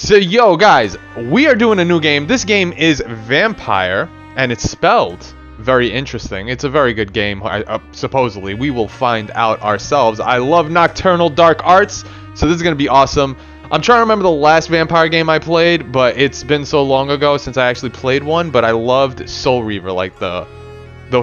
So yo guys, we are doing a new game. This game is Vampyr, and it's spelled very interesting. It's a very good game, supposedly. We will find out ourselves. I love nocturnal dark arts, so this is going to be awesome. I'm trying to remember the last Vampyr game I played, but it's been so long ago since I actually played one, but I loved Soul Reaver, like the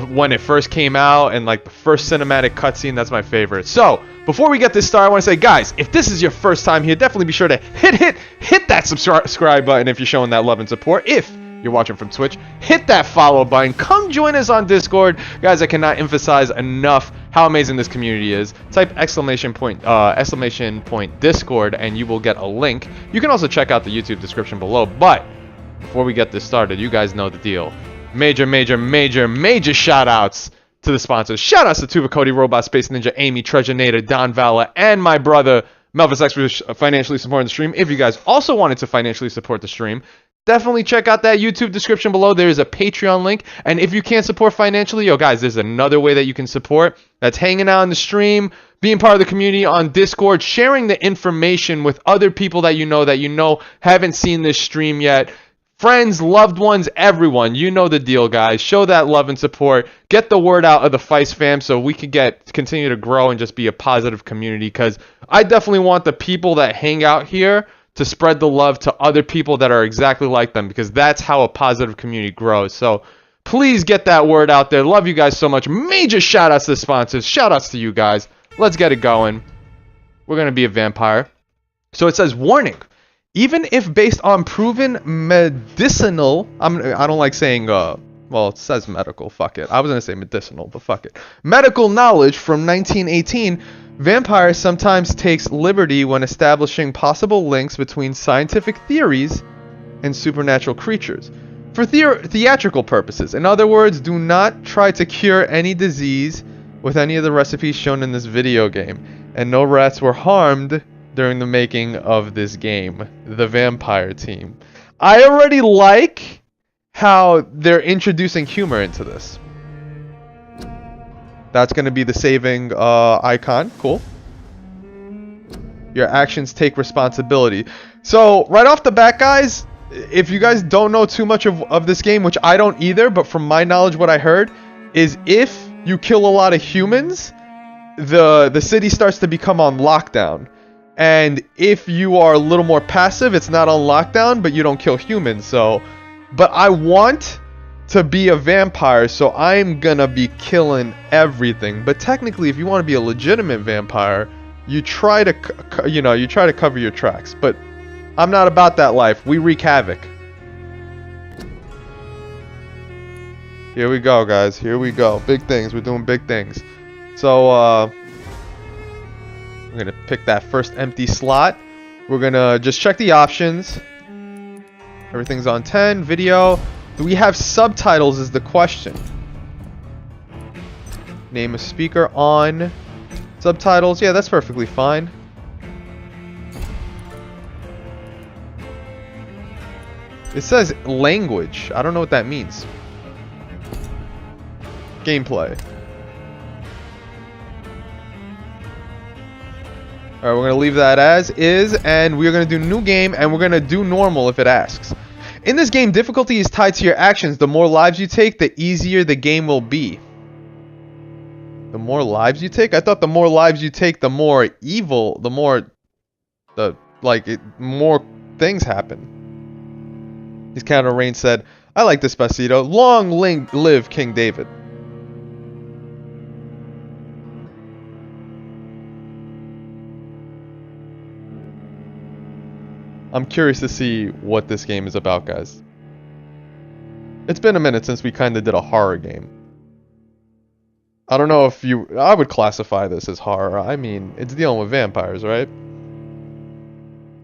when it first came out, and like the first cinematic cutscene. That's my favorite. So before we get this started, I want to say, guys, if this is your first time here, definitely be sure to hit that subscribe button if you're showing that love and support. If you're watching from Twitch, hit that follow button. Come join us on Discord, guys. I cannot emphasize enough how amazing this community is. Type exclamation point Discord, and you will get a link. You can also check out the YouTube description below. But before we get this started, you guys know the deal. Major shout outs to the sponsors. Shout outs to Tuba, Cody, Robot, Space Ninja, Amy, Treasure Nader, Don Vala, and my brother Melvis X for financially supporting the stream. If you guys also wanted to financially support the stream, definitely check out that YouTube description below. There is a Patreon link. And if you can't support financially, yo guys, there's another way that you can support. That's hanging out in the stream, being part of the community on Discord, sharing the information with other people that you know haven't seen this stream yet. Friends, loved ones, everyone. You know the deal, guys. Show that love and support. Get the word out of the Fice fam so we could continue to grow and just be a positive community, because I definitely want the people that hang out here to spread the love to other people that are exactly like them, because that's how a positive community grows. So please get that word out there. Love you guys so much. Major shout outs to the sponsors. Shout outs to you guys. Let's get it going. We're going to be a vampire. So it says, warning. Even if based on proven medicinal, I don't like saying, well, it says medical, fuck it. I was going to say medicinal, but fuck it. Medical knowledge from 1918, Vampyr sometimes takes liberty when establishing possible links between scientific theories and supernatural creatures. For theatrical purposes, in other words, do not try to cure any disease with any of the recipes shown in this video game. And no rats were harmed during the making of this game. The Vampyr team. I already like how they're introducing humor into this. That's going to be the saving icon. Cool. Your actions take responsibility. So right off the bat, guys, if you guys don't know too much of this game, which I don't either, but from my knowledge what I heard is if you kill a lot of humans, the city starts to become on lockdown. And if you are a little more passive, it's not on lockdown, but you don't kill humans. So, but I want to be a vampire, so I'm gonna be killing everything. But technically, if you want to be a legitimate vampire, you try to cover your tracks. But I'm not about that life. We wreak havoc. Here we go, guys. Here we go. Big things. We're doing big things. So, we're going to pick that first empty slot. We're going to just check the options. Everything's on 10. Video. Do we have subtitles is the question. Name a speaker on. Subtitles. Yeah, that's perfectly fine. It says language. I don't know what that means. Gameplay. Alright, we're going to leave that as is, and we're going to do new game, and we're going to do normal if it asks. In this game, difficulty is tied to your actions. The more lives you take, the easier the game will be. The more lives you take? I thought the more lives you take, the more evil, the more, more things happen. His counter reign said, I like Despacito. Long live King David. I'm curious to see what this game is about, guys. It's been a minute since we kind of did a horror game. I don't know if I would classify this as horror. I mean, it's dealing with vampires, right?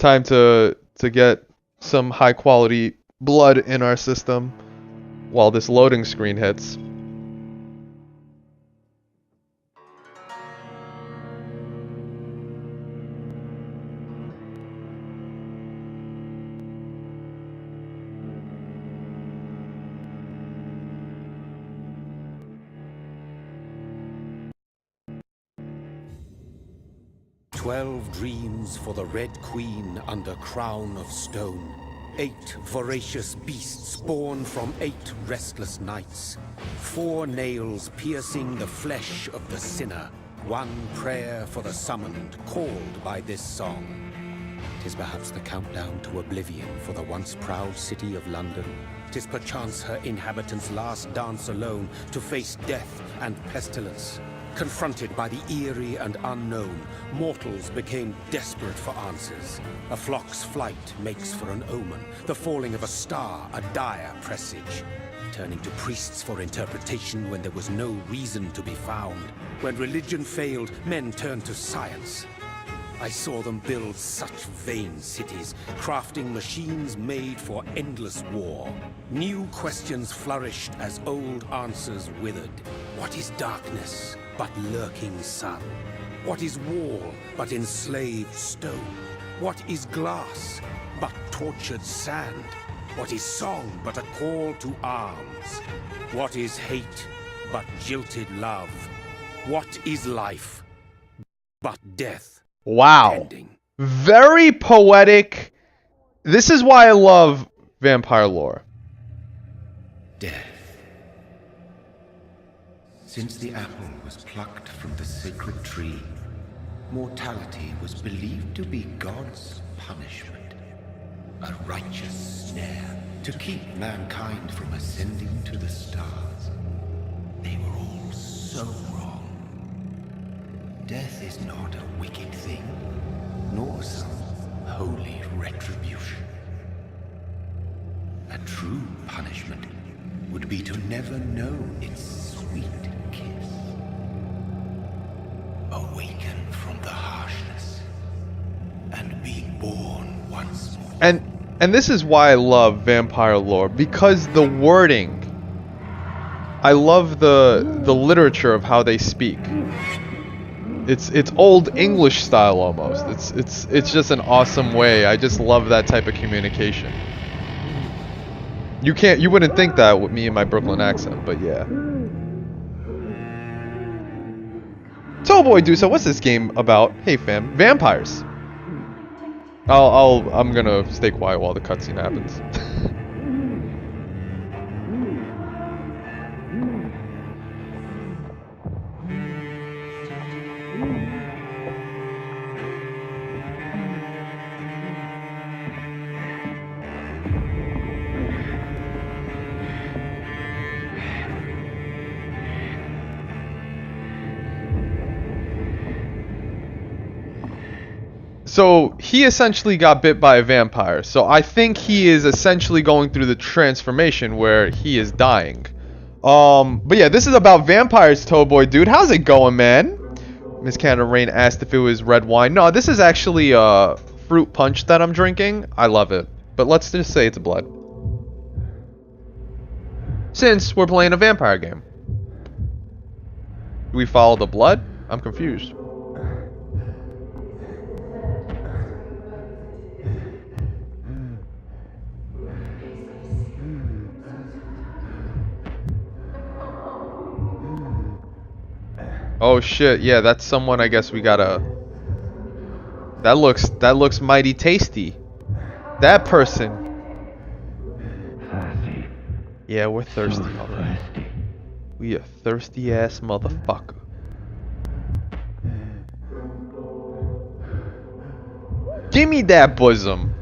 Time to get some high quality blood in our system while this loading screen hits. 12 dreams for the Red Queen under crown of stone. 8 voracious beasts born from 8 restless nights. 4 nails piercing the flesh of the sinner. 1 prayer for the summoned, called by this song. 'Tis perhaps the countdown to oblivion for the once proud city of London. 'Tis perchance her inhabitants' last dance alone to face death and pestilence. Confronted by the eerie and unknown, mortals became desperate for answers. A flock's flight makes for an omen, the falling of a star a dire presage. Turning to priests for interpretation when there was no reason to be found. When religion failed, men turned to science. I saw them build such vain cities, crafting machines made for endless war. New questions flourished as old answers withered. What is darkness but lurking sun? What is wall but enslaved stone? What is glass but tortured sand? What is song but a call to arms? What is hate but jilted love? What is life but death? Wow. Ending. Very poetic. This is why I love vampire lore. Death. Since the apple was plucked from the sacred tree, mortality was believed to be God's punishment. A righteous snare to keep mankind from ascending to the stars. They were all so wrong. Death is not a wicked thing, nor some holy retribution. A true punishment would be to never know its sweet kiss. Awaken from the harshness and be born once more. And this is why I love vampire lore, because the wording. I love the literature of how they speak. It's old English style almost. It's just an awesome way. I just love that type of communication. You wouldn't think that with me and my Brooklyn accent, but yeah. So boy, do so. What's this game about? Hey fam, vampires. I'm gonna stay quiet while the cutscene happens. So he essentially got bit by a vampire. So I think he is essentially going through the transformation where he is dying. But yeah, this is about vampires, Toeboy dude. How's it going, man? Miss Canada Rain asked if it was red wine. No, this is actually fruit punch that I'm drinking. I love it. But let's just say it's blood. Since we're playing a vampire game. Do we follow the blood? I'm confused. Oh shit, yeah, that's someone I guess we gotta... That looks mighty tasty. That person. Yeah, we're thirsty, alright. We a thirsty ass motherfucker. Give me that bosom.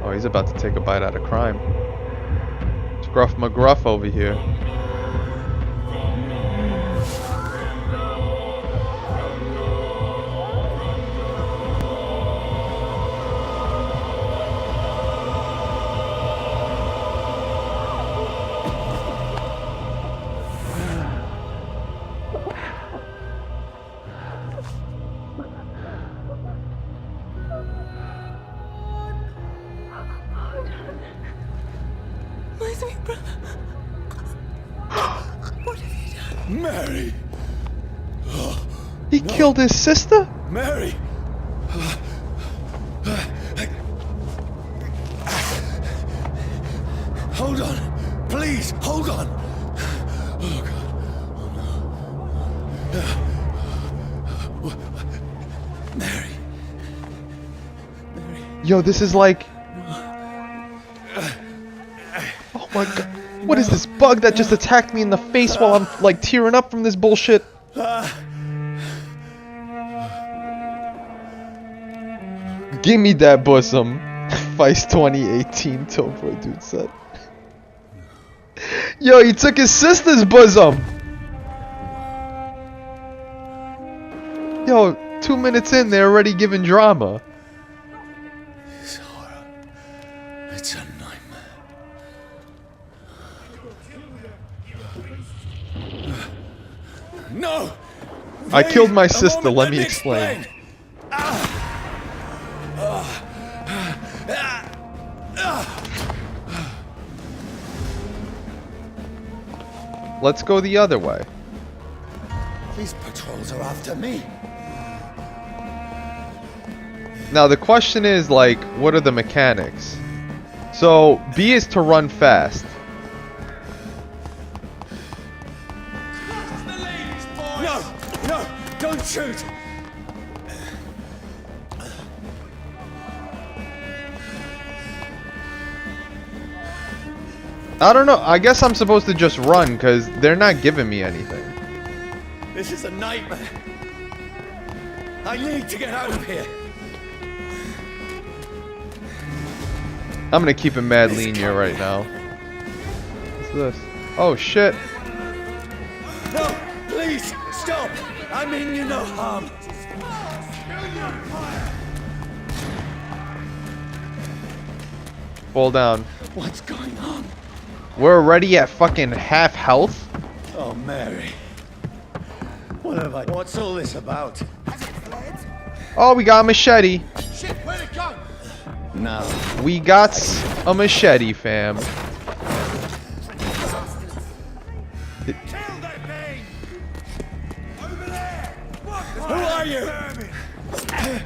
Oh, he's about to take a bite out of crime. Scruff McGruff over here. My sweet brother. What have you done? Mary! He killed his sister? Mary! Hold on! Please, hold on! Oh, God. Oh, no. Mary. Yo, this is like... Oh my god. What is this bug that just attacked me in the face while I'm, like, tearing up from this bullshit? Give me that bosom. Fice 2018 Topo dude said. Yo, he took his sister's bosom! Yo, 2 minutes in, they're already giving drama. This horror. It's a nightmare. No! I killed my A sister, moment, let me explain. Let's go the other way. These patrols are after me. Now the question is, like, what are the mechanics? So, B is to run fast. No! No! Don't shoot! I don't know, I guess I'm supposed to just run, because they're not giving me anything. This is a nightmare. I need to get out of here. I'm gonna keep it mad lenient right now. What's this? Oh shit. No! Please! Stop! I mean you no harm. Fall down. What's going on? We're already at fucking half health? Oh, Mary. What have I... What's all this about? Oh, we got a machete. Shit, where'd it go? No. We got a machete, fam. Who are you?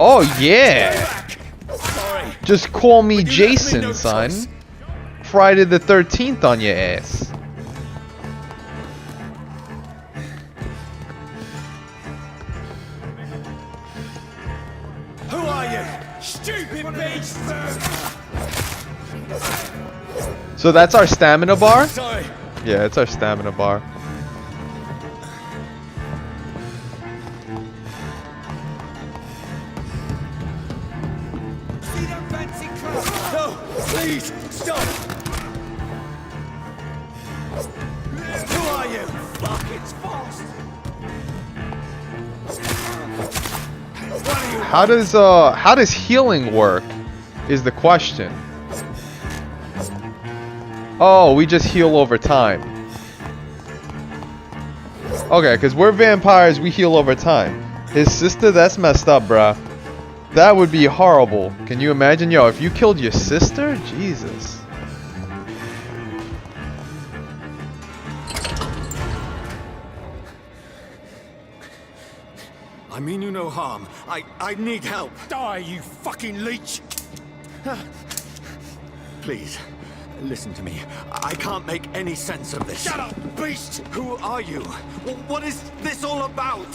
Oh, yeah. Sorry. Just call me But you left me Jason, no son. choice. Friday the 13th on your ass. Who are you? Stupid beast! So that's our stamina bar? Sorry. Yeah, it's our stamina bar. See that fancy car? No! Please! Stop! Who are you? Fuck, it's fast! What are you? How does healing work? Is the question. Oh, we just heal over time. Okay, because we're vampires, we heal over time. His sister, that's messed up, bruh. That would be horrible. Can you imagine? Yo, if you killed your sister? Jesus. I mean you no harm. I need help. Die, you fucking leech! Please, listen to me. I can't make any sense of this. Shut up, beast! Who are you? What is this all about?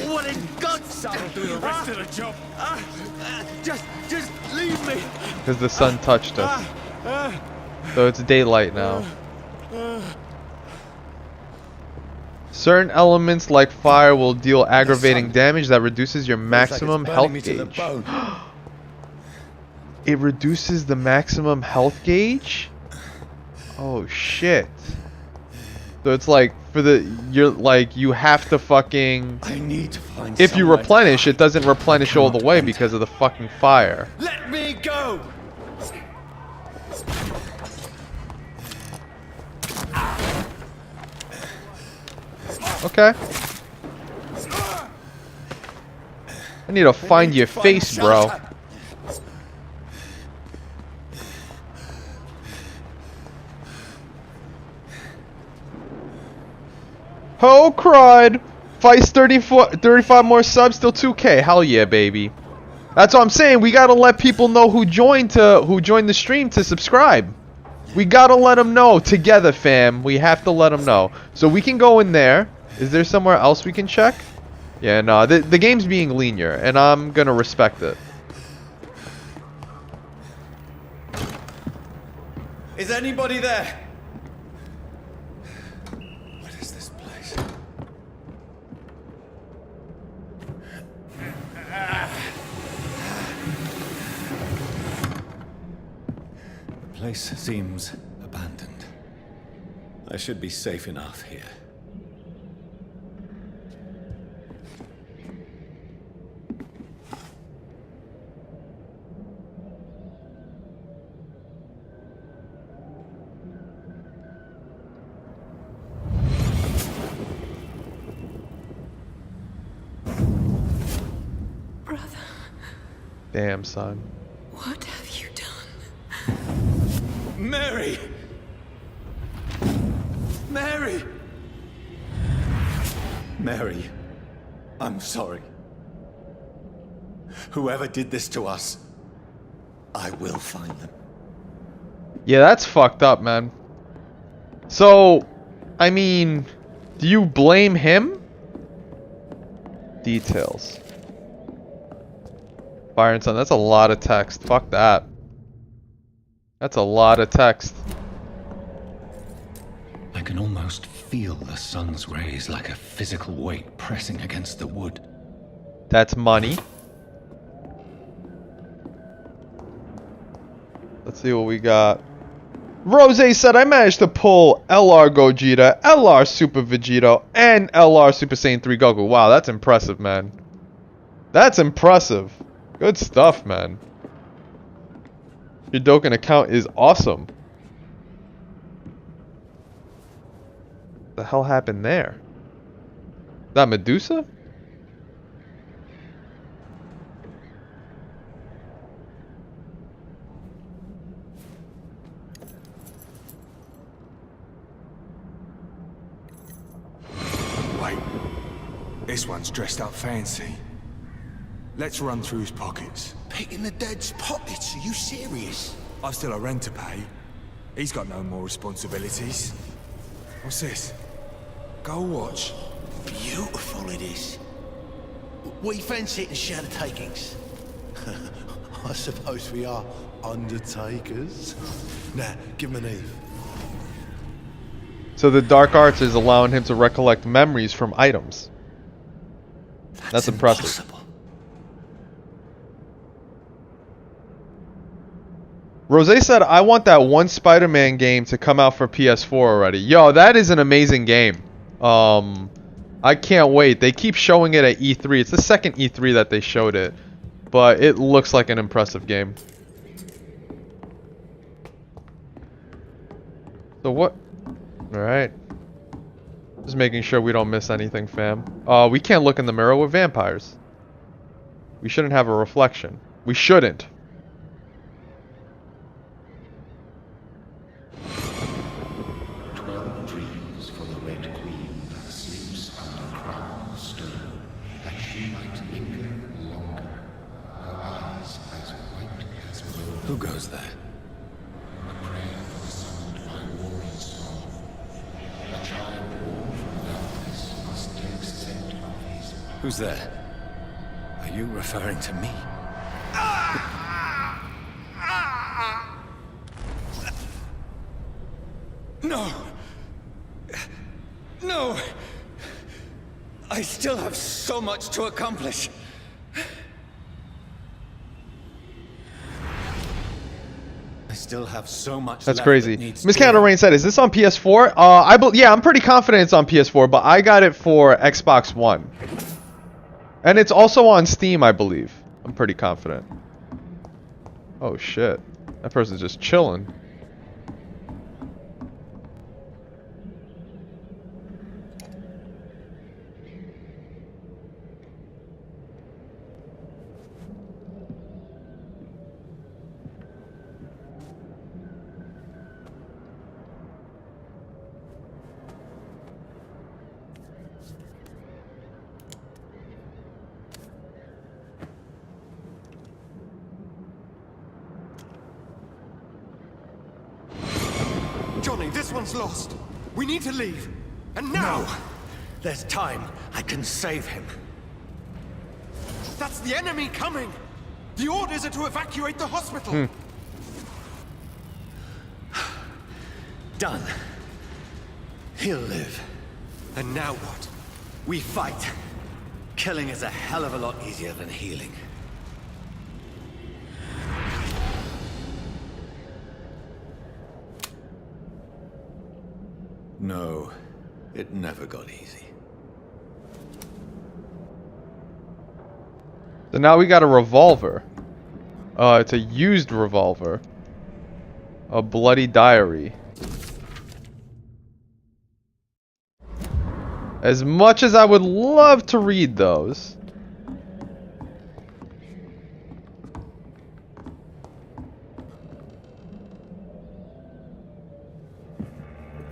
What in God's name? I'll do the rest of the job. Just leave me. Because the sun touched us. So it's daylight now. Certain elements like fire will deal aggravating damage that reduces your maximum health gauge. It reduces the maximum health gauge? Oh shit. So it's like for the you have to fucking I need to find if you somewhere replenish, to it doesn't replenish all the way because of the fucking fire. Let me go. Okay. I need to find your face, bro. Ho cried. Fice 35 more subs, still 2K. Hell yeah, baby. That's what I'm saying. We gotta let people know who joined the stream to subscribe. We gotta let them know together, fam. We have to let them know. So we can go in there. Is there somewhere else we can check? Yeah, no. The game's being linear, and I'm gonna respect it. Is anybody there? What is this place? The place seems abandoned. I should be safe enough here. Damn, son. What have you done? Mary! Mary! Mary, I'm sorry. Whoever did this to us, I will find them. Yeah, that's fucked up, man. So, I mean, do you blame him? Details. Fire and Sun, that's a lot of text. Fuck that. That's a lot of text. I can almost feel the sun's rays like a physical weight pressing against the wood. That's money. Let's see what we got. Rose said, I managed to pull LR Gogeta, LR Super Vegito, and LR Super Saiyan 3 Goku. Wow, that's impressive, man. That's impressive. Good stuff, man. Your Dokkan account is awesome. What the hell happened there? Is that Medusa? Wait. This one's dressed up fancy. Let's run through his pockets. Picking the dead's pockets? Are you serious? I've still a rent to pay. He's got no more responsibilities. What's this? Gold watch. Beautiful it is. We fancy it and share the takings. I suppose we are undertakers. Now, give him an Eve. So the dark arts is allowing him to recollect memories from items. That's impressive. Impossible. Rose said, I want that one Spider-Man game to come out for PS4 already. Yo, that is an amazing game. I can't wait. They keep showing it at E3. It's the second E3 that they showed it. But it looks like an impressive game. So what? Alright. Just making sure we don't miss anything, fam. We can't look in the mirror with vampires. We shouldn't have a reflection. We shouldn't. Who goes there? Who's there? Are you referring to me? No! No! I still have so much to accomplish. I still have so much. That's left crazy. that needs Miss doing. Canada Rain said, "Is this on PS4?" Yeah, I'm pretty confident it's on PS4, but I got it for Xbox One, and it's also on Steam, I believe. I'm pretty confident. Oh shit, that person's just chilling. Johnny, this one's lost. We need to leave. And now! No. There's time. I can save him. That's the enemy coming! The orders are to evacuate the hospital! Done. He'll live. And now what? We fight. Killing is a hell of a lot easier than healing. No, it never got easy. So now we got a revolver. It's a used revolver. A bloody diary. As much as I would love to read those.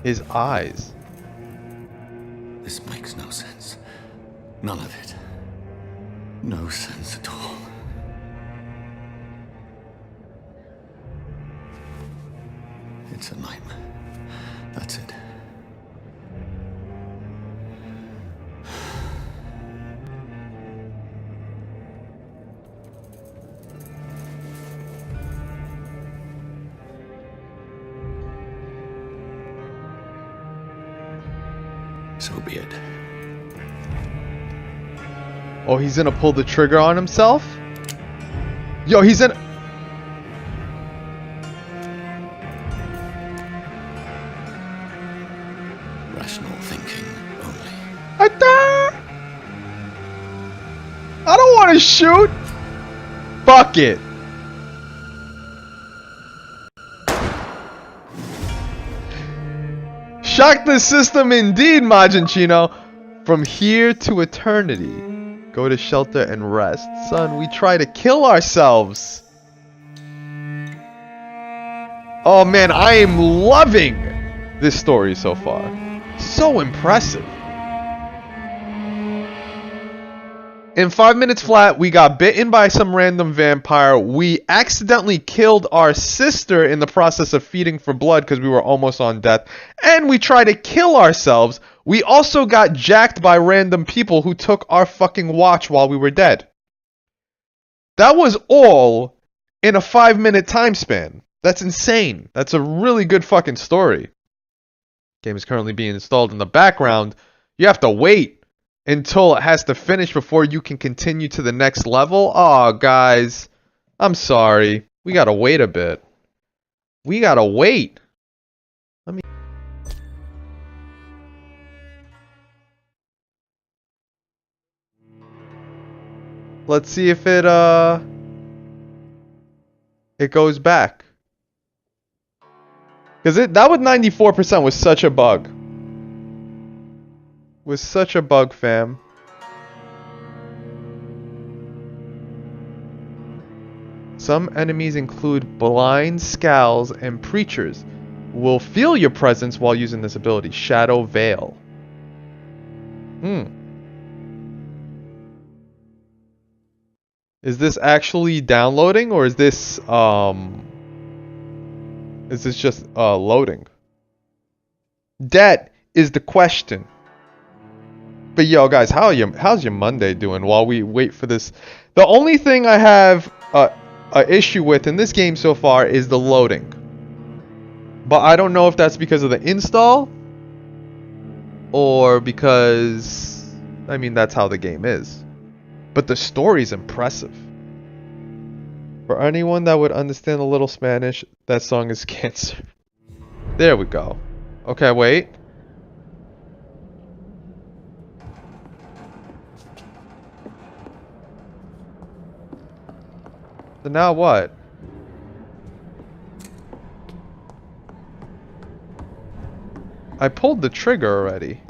His eyes. This makes no sense. None of it. No sense at all. It's a nightmare. That's it. So be it. Oh, he's gonna pull the trigger on himself? Yo, he's in. Rational thinking only. I don't want to shoot. Fuck it. Shock the system indeed, Majinchino. From here to eternity. Go to shelter and rest. Son, we try to kill ourselves. Oh man, I am loving this story so far. So impressive. In 5 minutes flat, we got bitten by some random vampire. We accidentally killed our sister in the process of feeding for blood because we were almost on death. And we tried to kill ourselves. We also got jacked by random people who took our fucking watch while we were dead. That was all in a 5-minute time span. That's insane. That's a really good fucking story. Game is currently being installed in the background. You have to wait until it has to finish before you can continue to the next level. Aw, guys. I'm sorry. We gotta wait a bit. We gotta wait. Let me... Let's see if it goes back. Because that with 94% was such a bug. Was such a bug, fam. Some enemies include blind scowls and preachers will feel your presence while using this ability. Shadow Veil. Is this actually downloading or is this just loading? That is the question. But yo, guys, how's your Monday doing while we wait for this? The only thing I have a issue with in this game so far is the loading. But I don't know if that's because of the install or because, I mean, that's how the game is. But the story's impressive. For anyone that would understand a little Spanish, that song is Cancer. There we go. Okay, wait. So now what? I pulled the trigger already.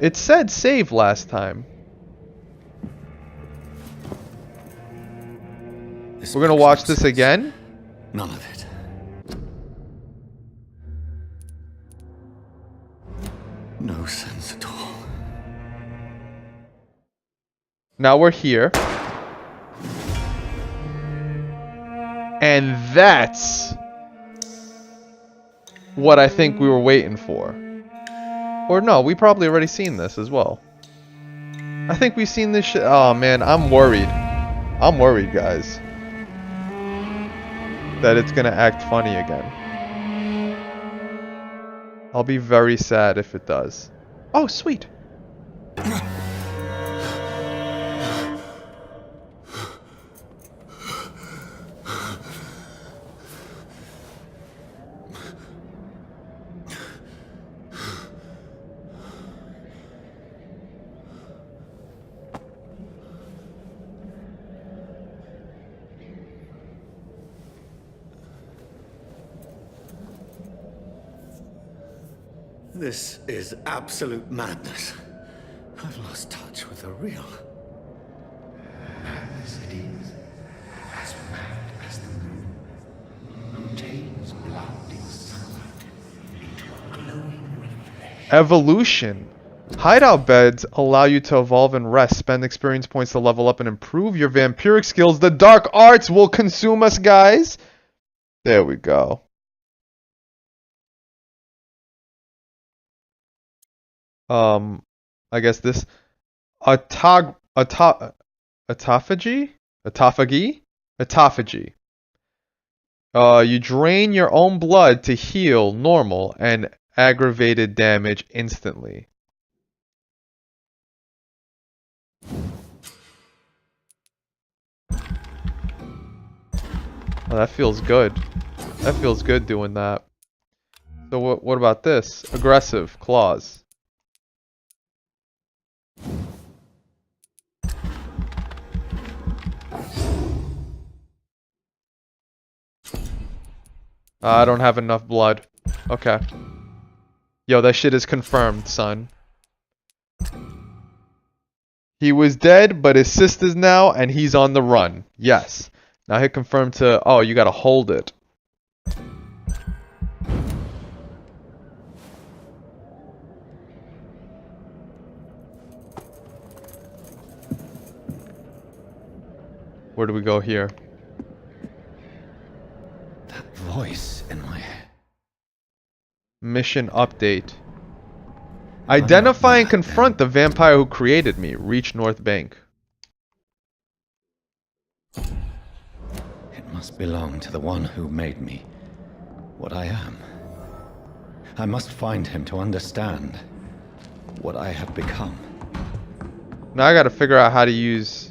It said save last time. We're gonna watch this again? None of it. No sense at all. Now we're here. And that's what I think we were waiting for. Or no, we probably already seen this as well. I think we've seen this shit. Oh man, I'm worried. I'm worried, guys. That it's gonna act funny again. I'll be very sad if it does. Oh, sweet. This is absolute madness. I've lost touch with the real. Madness it is, as mad as the moon, who tames blinding sunlight into a glowing reflection. Evolution. Hideout beds allow you to evolve and rest. Spend experience points to level up and improve your vampiric skills. The dark arts will consume us, guys. There we go. I guess this autophagy. You drain your own blood to heal normal and aggravated damage instantly. Oh, that feels good. That feels good doing that. So what about this? Aggressive claws. I don't have enough blood. Okay. Yo, that shit is confirmed, son. He was dead, but his sister's now, and he's on the run. Yes. Now hit confirm to... Oh, you gotta hold it. Where do we go here? That voice in my head. Mission update. Identify and confront the vampire who created me. Reach North Bank. It must belong to the one who made me what I am. I must find him to understand what I have become. Now I gotta figure out how to use...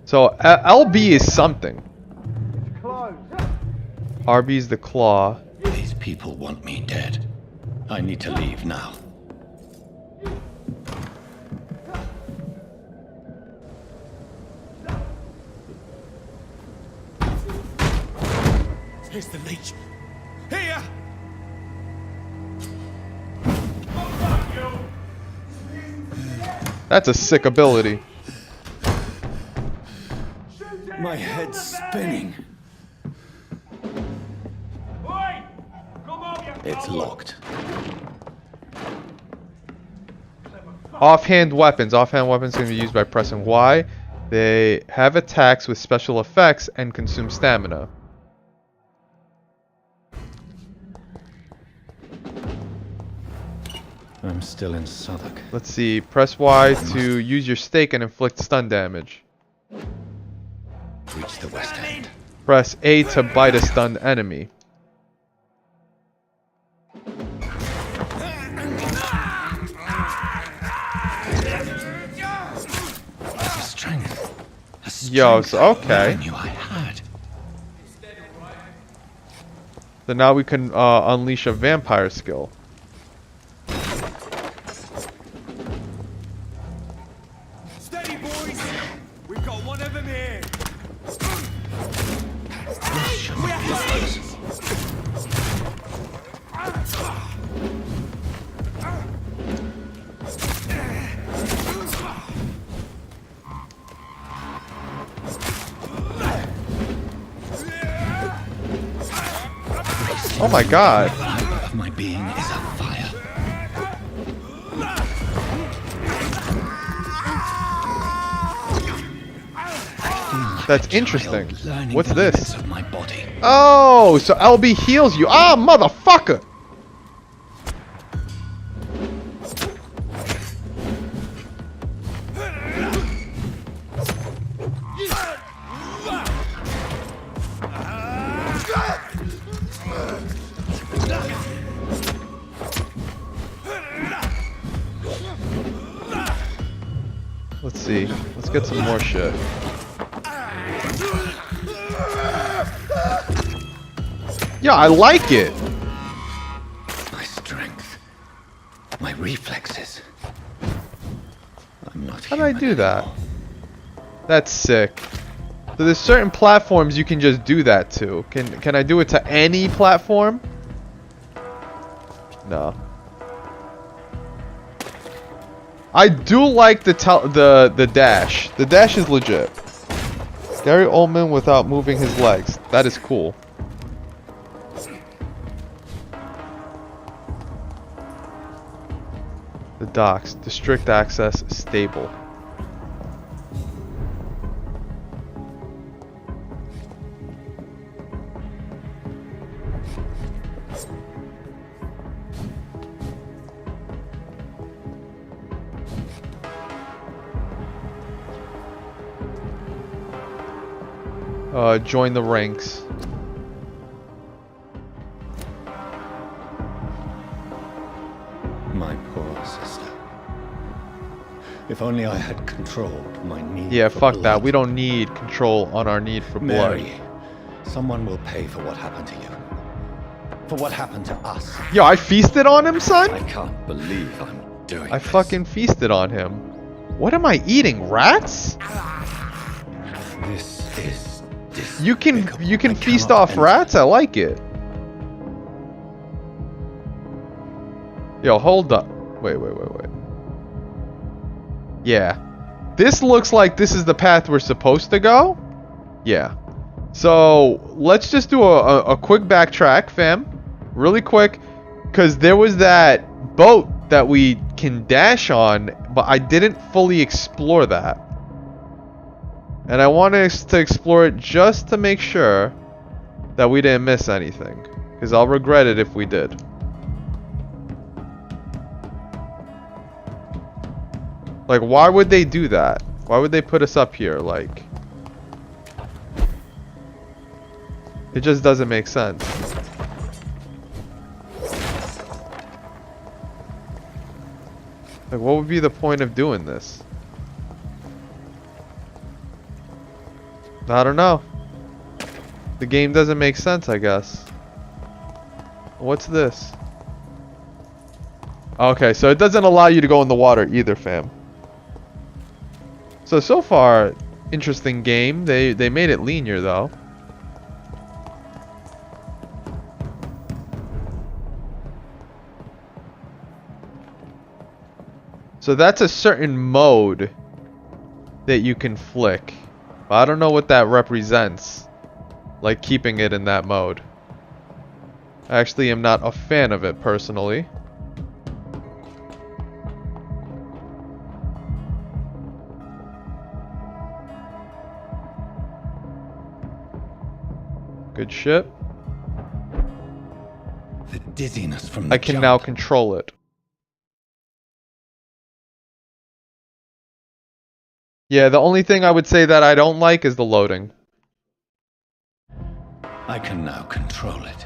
So, LB is something. RB is the claw. These people want me dead. I need to leave now. Here's the leech. Here! That's a sick ability. My head's spinning. It's locked. Offhand weapons. Offhand weapons can be used by pressing Y. They have attacks with special effects and consume stamina. I'm still in Southwark. Let's see. Press Y to use your stake and inflict stun damage. Reach the west end. Press A to bite a stunned enemy. Yo, so okay. I knew I had. So now we can unleash a vampire skill. Steady, boys! We've got one of them here! Oh my god. My being is on fire. I feel That's interesting. What's the this? limits of my body. Oh, so LB heals you. Ah, motherfucker! Let's see. Let's get some more shit. Yeah, I like it. My strength. My reflexes. I'm not How did I human do that? anymore. That's sick. So there's certain platforms you can just do that to. Can I do it to any platform? No. I do like the dash. The dash is legit. Gary Oldman without moving his legs. That is cool. The docks. District access stable. Join the ranks. My poor sister. If only I had controlled my need Yeah, for fuck blood. that. We don't need control on our need for blood. Mary, someone will pay for what happened to you. For what happened to us. Yo, I feasted on him, son? I can't believe I'm doing I this. fucking feasted on him. What am I eating? Rats? This is You can despicable. I feast cannot off enter. rats? I like it. Yo, hold up. Wait. Yeah. This looks like this is the path we're supposed to go. Yeah. So, let's just do a quick backtrack, fam. Really quick. Because there was that boat that we can dash on, but I didn't fully explore that. And I wanted us to explore it just to make sure that we didn't miss anything. Because I'll regret it if we did. Like, why would they do that? Why would they put us up here? Like, it just doesn't make sense. Like, what would be the point of doing this? I don't know. The game doesn't make sense, I guess. What's this? Okay, so it doesn't allow you to go in the water either, fam. So far, interesting game. They made it linear, though. So that's a certain mode that you can flick. But I don't know what that represents. Like keeping it in that mode. I actually am not a fan of it personally. Good shit. The dizziness from the I can jump. now control it. Yeah, the only thing I would say that I don't like is the loading. I can now control it.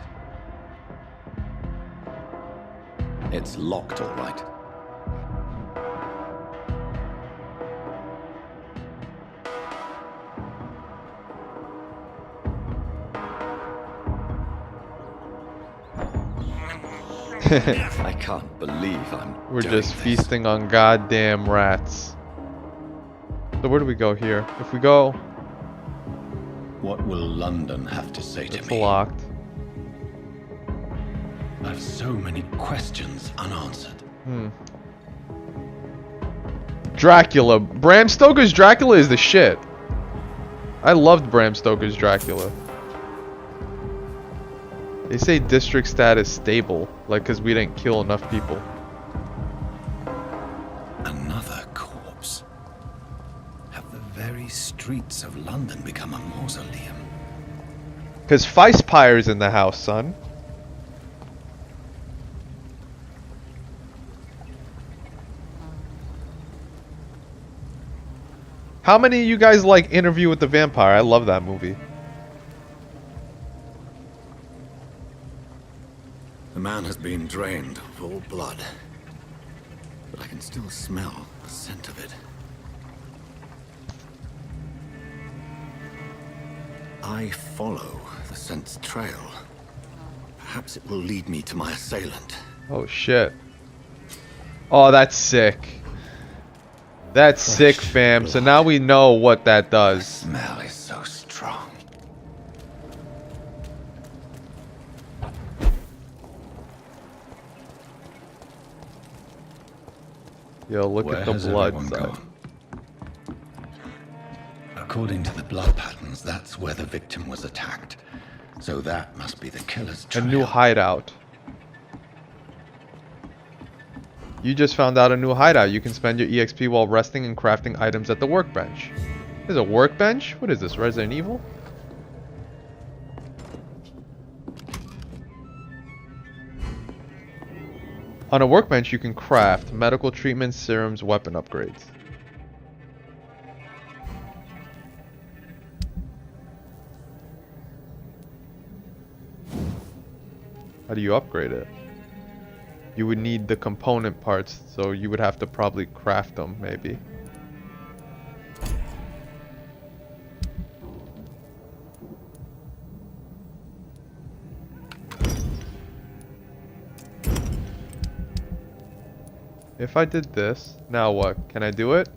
It's locked, all right. I can't believe I'm We're doing just this. feasting on goddamn rats. So where do we go here? If we go... What will London have to say to It's me? locked. I've so many questions unanswered. Dracula. Bram Stoker's Dracula is the shit. I loved Bram Stoker's Dracula. They say district status stable. Like, because we didn't kill enough people. Another corpse. Have the very streets of London become a mausoleum? Because Ficepyre's in the house, son. How many of you guys like Interview with the Vampire? I love that movie. The man has been drained of all blood, but I can still smell the scent of it. I follow the scent's trail. Perhaps it will lead me to my assailant. Oh shit. Oh, that's sick. That's sick, fam. So now we know what that does. The smell is so strong. Yo, look Where at the has blood everyone side. gone? According to the blood patterns, that's where the victim was attacked. So that must be the killer's A trail. new hideout. You just found out a new hideout. You can spend your EXP while resting and crafting items at the workbench. There's a workbench? What is this, Resident Evil? On a workbench, you can craft medical treatments, serums, weapon upgrades. How do you upgrade it? You would need the component parts, so you would have to probably craft them, maybe. If I did this, now what? Can I do it?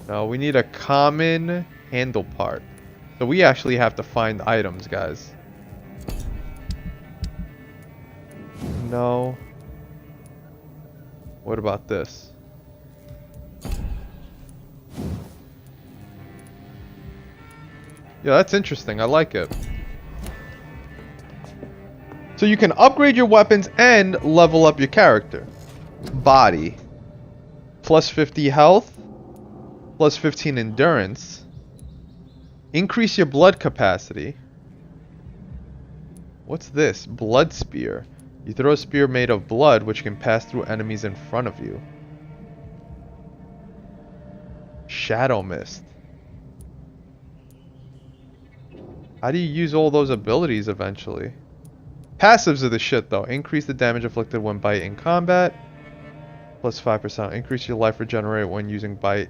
No, we need a common handle part. So we actually have to find items, guys. No. What about this? Yeah, that's interesting. I like it. So you can upgrade your weapons and level up your character. Body. Plus 50 health. Plus 15 endurance. Increase your blood capacity. What's this? Blood spear. You throw a spear made of blood which can pass through enemies in front of you. Shadow mist. How do you use all those abilities eventually? Passives are the shit though. Increase the damage inflicted when bite in combat. Plus 5%. Increase your life regenerate when using bite.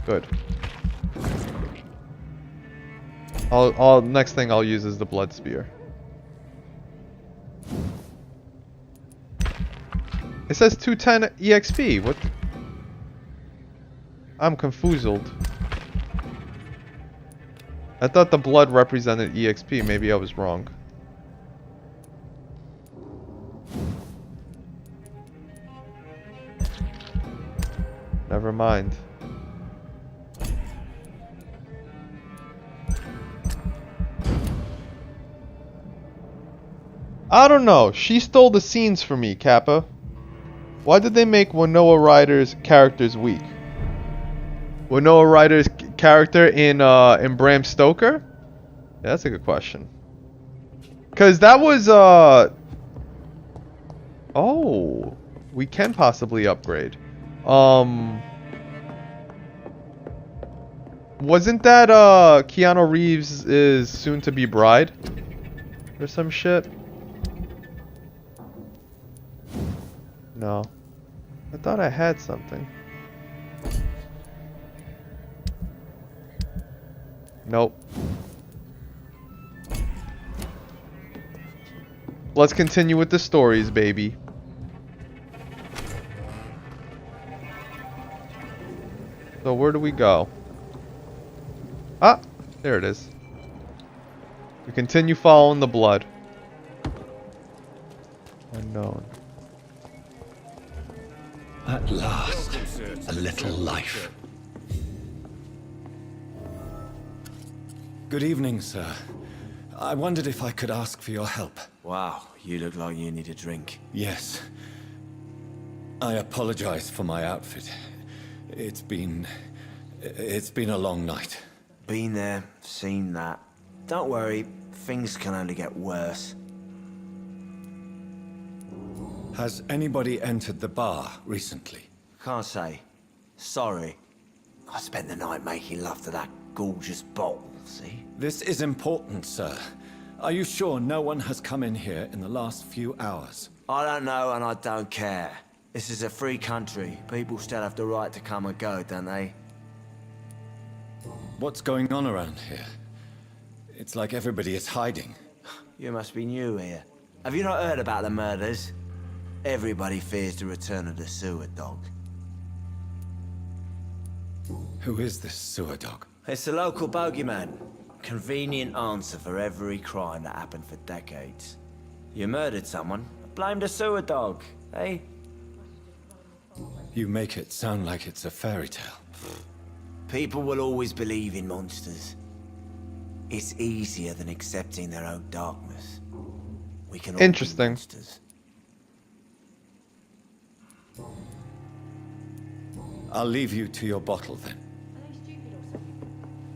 Good. Next thing I'll use is the blood spear. It says 210 EXP. What? I'm confoozled. I thought the blood represented EXP. Maybe I was wrong. Never mind. I don't know. She stole the scenes for me, Kappa. Why did they make Winona Ryder's characters weak? Winona Ryder's character in Bram Stoker? Yeah, that's a good question. Cause that was oh, we can possibly upgrade. Wasn't that Keanu Reeves' soon-to-be bride or some shit? No. I thought I had something. Nope. Let's continue with the stories, baby. So where do we go? Ah, there it is. We continue following the blood. Unknown. At last, a little life. Good evening, sir. I wondered if I could ask for your help. Wow, you look like you need a drink. Yes. I apologize for my outfit. It's been a long night. Been there, seen that. Don't worry, things can only get worse. Has anybody entered the bar recently? Can't say. Sorry. I spent the night making love to that gorgeous bottle, see? This is important, sir. Are you sure no one has come in here in the last few hours? I don't know and I don't care. This is a free country. People still have the right to come and go, don't they? What's going on around here? It's like everybody is hiding. You must be new here. Have you not heard about the murders? Everybody fears the return of the sewer dog. Who is this sewer dog? It's the local bogeyman. Convenient answer for every crime that happened for decades. You murdered someone, blame the sewer dog, eh? You make it sound like it's a fairy tale. People will always believe in monsters. It's easier than accepting their own darkness. We can all be Interesting. monsters. I'll leave you to your bottle then.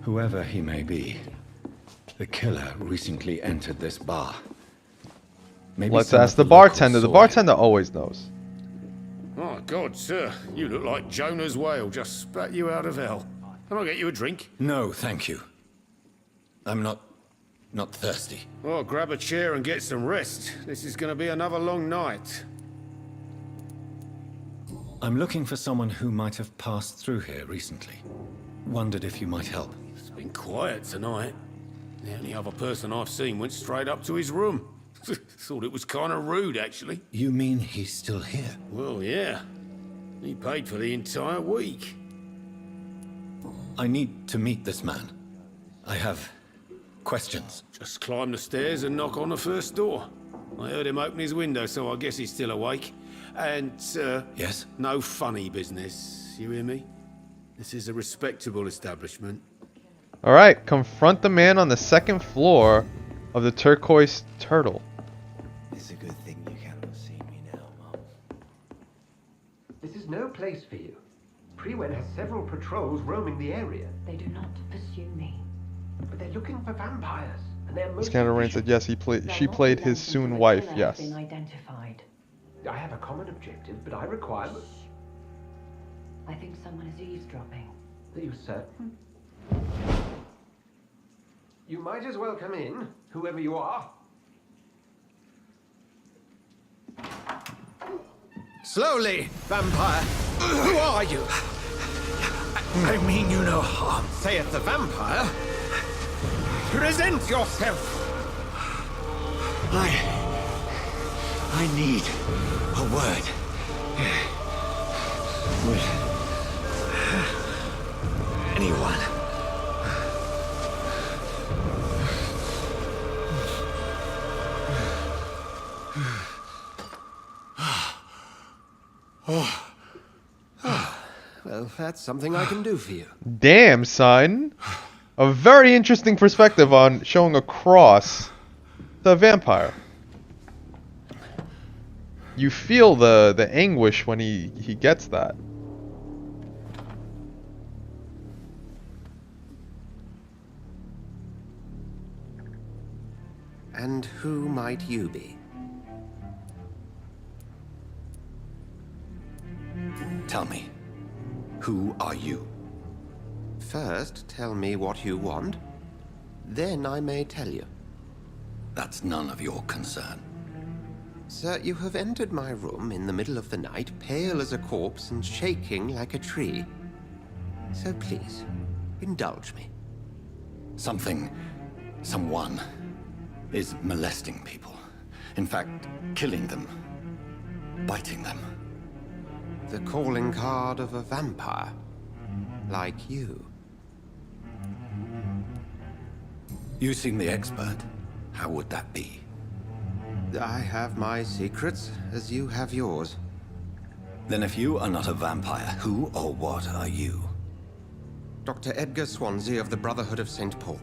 Whoever he may be, the killer recently entered this bar. Maybe Let's some ask of the locals bartender. The saw him. bartender always knows. Oh, God, sir. You look like Jonah's whale just spat you out of hell. Can I get you a drink? No, thank you. I'm not thirsty. Oh, grab a chair and get some rest. This is going to be another long night. I'm looking for someone who might have passed through here recently. Wondered if you might help. It's been quiet tonight. The only other person I've seen went straight up to his room. Thought it was kind of rude, actually. You mean he's still here? Well, yeah. He paid for the entire week. I need to meet this man. I have questions. Just climb the stairs and knock on the first door. I heard him open his window, so I guess he's still awake. And, Yes? no funny business. You hear me? This is a respectable establishment. Alright, confront the man on the second floor of the Turquoise Turtle. It's a good thing you cannot see me now, Mum. This is no place for you. Prewen has several patrols roaming the area, They do not pursue me. but they're looking for vampires, and they're most Scanner Rain said yes, she played his soon wife, yes. Been identified. I have a common objective, but I require... I think someone is eavesdropping. Are you certain? You might as well come in, whoever you are. Slowly, vampire. Who are you? I mean you no harm, saith the vampire. Present yourself. I need a word. With anyone. Well, that's something I can do for you. Damn, son. A very interesting perspective on showing a cross to a vampire. You feel the anguish when he gets that. And who might you be? Tell me, who are you? First, tell me what you want. Then I may tell you. That's none of your concern. Sir, you have entered my room in the middle of the night, pale as a corpse and shaking like a tree. So please, indulge me. Someone is molesting people. In fact, killing them. Biting them. The calling card of a vampire. Like you. You seem the expert. How would that be? I have my secrets, as you have yours. Then if you are not a vampire, who or what are you? Dr. Edgar Swansea of the Brotherhood of St. Paul.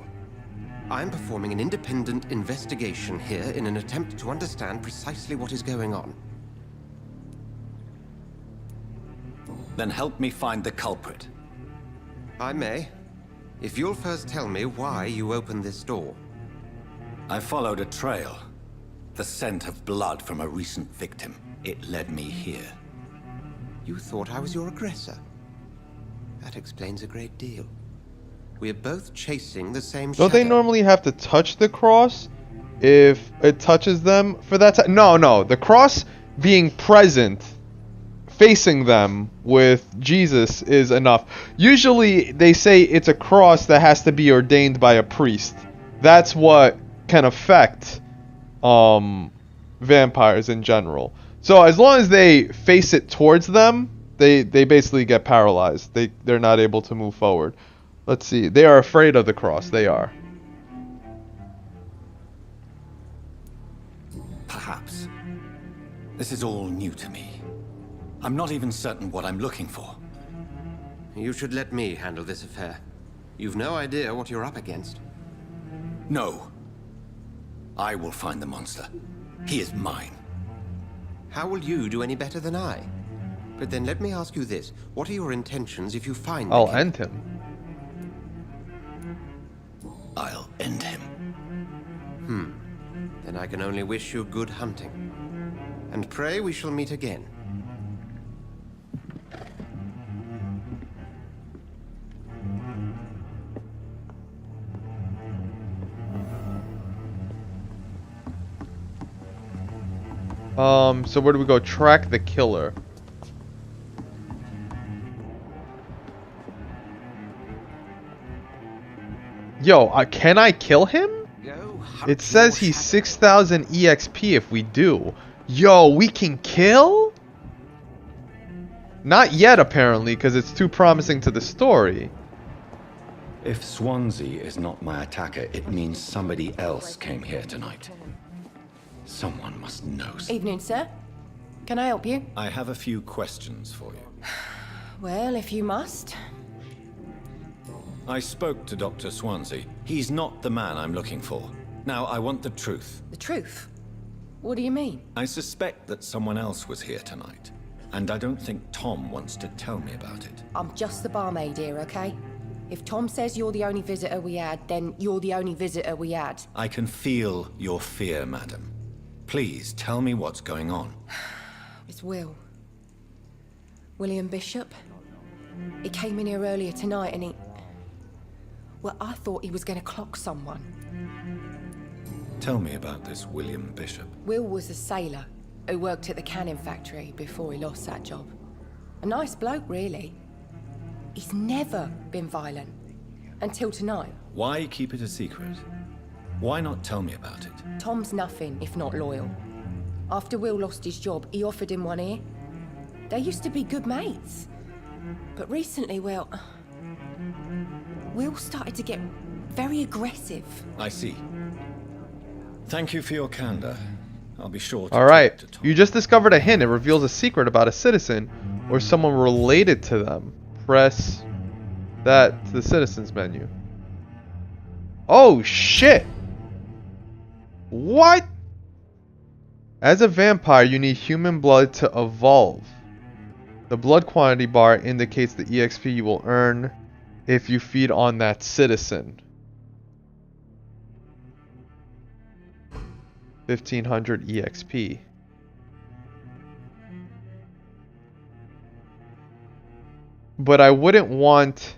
I'm performing an independent investigation here in an attempt to understand precisely what is going on. Then help me find the culprit. I may, if you'll first tell me why you opened this door. I followed a trail. The scent of blood from a recent victim. It led me here. You thought I was your aggressor. That explains a great deal. We're both chasing the same shadow. Don't they normally have to touch the cross if it touches them for that? No. The cross being present, facing them with Jesus is enough. Usually they say it's a cross that has to be ordained by a priest. That's what can affect vampires in general. So as long as they face it towards them, they basically get paralyzed. They're not able to move forward. Let's see. They are afraid of the cross. They are. Perhaps. This is all new to me. I'm not even certain what I'm looking for. You should let me handle this affair. You've no idea what you're up against. No. I will find the monster. He is mine. How will you do any better than I? But then let me ask you this. What are your intentions if you find I'll him? end him. I'll end him. Then I can only wish you good hunting. And pray we shall meet again. So where do we go? Track the killer. Yo, can I kill him? It says he's 6,000 EXP if we do. Yo, we can kill? Not yet, apparently, because it's too promising to the story. If Swansea is not my attacker, it means somebody else came here tonight. Someone must know something. Evening, sir. Can I help you? I have a few questions for you. Well, if you must. I spoke to Dr. Swansea. He's not the man I'm looking for. Now, I want the truth. The truth? What do you mean? I suspect that someone else was here tonight. And I don't think Tom wants to tell me about it. I'm just the barmaid here, okay? If Tom says you're the only visitor we had, then you're the only visitor we had. I can feel your fear, madam. Please, tell me what's going on. It's Will. William Bishop. He came in here earlier tonight and he... Well, I thought he was going to clock someone. Tell me about this William Bishop. Will was a sailor who worked at the cannon factory before he lost that job. A nice bloke, really. He's never been violent. Until tonight. Why keep it a secret? Why not tell me about it? Tom's nothing if not loyal. After Will lost his job, he offered him one ear. They used to be good mates. But recently, well... Will started to get very aggressive. I see. Thank you for your candor. I'll be sure to... Alright, you just discovered a hint. It reveals a secret about a citizen or someone related to them. Press that to the citizens menu. Oh shit! What? As a vampire, you need human blood to evolve. The blood quantity bar indicates the EXP you will earn if you feed on that citizen. 1500 EXP. But I wouldn't want...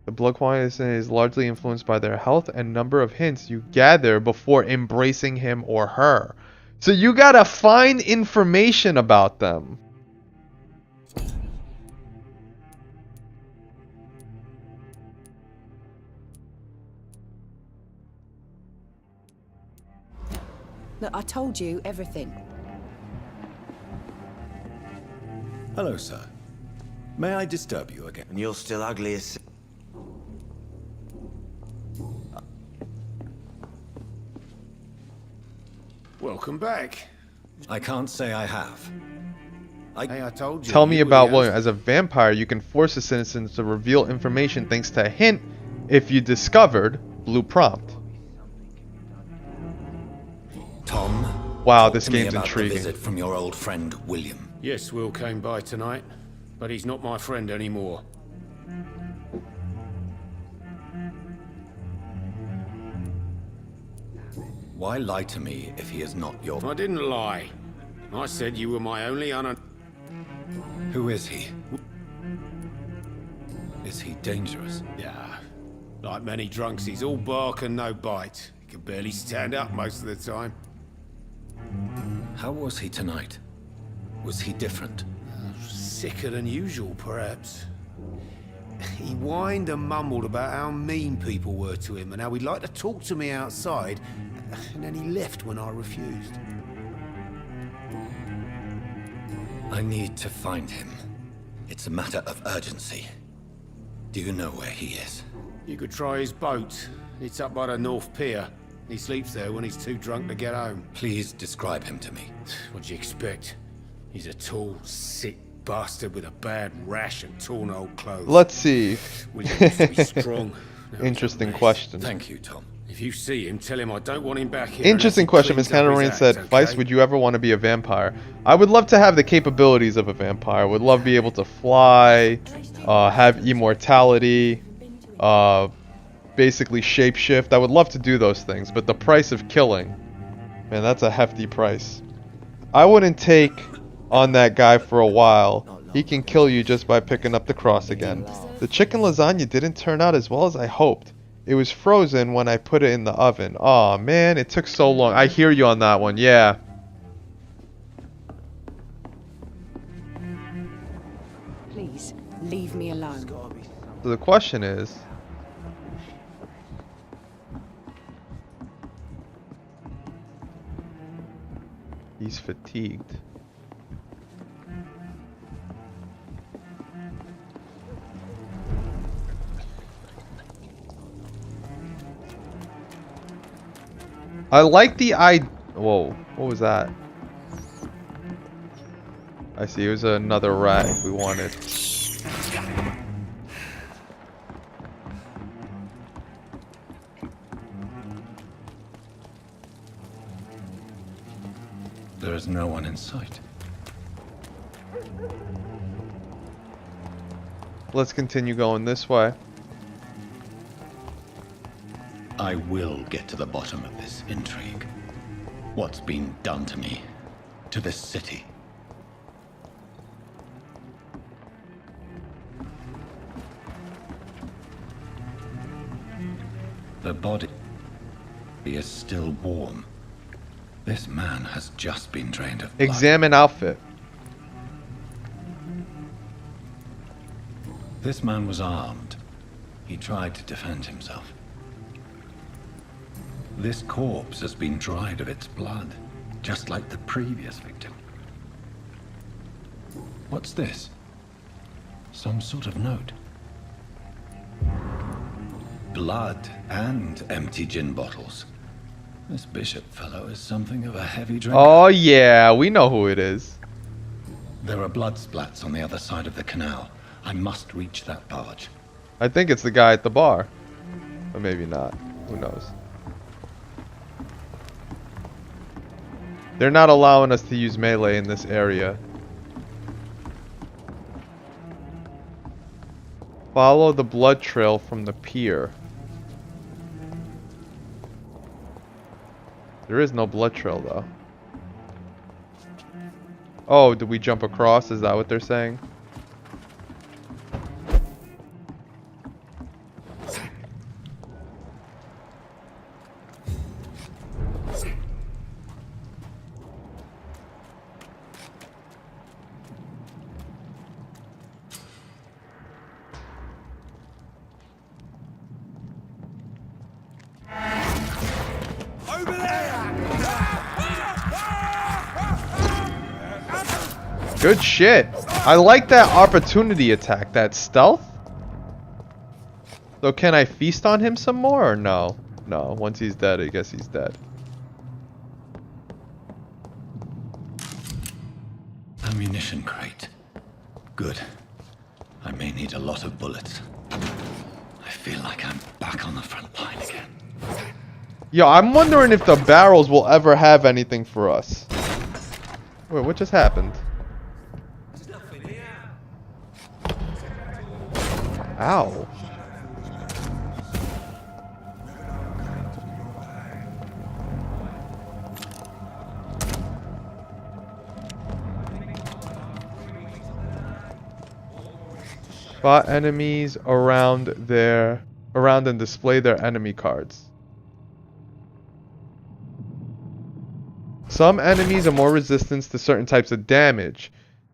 The blood quantity is largely influenced by their health and number of hints you gather before embracing him or her. So you gotta find information about them. Look, I told you everything. Hello, sir. May I disturb you again? And you're still ugly as... Welcome back. I can't say I have. Hey, I told you. Tell me you were about the William. As a vampire, you can force a citizen to reveal information thanks to a hint if you discovered Blue Prompt. Wow, Talk this to me game's about intriguing. the visit from your old friend, William. Yes, Will came by tonight, but he's not my friend anymore. Why lie to me if he is not your... I didn't lie. I said you were my only Who is he? Is he dangerous? Yeah. Like many drunks, he's all bark and no bite. He can barely stand up most of the time. How was he tonight? Was he different? Sicker than usual, perhaps. He whined and mumbled about how mean people were to him and how he'd like to talk to me outside, and then he left when I refused. I need to find him. It's a matter of urgency. Do you know where he is? You could try his boat. It's up by the North Pier. He sleeps there when he's too drunk to get home. Please describe him to me. What'd you expect? He's a tall, sick bastard with a bad rash and torn old clothes. Let's see. Well, he used to be strong. Now he's a Interesting mess. question. Thank you, Tom. If you see him, tell him I don't want him back here. Interesting question. Miss Catarina said, Fice, would you ever want to be a vampire? I would love to have the capabilities of a vampire. Would love to be able to fly, have immortality, basically shapeshift. I would love to do those things, but the price of killing, man, that's a hefty price. I wouldn't take on that guy for a while. He can kill you just by picking up the cross again. The chicken lasagna didn't turn out as well as I hoped. It was frozen when I put it in the oven. Aw, man, it took so long. I hear you on that one, yeah. Please, leave me alone. So the question is... He's fatigued. I like the Whoa, what was that? I see, it was another rat if we wanted. There is no one in sight. Let's continue going this way. I will get to the bottom of this intrigue. What's been done to me? To this city? The body is still warm. This man has just been drained of blood. Examine outfit. This man was armed. He tried to defend himself. This corpse has been dried of its blood, just like the previous victim. What's this? Some sort of note. Blood and empty gin bottles. This bishop fellow is something of a heavy drinker. Oh yeah, we know who it is. There are blood splats on the other side of the canal. I must reach that barge. I think it's the guy at the bar. Or maybe not. Who knows? They're not allowing us to use melee in this area. Follow the blood trail from the pier. There is no blood trail though. Oh, did we jump across? Is that what they're saying? Good shit. I like that opportunity attack, that stealth. So can I feast on him some more or no? No, once he's dead, I guess he's dead. Ammunition crate. Good. I may need a lot of bullets. I feel like I'm back on the front line again. Yo, I'm wondering if the barrels will ever have anything for us. Wait, what just happened? Ow. Spot enemies around and display their enemy cards. Some enemies are more resistant to certain types of damage.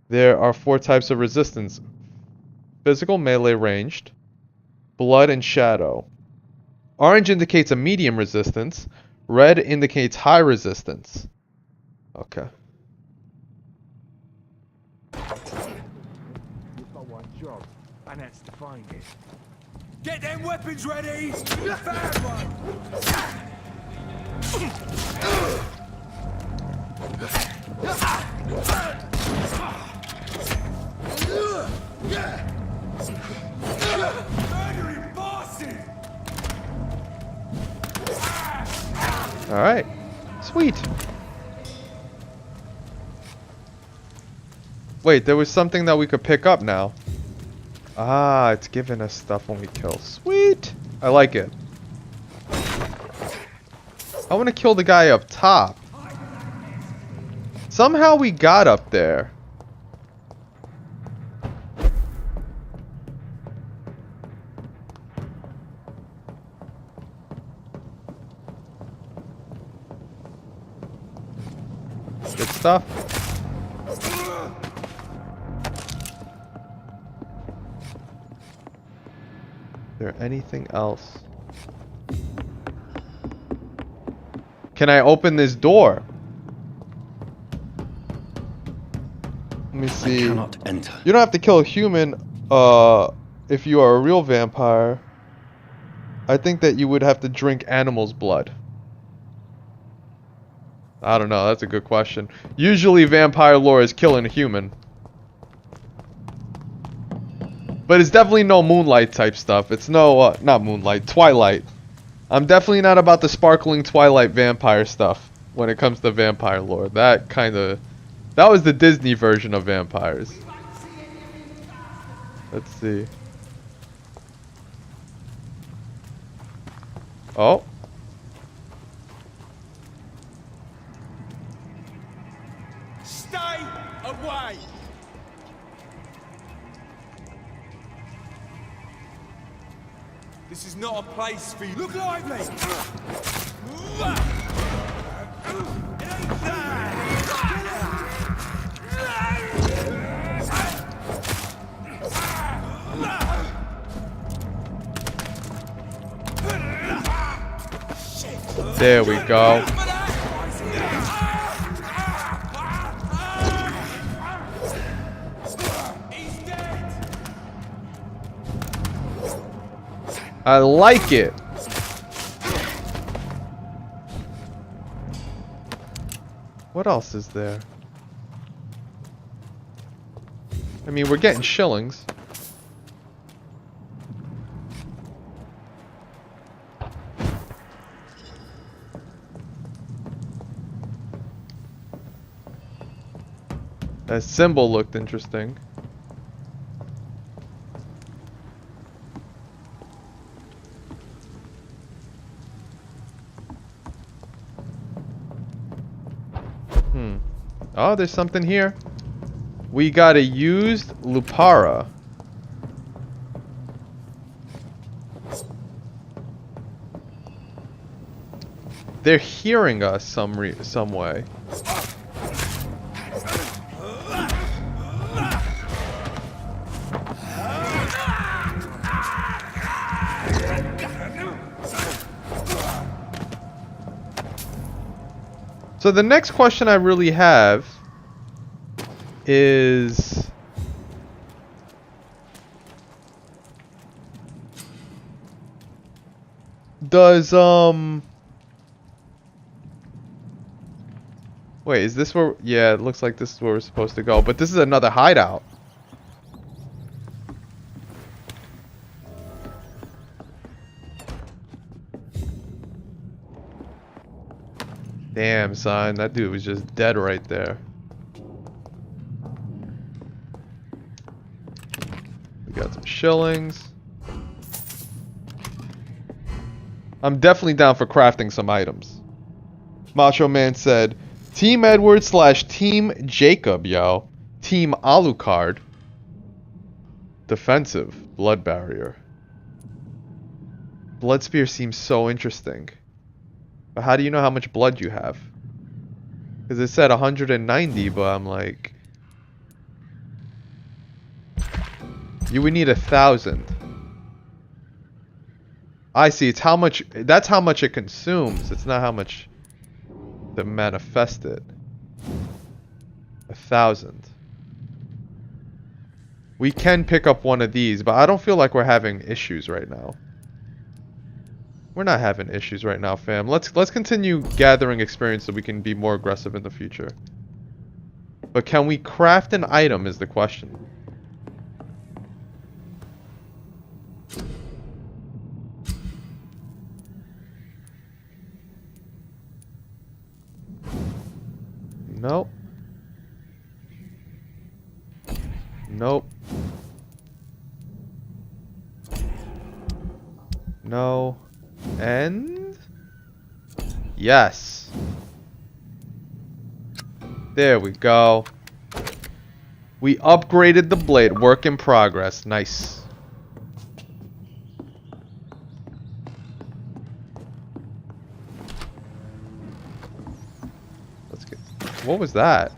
There are 4 types of resistance. Physical, melee, ranged, blood, and shadow. Orange indicates a medium resistance. Red indicates high resistance. Okay. And that's to find it. Get them weapons ready! Bad one! Murdering bosses! Alright. Sweet. Wait, there was something that we could pick up now. Ah, it's giving us stuff when we kill. Sweet! I like it. I want to kill the guy up top. Somehow we got up there. Good stuff. Is there anything else? Can I open this door? Let me see. I cannot enter. You don't have to kill a human if you are a real vampire. I think that you would have to drink animal's blood. I don't know, that's a good question. Usually vampire lore is killing a human. But it's definitely no Moonlight type stuff. It's no, not Moonlight, Twilight. I'm definitely not about the sparkling Twilight vampire stuff when it comes to vampire lore. That was the Disney version of vampires. Let's see. Oh. Stay away! This is not a place for you. Look lively! There we go. I like it. What else is there? I mean, we're getting shillings. That symbol looked interesting. Oh, there's something here. We got a used Lupara. They're hearing us some way. So the next question I really have is does wait, is this where, yeah, it looks like this is where we're supposed to go, but this is another hideout. Damn, son, that dude was just dead right there. We got some shillings. I'm definitely down for crafting some items. Macho Man said, Team Edward / Team Jacob, yo. Team Alucard. Defensive. Blood Barrier. Blood Spear seems so interesting. But how do you know how much blood you have? Because it said 190, but I'm like... You would need 1,000. I see, it's how much... That's how much it consumes. It's not how much to manifest it. 1,000. We can pick up one of these, but I don't feel like we're having issues right now. We're not having issues right now, fam. Let's continue gathering experience so we can be more aggressive in the future. But can we craft an item is the question. Nope. Nope. No. And... Yes. There we go. We upgraded the blade. Work in progress. Nice. Let's get... What was that?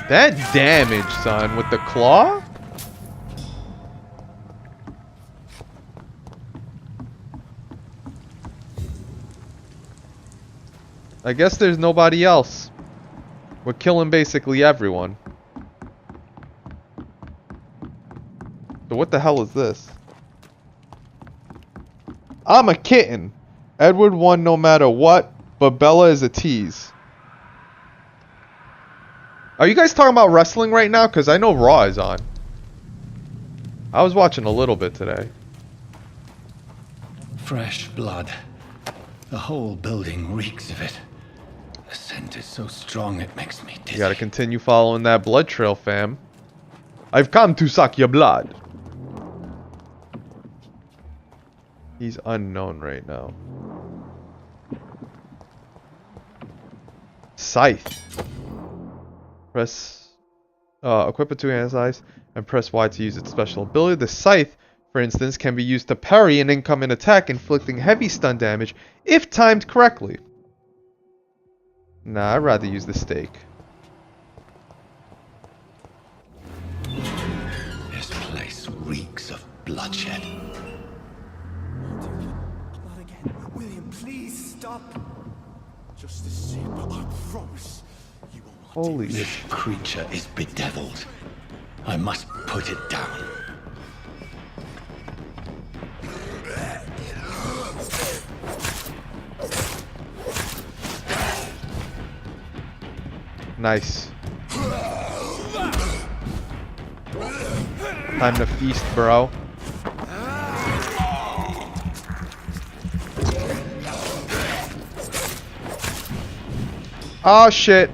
That damage, son, with the claw? I guess there's nobody else. We're killing basically everyone. So what the hell is this? I'm a kitten. Edward won no matter what, but Bella is a tease. Are you guys talking about wrestling right now? Because I know Raw is on. I was watching a little bit today. Fresh blood. The whole building reeks of it. The scent is so strong it makes me dizzy. You gotta continue following that blood trail, fam. I've come to suck your blood. He's unknown right now. Scythe. Press, equip it to analyze and press Y to use its special ability. The Scythe, for instance, can be used to parry an incoming attack, inflicting heavy stun damage if timed correctly. Nah, I'd rather use the stake. This place reeks of bloodshed. Not again. William, please stop. Just a sip, I promise. You will not. Holy This shit. creature is bedeviled. I must put it down. Nice. Time to feast, bro. Oh shit.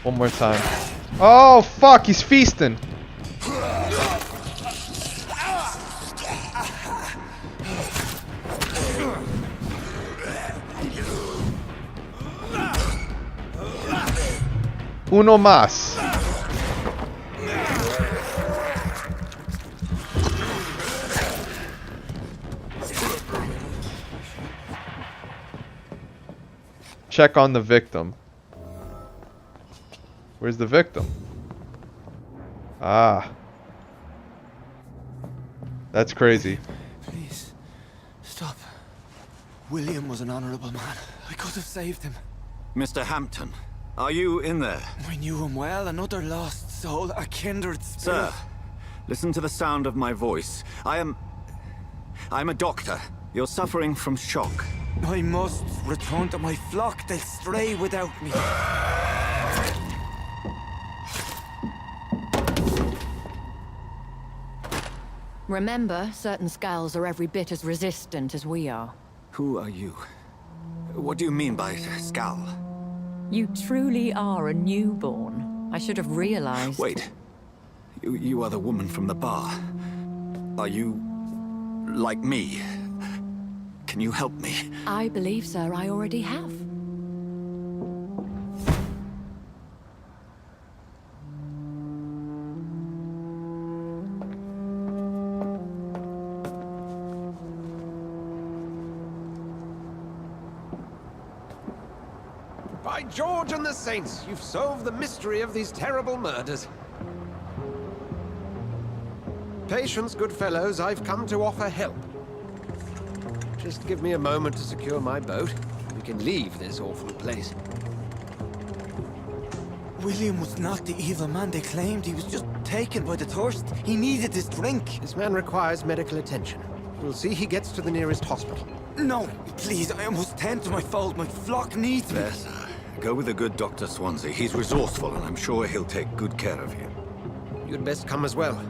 One more time. Oh fuck, he's feasting. Uno más. Check on the victim. Where's the victim? Ah. That's crazy. Please, stop. William was an honorable man. I could have saved him. Mr. Hampton, are you in there? I knew him well, another lost soul, a kindred spirit. Sir, listen to the sound of my voice. I I'm a doctor. You're suffering from shock. I must return to my flock. They'll stray without me. Remember, certain skulls are every bit as resistant as we are. Who are you? What do you mean by skull? You truly are a newborn. I should have realized. Wait. You are the woman from the bar. Are you... like me? Can you help me? I believe, sir, I already have. By George and the Saints, you've solved the mystery of these terrible murders. Patience, good fellows, I've come to offer help. Just give me a moment to secure my boat. We can leave this awful place. William was not the evil man they claimed. He was just taken by the thirst. He needed his drink. This man requires medical attention. We'll see he gets to the nearest hospital. No, please, I must tend to my fold. My flock needs me. There, sir. Go with the good Dr. Swansea. He's resourceful, and I'm sure he'll take good care of you. You'd best come as well.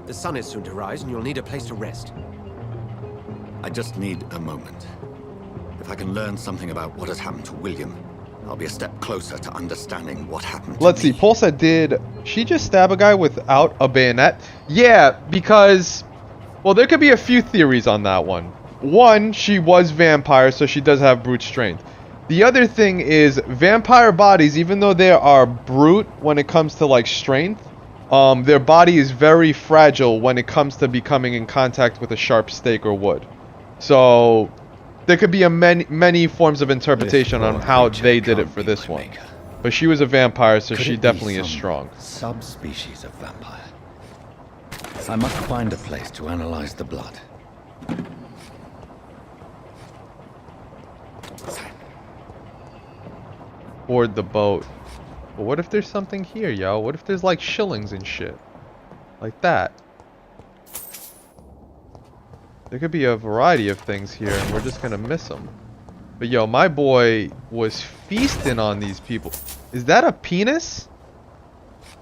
The sun is soon to rise, and you'll need a place to rest. I just need a moment. If I can learn something about what has happened to William, I'll be a step closer to understanding what happened to Let's see. Paul said, did she just stab a guy without a bayonet? Yeah, because... well, there could be a few theories on that one. One, she was vampire, so she does have brute strength. The other thing is, vampire bodies, even though they are brute when it comes to, like, strength, their body is very fragile when it comes to becoming in contact with a sharp stake or wood. So, there could be many forms of interpretation on how they did it for this one. But she was a vampire, so she definitely is strong. Subspecies of vampire. I must find a place to analyze the blood. Board the boat. But what if there's something here, yo? What if there's like shillings and shit? Like that. There could be a variety of things here, and we're just gonna miss them. But yo, my boy was feasting on these people. Is that a penis?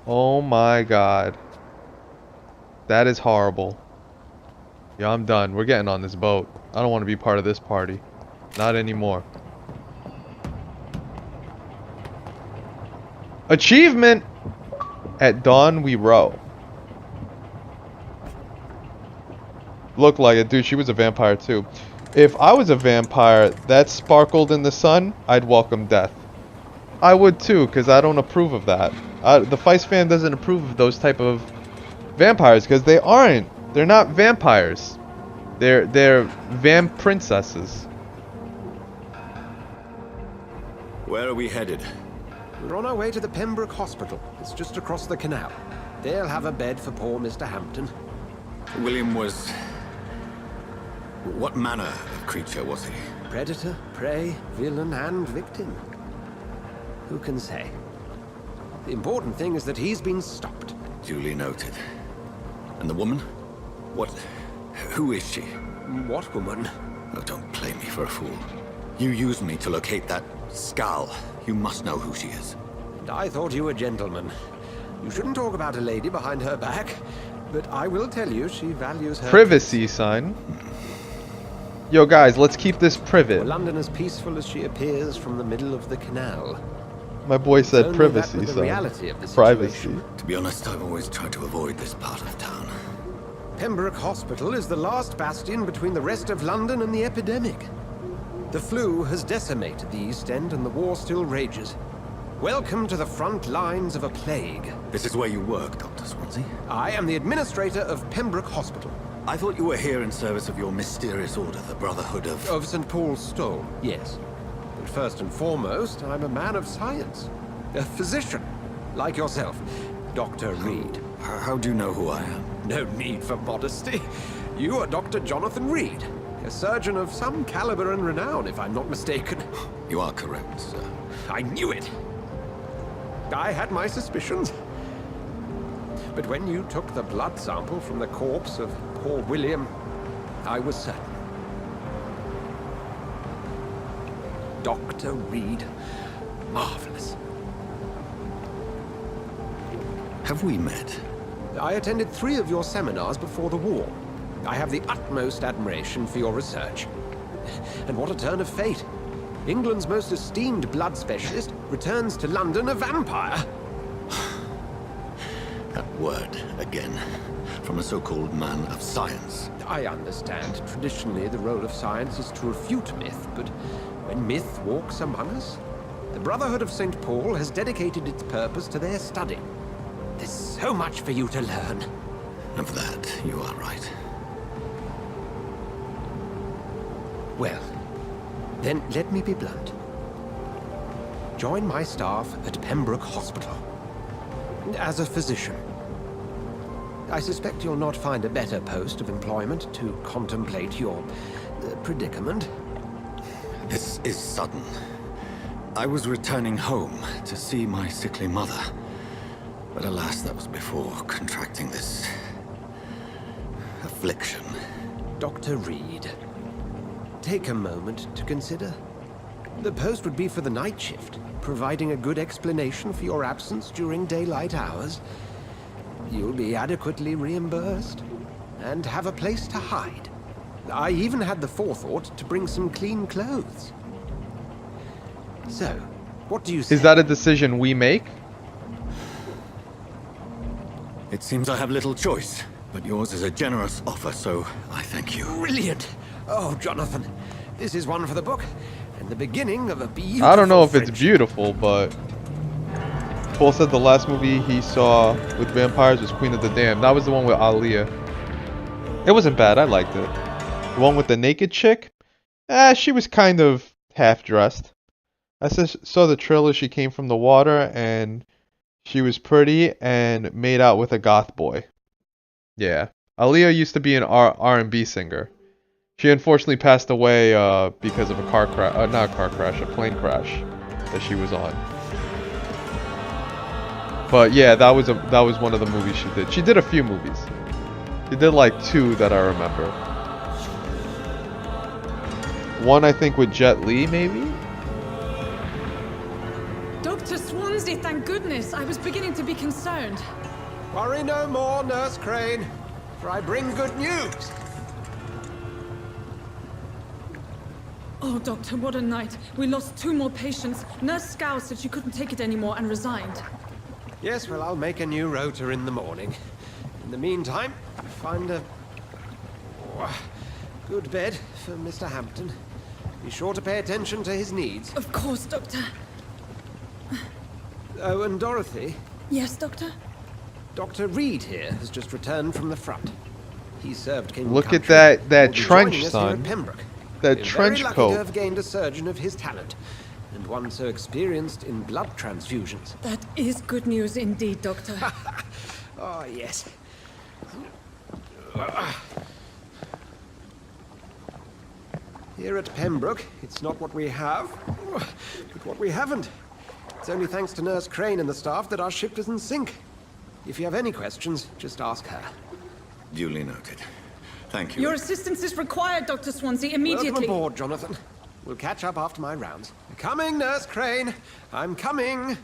Oh my god. That is horrible. Yo, I'm done. We're getting on this boat. I don't want to be part of this party. Not anymore. Achievement! At dawn we row. Looked like it, dude. She was a vampire too. If I was a vampire that sparkled in the sun, I'd welcome death. I would too, because I don't approve of that. The Fice fan doesn't approve of those type of vampires, because they aren't. They're not vampires. They're vamp princesses. Where are we headed? We're on our way to the Pembroke Hospital. It's just across the canal. They'll have a bed for poor Mr. Hampton. William was... what manner of creature was he? Predator, prey, villain, and victim. Who can say? The important thing is that he's been stopped. Duly noted. And the woman? What... who is she? What woman? Oh, don't play me for a fool. You used me to locate that skull. You must know who she is. And I thought you a gentleman. You shouldn't talk about a lady behind her back. But I will tell you, she values her... privacy, son. Yo, guys, let's keep this private. Were London as peaceful as she appears from the middle of the canal? My boy said privacy, the son. Reality of the Privacy. To be honest, I've always tried to avoid this part of town. Pembroke Hospital is the last bastion between the rest of London and the epidemic. The flu has decimated the East End and the war still rages. Welcome to the front lines of a plague. This is where you work, Dr. Swansea? I am the administrator of Pembroke Hospital. I thought you were here in service of your mysterious order, the Brotherhood of... Of St. Paul's Stone, yes. But first and foremost, I'm a man of science. A physician, like yourself, Dr. Reed. How do you know who I am? No need for modesty. You are Dr. Jonathan Reed, a surgeon of some caliber and renown, if I'm not mistaken. You are correct, sir. I knew it! I had my suspicions. But when you took the blood sample from the corpse of poor William, I was certain. Dr. Reed. Marvelous. Have we met? I attended 3 of your seminars before the war. I have the utmost admiration for your research. And what a turn of fate. England's most esteemed blood specialist returns to London a vampire. That word again. From a so-called man of science. I understand. Traditionally, the role of science is to refute myth, but when myth walks among us, the Brotherhood of St. Paul has dedicated its purpose to their study. There's so much for you to learn. Of that, you are right. Well, then let me be blunt. Join my staff at Pembroke Hospital. As a physician. I suspect you'll not find a better post of employment to contemplate your predicament. This is sudden. I was returning home to see my sickly mother. But alas, that was before contracting this affliction. Dr. Reed, take a moment to consider. The post would be for the night shift, providing a good explanation for your absence during daylight hours. You'll be adequately reimbursed and have a place to hide. I even had the forethought to bring some clean clothes. So, what do you say? Is that a decision we make? It seems I have little choice, but yours is a generous offer, so I thank you. Brilliant! Oh, Jonathan, this is one for the book, and the beginning of a beautiful I don't know if friendship. it's beautiful, but Paul said the last movie he saw with vampires was Queen of the Damned. That was the one with Aaliyah. It wasn't bad, I liked it. The one with the naked chick? She was kind of half-dressed. I saw the trailer, she came from the water, and she was pretty and made out with a goth boy. Yeah. Aaliyah used to be an R&B singer. She unfortunately passed away because of a car crash, not a car crash, a plane crash that she was on. But yeah, that was one of the movies she did. She did a few movies. She did like 2 that I remember. One I think with Jet Li, maybe? Dr. Swansea, thank goodness. I was beginning to be concerned. Worry no more, Nurse Crane, for I bring good news. Oh, Doctor, what a night. We lost 2 more patients. Nurse Scow said she couldn't take it anymore and resigned. Yes, well, I'll make a new rota in the morning. In the meantime, find a good bed for Mr. Hampton. Be sure to pay attention to his needs. Of course, Doctor. Oh, and Dorothy? Yes, Doctor? Dr. Reed here has just returned from the front. He served King Look Country. at that Will be trench, joining us here at son. Pembroke. That We're trench very lucky coat. to have gained a surgeon of his talent, and one so experienced in blood transfusions. That is good news indeed, Doctor. Oh, yes. Here at Pembroke, it's not what we have, but what we haven't. It's only thanks to Nurse Crane and the staff that our ship doesn't sink. If you have any questions, just ask her. Duly noted. Thank you. Your assistance is required, Dr. Swansea, immediately. Welcome aboard, Jonathan. We'll catch up after my rounds. Coming, Nurse Crane. I'm coming.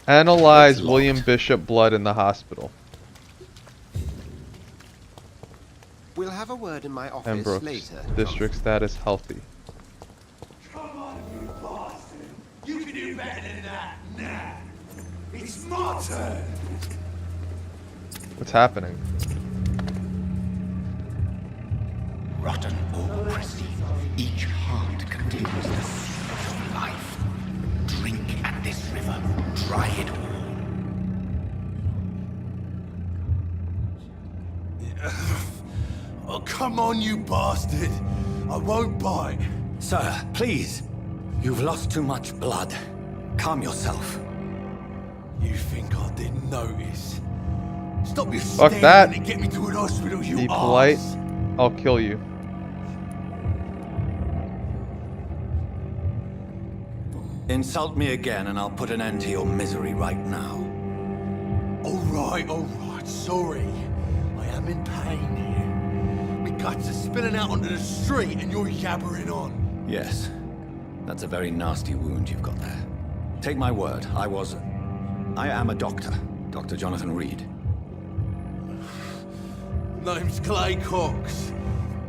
Analyze William Bishop blood in the hospital. We'll have a word in my office Pembroke later. district status healthy. Come on, you bastard! You can do better than that now! It's my turn! What's happening? Rotten or pristine, each heart contains the secret of life. Drink at this river, try it all. Oh, come on, you bastard! I won't bite. Sir, please. You've lost too much blood. Calm yourself. You think I didn't notice? Stop your Fuck staring that. and get me to an hospital, you Be polite. arse. I'll kill you. Insult me again and I'll put an end to your misery right now. Alright, sorry. I am in pain here. My guts are spilling out onto the street and you're yabbering on. Yes. That's a very nasty wound you've got there. Take my word, I am a doctor. Dr. Jonathan Reed. Name's Clay Cox.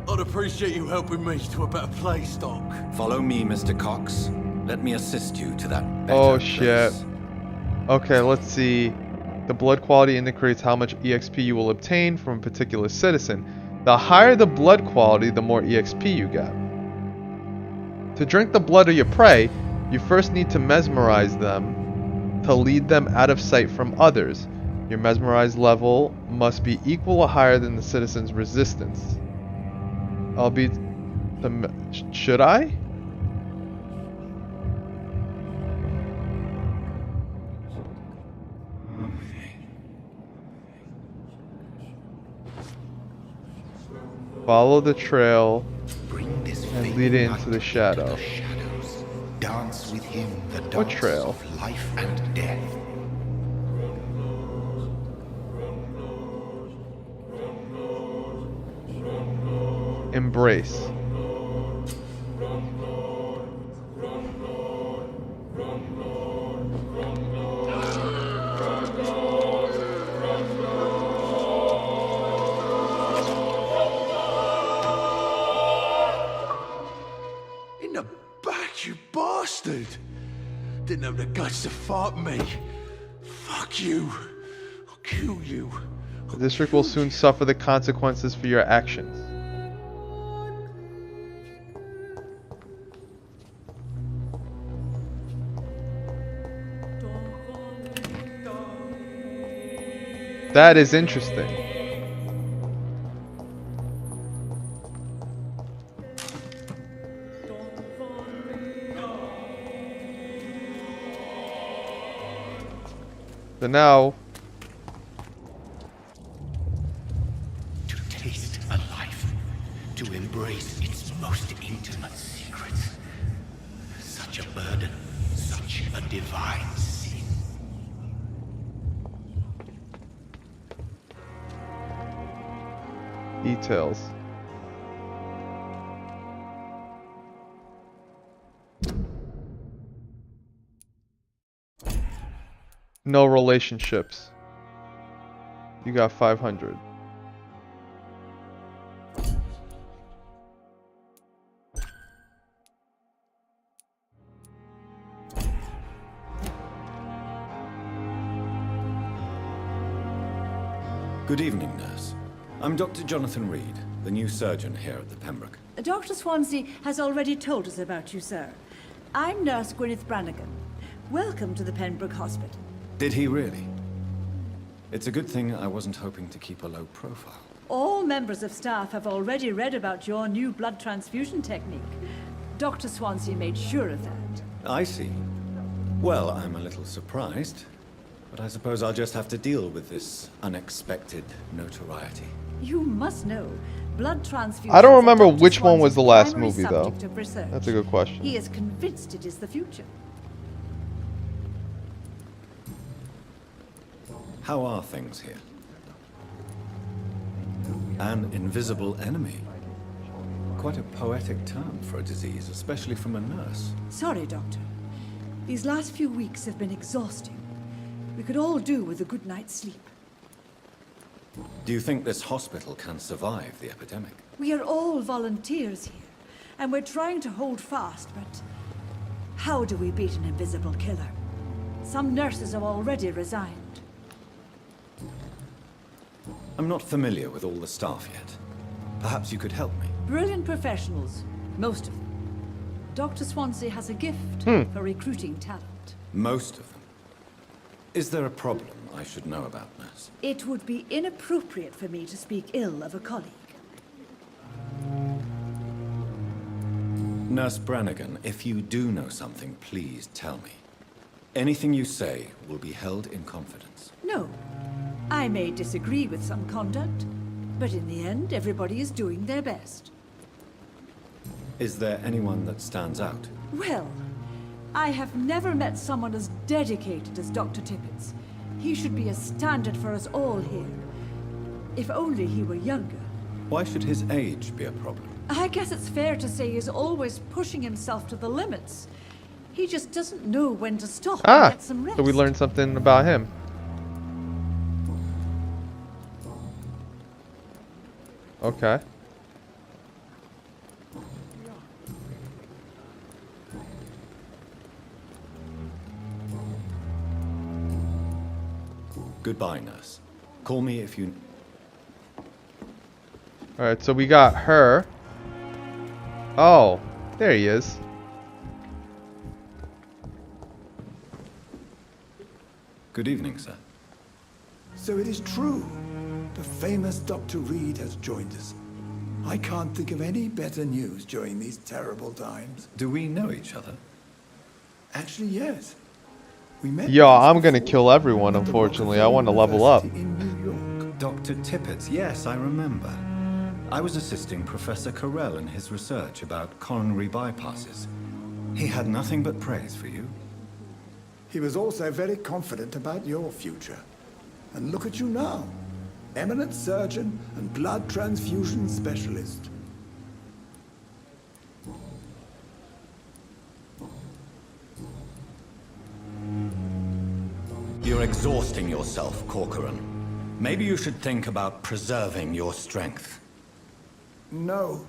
I'd appreciate you helping me to a better place, Doc. Follow me, Mr. Cox. Let me assist you to that better Oh shit. place. Okay, let's see. The blood quality indicates how much EXP you will obtain from a particular citizen. The higher the blood quality, the more EXP you get. To drink the blood of your prey, you first need to mesmerize them to lead them out of sight from others. Your mesmerized level must be equal or higher than the citizen's resistance. Should I? Follow the trail and lead it into the shadow. Dance with him the dance What trail? of life and death. Embrace. In the back, you bastard! Didn't have the guts to fight me. Fuck you. I'll kill you. The district will soon suffer the consequences for your actions. That is interesting. So now, To taste a life, to embrace its most intimate secrets. Such a burden, such a divine sin. details. No relationships. You got 500. Good evening, nurse. I'm Dr. Jonathan Reed, the new surgeon here at the Pembroke. Dr. Swansea has already told us about you, sir. I'm Nurse Gwyneth Brannigan. Welcome to the Pembroke Hospital. Did he really? It's a good thing I wasn't hoping to keep a low profile. All members of staff have already read about your new blood transfusion technique. Dr. Swansea made sure of that. I see. Well, I'm a little surprised, but I suppose I'll just have to deal with this unexpected notoriety. You must know, blood transfusion. I don't remember which one was the last movie, though. That's a good question. He is convinced it is the future. How are things here? An invisible enemy. Quite a poetic term for a disease, especially from a nurse. Sorry, Doctor. These last few weeks have been exhausting. We could all do with a good night's sleep. Do you think this hospital can survive the epidemic? We are all volunteers here, and we're trying to hold fast, but how do we beat an invisible killer? Some nurses have already resigned. I'm not familiar with all the staff yet. Perhaps you could help me. Brilliant professionals, most of them. Dr. Swansea has a gift for recruiting talent. Most of them. Is there a problem I should know about, nurse? It would be inappropriate for me to speak ill of a colleague. Nurse Brannigan, if you do know something, please tell me. Anything you say will be held in confidence. No. I may disagree with some conduct, but in the end, everybody is doing their best. Is there anyone that stands out? Well, I have never met someone as dedicated as Dr. Tippett. He should be a standard for us all here. If only he were younger. Why should his age be a problem? I guess it's fair to say he's always pushing himself to the limits. He just doesn't know when to stop and get some rest. So we learned something about him. Okay. Goodbye, nurse. Call me if you... Alright, so we got her. Oh, there he is. Good evening, sir. So it is true. The famous Dr. Reed has joined us. I can't think of any better news during these terrible times. Do we know each other? Actually, yes. We met. Yo, I'm gonna kill everyone, unfortunately. I want to level up. Dr. Tippett, yes, I remember. I was assisting Professor Carell in his research about coronary bypasses. He had nothing but praise for you. He was also very confident about your future. And look at you now. Eminent surgeon and blood transfusion specialist. You're exhausting yourself, Corcoran. Maybe you should think about preserving your strength. No,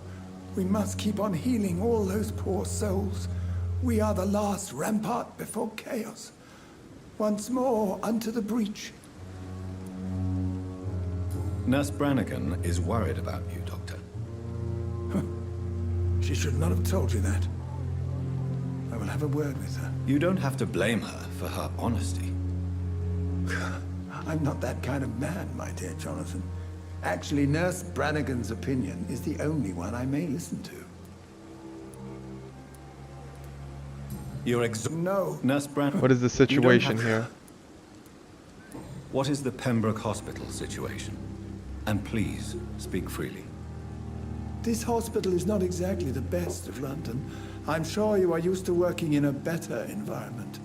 we must keep on healing all those poor souls. We are the last rampart before chaos. Once more unto the breach. Nurse Brannigan is worried about you, Doctor. She should not have told you that. I will have a word with her. You don't have to blame her for her honesty. I'm not that kind of man, my dear Jonathan. Actually, Nurse Brannigan's opinion is the only one I may listen to. You're No, Nurse Brannigan. What is the situation here? What is the Pembroke Hospital situation? And please, speak freely. This hospital is not exactly the best of London. I'm sure you are used to working in a better environment.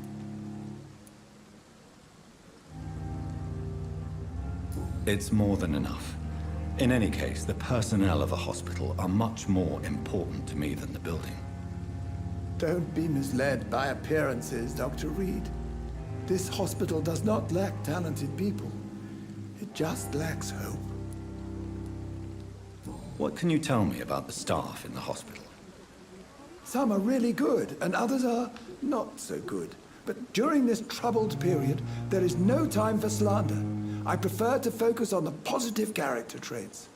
It's more than enough. In any case, the personnel of a hospital are much more important to me than the building. Don't be misled by appearances, Dr. Reed. This hospital does not lack talented people. It just lacks hope. What can you tell me about the staff in the hospital? Some are really good, and others are not so good. But during this troubled period, there is no time for slander. I prefer to focus on the positive character traits.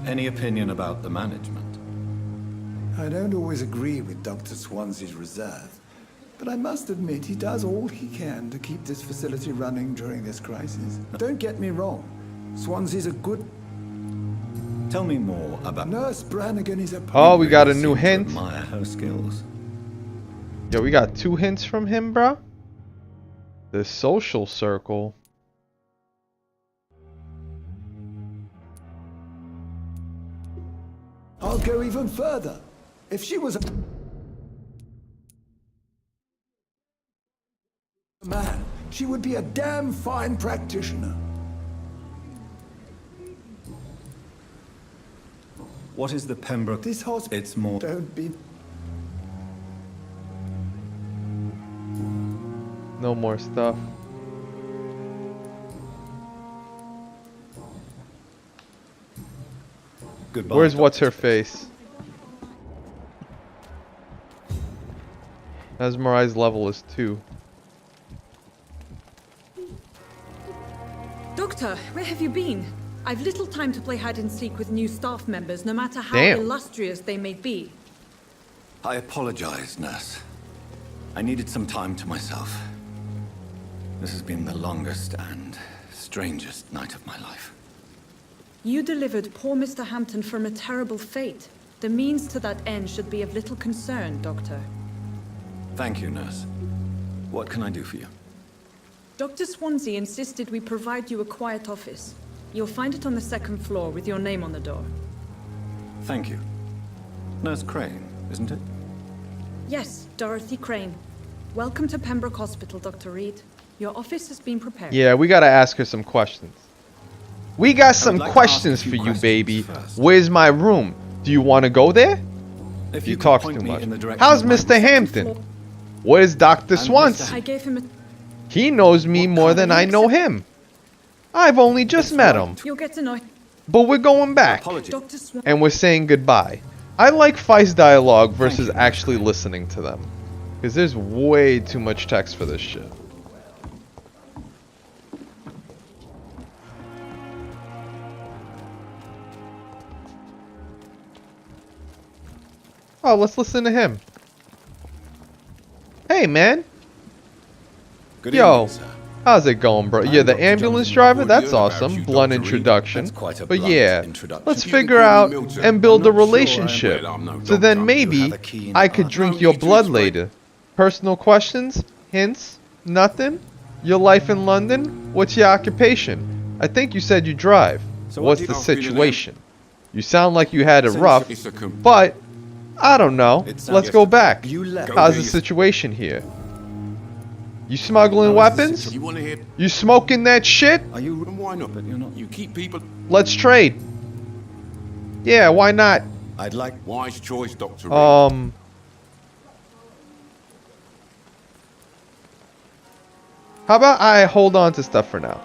Any opinion about the management? I don't always agree with Dr. Swansea's reserve, but I must admit he does all he can to keep this facility running during this crisis. Don't get me wrong, Swansea's a good... Tell me more about... Nurse Brannigan is a... Oh, we got a new hint. Admire her skills. Yo, we got 2 hints from him, bro. The social circle. I'll go even further. If she was a man, she would be a damn fine practitioner. What is the Pembroke? This hospital... It's more... Don't be... No more stuff. Goodbye. Where's what's her face? Mesmerize level is 2. Doctor, where have you been? I've little time to play hide and seek with new staff members, no matter how Damn. illustrious they may be. I apologize, nurse. I needed some time to myself. This has been the longest and strangest night of my life. You delivered poor Mr. Hampton from a terrible fate. The means to that end should be of little concern, Doctor. Thank you, nurse. What can I do for you? Dr. Swansea insisted we provide you a quiet office. You'll find it on the 2nd floor with your name on the door. Thank you. Nurse Crane, isn't it? Yes, Dorothy Crane. Welcome to Pembroke Hospital, Dr. Reed. Your office has been prepared. Yeah, we gotta ask her some questions. We got some questions for you, baby. Where's my room? Do you want to go there? If you could talk point too me much. in the direction How's of my Mr. Hampton? Where's Dr. Swanson? I gave him a... He knows me more than I know him. I've only just met him. You'll get to know... But we're going back. Dr. Swan... And we're saying goodbye. I like Fice dialogue versus actually listening to them. Because there's way too much text for this shit. Oh, let's listen to him. Hey, man. Good Yo, evening, sir. how's it going, bro? You're the ambulance driver? That's awesome. Blunt introduction. Quite a But blunt yeah, introduction. let's figure out and build a relationship. So then maybe I could drink your blood later. Personal questions? Hints? Nothing? Your life in London? What's your occupation? I think you said you drive. What's the situation? You sound like you had it rough, but I don't know. Let's go back. How's the situation here? You smuggling weapons? You smoking that shit? Are you? Why not? But you're not. You keep people. Let's trade. Yeah, why not? I'd like. Wise choice, Dr. How about I hold on to stuff for now?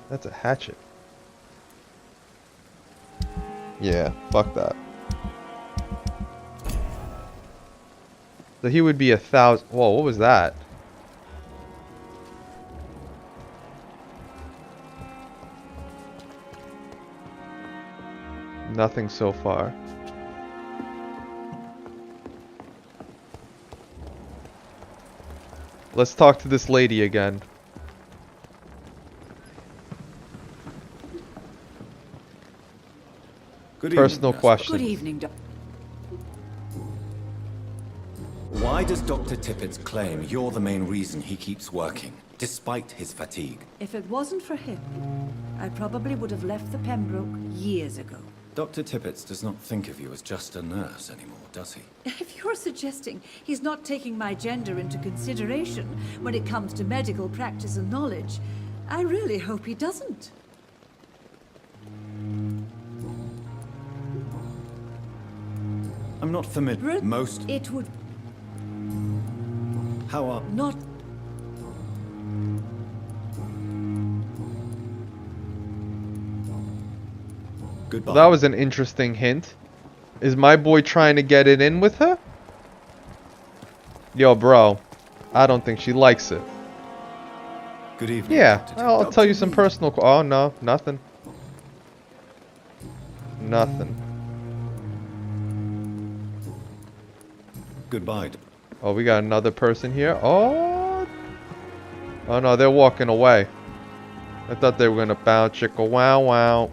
That's a hatchet. Yeah, fuck that. So he would be 1,000. Whoa, what was that? Nothing so far. Let's talk to this lady again. Personal questions. Good evening, Doctor. Why does Dr. Tippett claim you're the main reason he keeps working, despite his fatigue? If it wasn't for him, I probably would have left the Pembroke years ago. Dr. Tippett does not think of you as just a nurse anymore, does he? If you're suggesting he's not taking my gender into consideration when it comes to medical practice and knowledge, I really hope he doesn't. I'm not familiar. Most. It would How are? not. Goodbye. That was an interesting hint. Is my boy trying to get it in with her? Yo, bro. I don't think she likes it. Good evening. Yeah, I'll tell you some personal. Oh no, nothing. Nothing. Goodbye. Oh, we got another person here. Oh. Oh no, they're walking away. I thought they were gonna bounce chicka wow wow.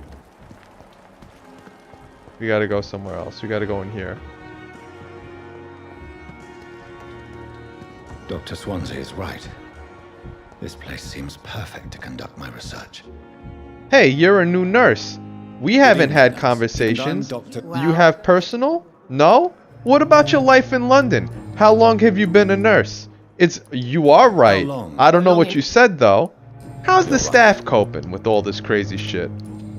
We gotta go somewhere else. We gotta go in here. Dr. Swansea is right. This place seems perfect to conduct my research. Hey, you're a new nurse. We haven't had conversations. And I'm Do you have personal? No? What about your life in London? How long have you been a nurse? You are right. I don't know what you said though. How's the staff coping with all this crazy shit?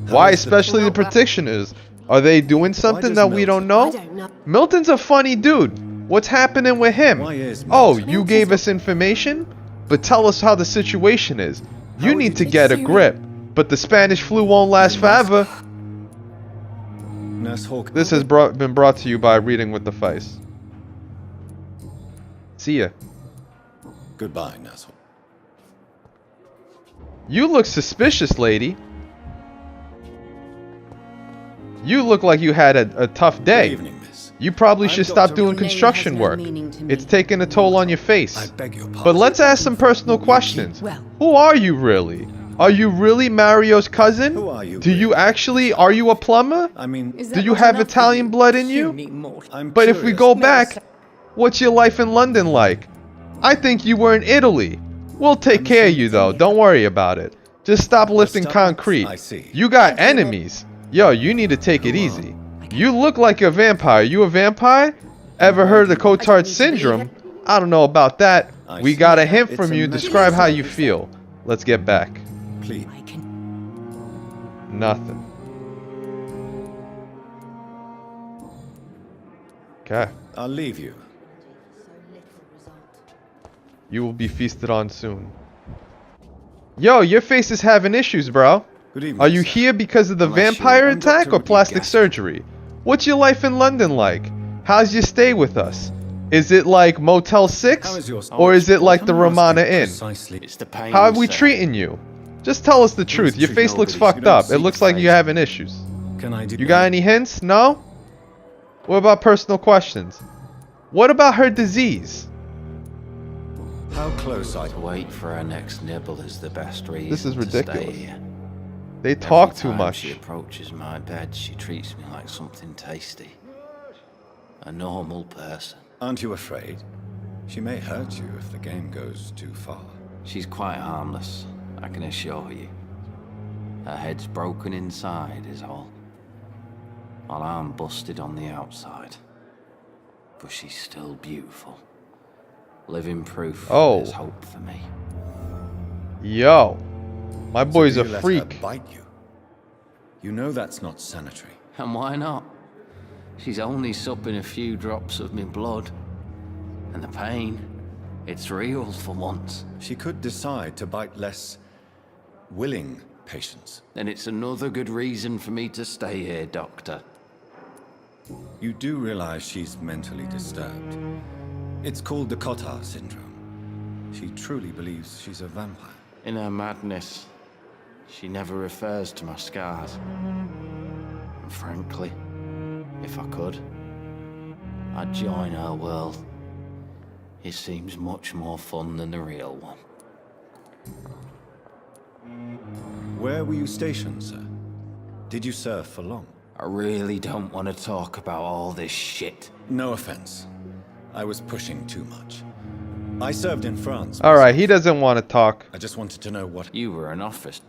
Why especially the practitioners? Are they doing something that we don't know? Milton's a funny dude. What's happening with him? Oh, you gave us information? But tell us how the situation is. You need to get a grip. But the Spanish flu won't last forever. Nurse Hawk. This has been brought to you by Reading with the Fice. See ya. Goodbye, Nurse Hawk. You look suspicious, lady. You look like you had a tough day. Good evening, miss. You probably should stop doing construction work. It's taking a toll on your face. I beg your pardon. But let's ask some personal questions. Who are you really? Are you really Mario's cousin? Who are you? Do you actually? Are you a plumber? I mean, Do you have Italian blood in you? But if we go back, what's your life in London like? I think you were in Italy. We'll take care of you though. Don't worry about it. Just stop lifting concrete. I see. You got enemies. Yo, you need to take it easy. You look like a vampire. You a vampire? Ever heard of the Cotard syndrome? I don't know about that. We got a hint from you. Describe how you feel. Let's get back. Please. Nothing. Okay. I'll leave you. You will be feasted on soon. Yo, your face is having issues, bro. Good evening, Are you sir. here because of the vampire attack or plastic surgery? What's your life in London like? How's your stay with us? Is it like Motel 6? Or is it like the Romana Inn? It's the pain, How are we sir. treating you? Just tell us the truth. Your face looks fucked up. It looks like you're having issues. Can I do You got any hints? No? What about personal questions? What about her disease? How close I To wait for her next nibble is the best reason This is to stay ridiculous. here. They talk Every too time much. she approaches my bed, she treats me like something tasty. A normal person. Aren't you afraid? She may hurt you if the game goes too far. She's quite harmless, I can assure you. Her head's broken inside is all. While I'm busted on the outside. But she's still beautiful. Living proof there's hope for me. Yo. My boy's So a do you let freak. her bite you? You know that's not sanitary. And why not? She's only supping a few drops of me blood. And the pain, it's real for once. She could decide to bite less willing patients. Then it's another good reason for me to stay here, Doctor. You do realize she's mentally disturbed. It's called the Cotard syndrome. She truly believes she's a vampire. In her madness, she never refers to my scars. And frankly, if I could, I'd join her world. It seems much more fun than the real one. Where were you stationed, sir? Did you serve for long? I really don't want to talk about all this shit. No offense. I was pushing too much. I served in France. Alright, he doesn't want to talk. I just wanted to know what... You were an officer.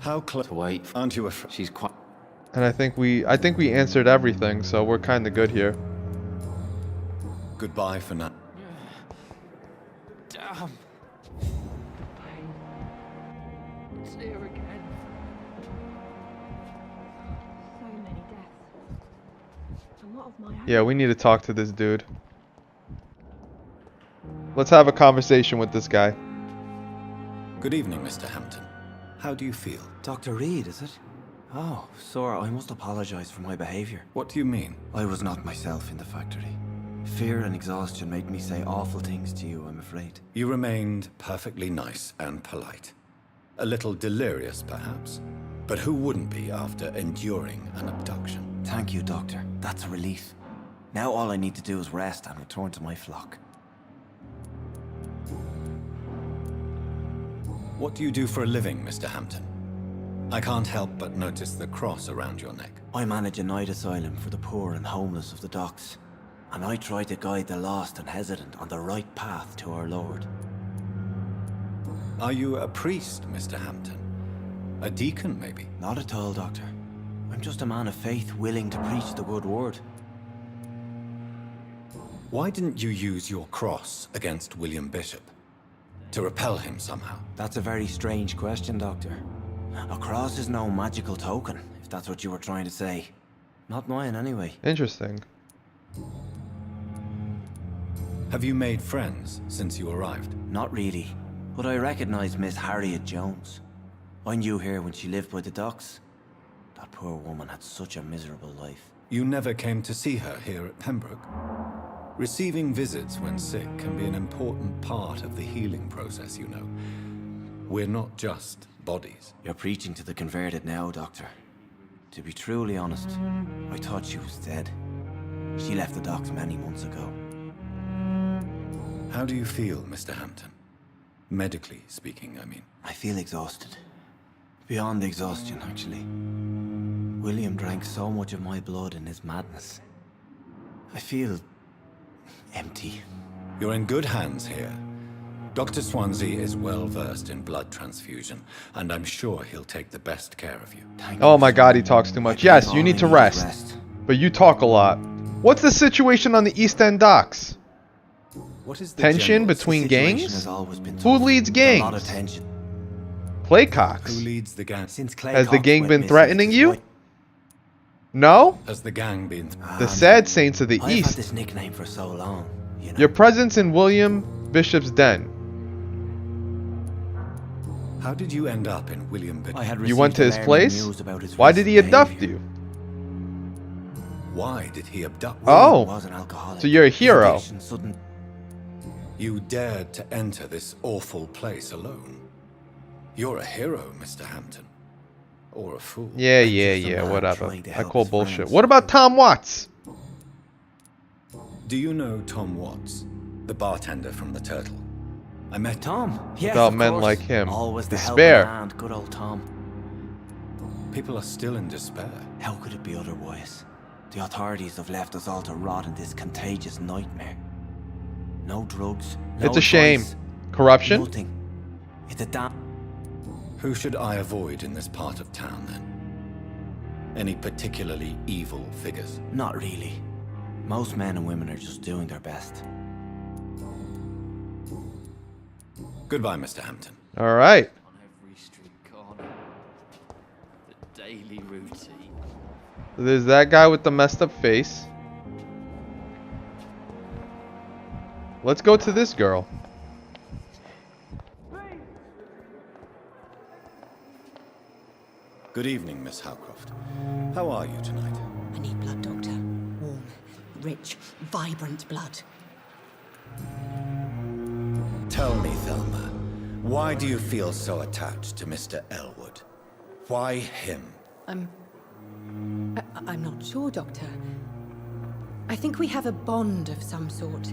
How close... To wait. Aren't you afraid? She's quite... And I think we answered everything, so we're kind of good here. Goodbye for now. Damn. It's here again. So many deaths. And what of my Yeah, we need to talk to this dude. Let's have a conversation with this guy. Good evening, Mr. Hampton. How do you feel? Dr. Reed, is it? Oh, sir, I must apologize for my behavior. What do you mean? I was not myself in the factory. Fear and exhaustion made me say awful things to you, I'm afraid. You remained perfectly nice and polite. A little delirious, perhaps. But who wouldn't be after enduring an abduction? Thank you, Doctor. That's a relief. Now all I need to do is rest and return to my flock. What do you do for a living, Mr. Hampton? I can't help but notice the cross around your neck. I manage a night asylum for the poor and homeless of the docks. And I try to guide the lost and hesitant on the right path to our Lord. Are you a priest, Mr. Hampton? A deacon, maybe? Not at all, Doctor. I'm just a man of faith willing to preach the good word. Why didn't you use your cross against William Bishop? To repel him somehow? That's a very strange question, Doctor. A cross is no magical token, if that's what you were trying to say. Not mine, anyway. Interesting. Have you made friends since you arrived? Not really, but I recognize Miss Harriet Jones. I knew her when she lived by the docks. That poor woman had such a miserable life. You never came to see her here at Pembroke? Receiving visits when sick can be an important part of the healing process, you know. We're not just bodies. You're preaching to the converted now, Doctor. To be truly honest, I thought she was dead. She left the docks many months ago. How do you feel, Mr. Hampton? Medically speaking, I mean. I feel exhausted. Beyond exhaustion, actually. William drank so much of my blood in his madness. I feel... empty. You're in good hands here. Dr. Swansea is well versed in blood transfusion, and I'm sure he'll take the best care of you. Oh my god, he talks too much. Yes, you need to rest. But you talk a lot. What's the situation on the East End docks? What is the Tension between gangs? Who leads gangs? Playcocks. Who leads the gang? Has the gang been threatening you? No? Has the gang been? The Sad Saints of the I've East. had this nickname for so long. You know? Your presence in William Bishop's den. How did you end up in William Bishop? You went to his place? Why did he abduct you? Why did he abduct you? Oh, so you're a hero. You dared to enter this awful place alone. You're a hero, Mr. Hampton. Or a fool. Yeah, whatever. I call bullshit. What about Tom Watts? Do you know Tom Watts, the bartender from the Turtle? I met Tom. Yes, about of men course. like him. Always the Despair. helping hand, good old Tom. People are still in despair. How could it be otherwise? The authorities have left us all to rot in this contagious nightmare. No drugs. No It's a shame. advice, Corruption? Nothing. It's a damn. Who should I avoid in this part of town, then? Any particularly evil figures? Not really. Most men and women are just doing their best. Goodbye, Mr. Hampton. All right. On every street corner. The daily routine. There's that guy with the messed up face. Let's go to this girl. Good evening, Miss Howcroft. How are you tonight? I need blood, Doctor. Warm, rich, vibrant blood. Tell me, Thelma, why do you feel so attached to Mr. Elwood? Why him? I'm not sure, Doctor. I think we have a bond of some sort.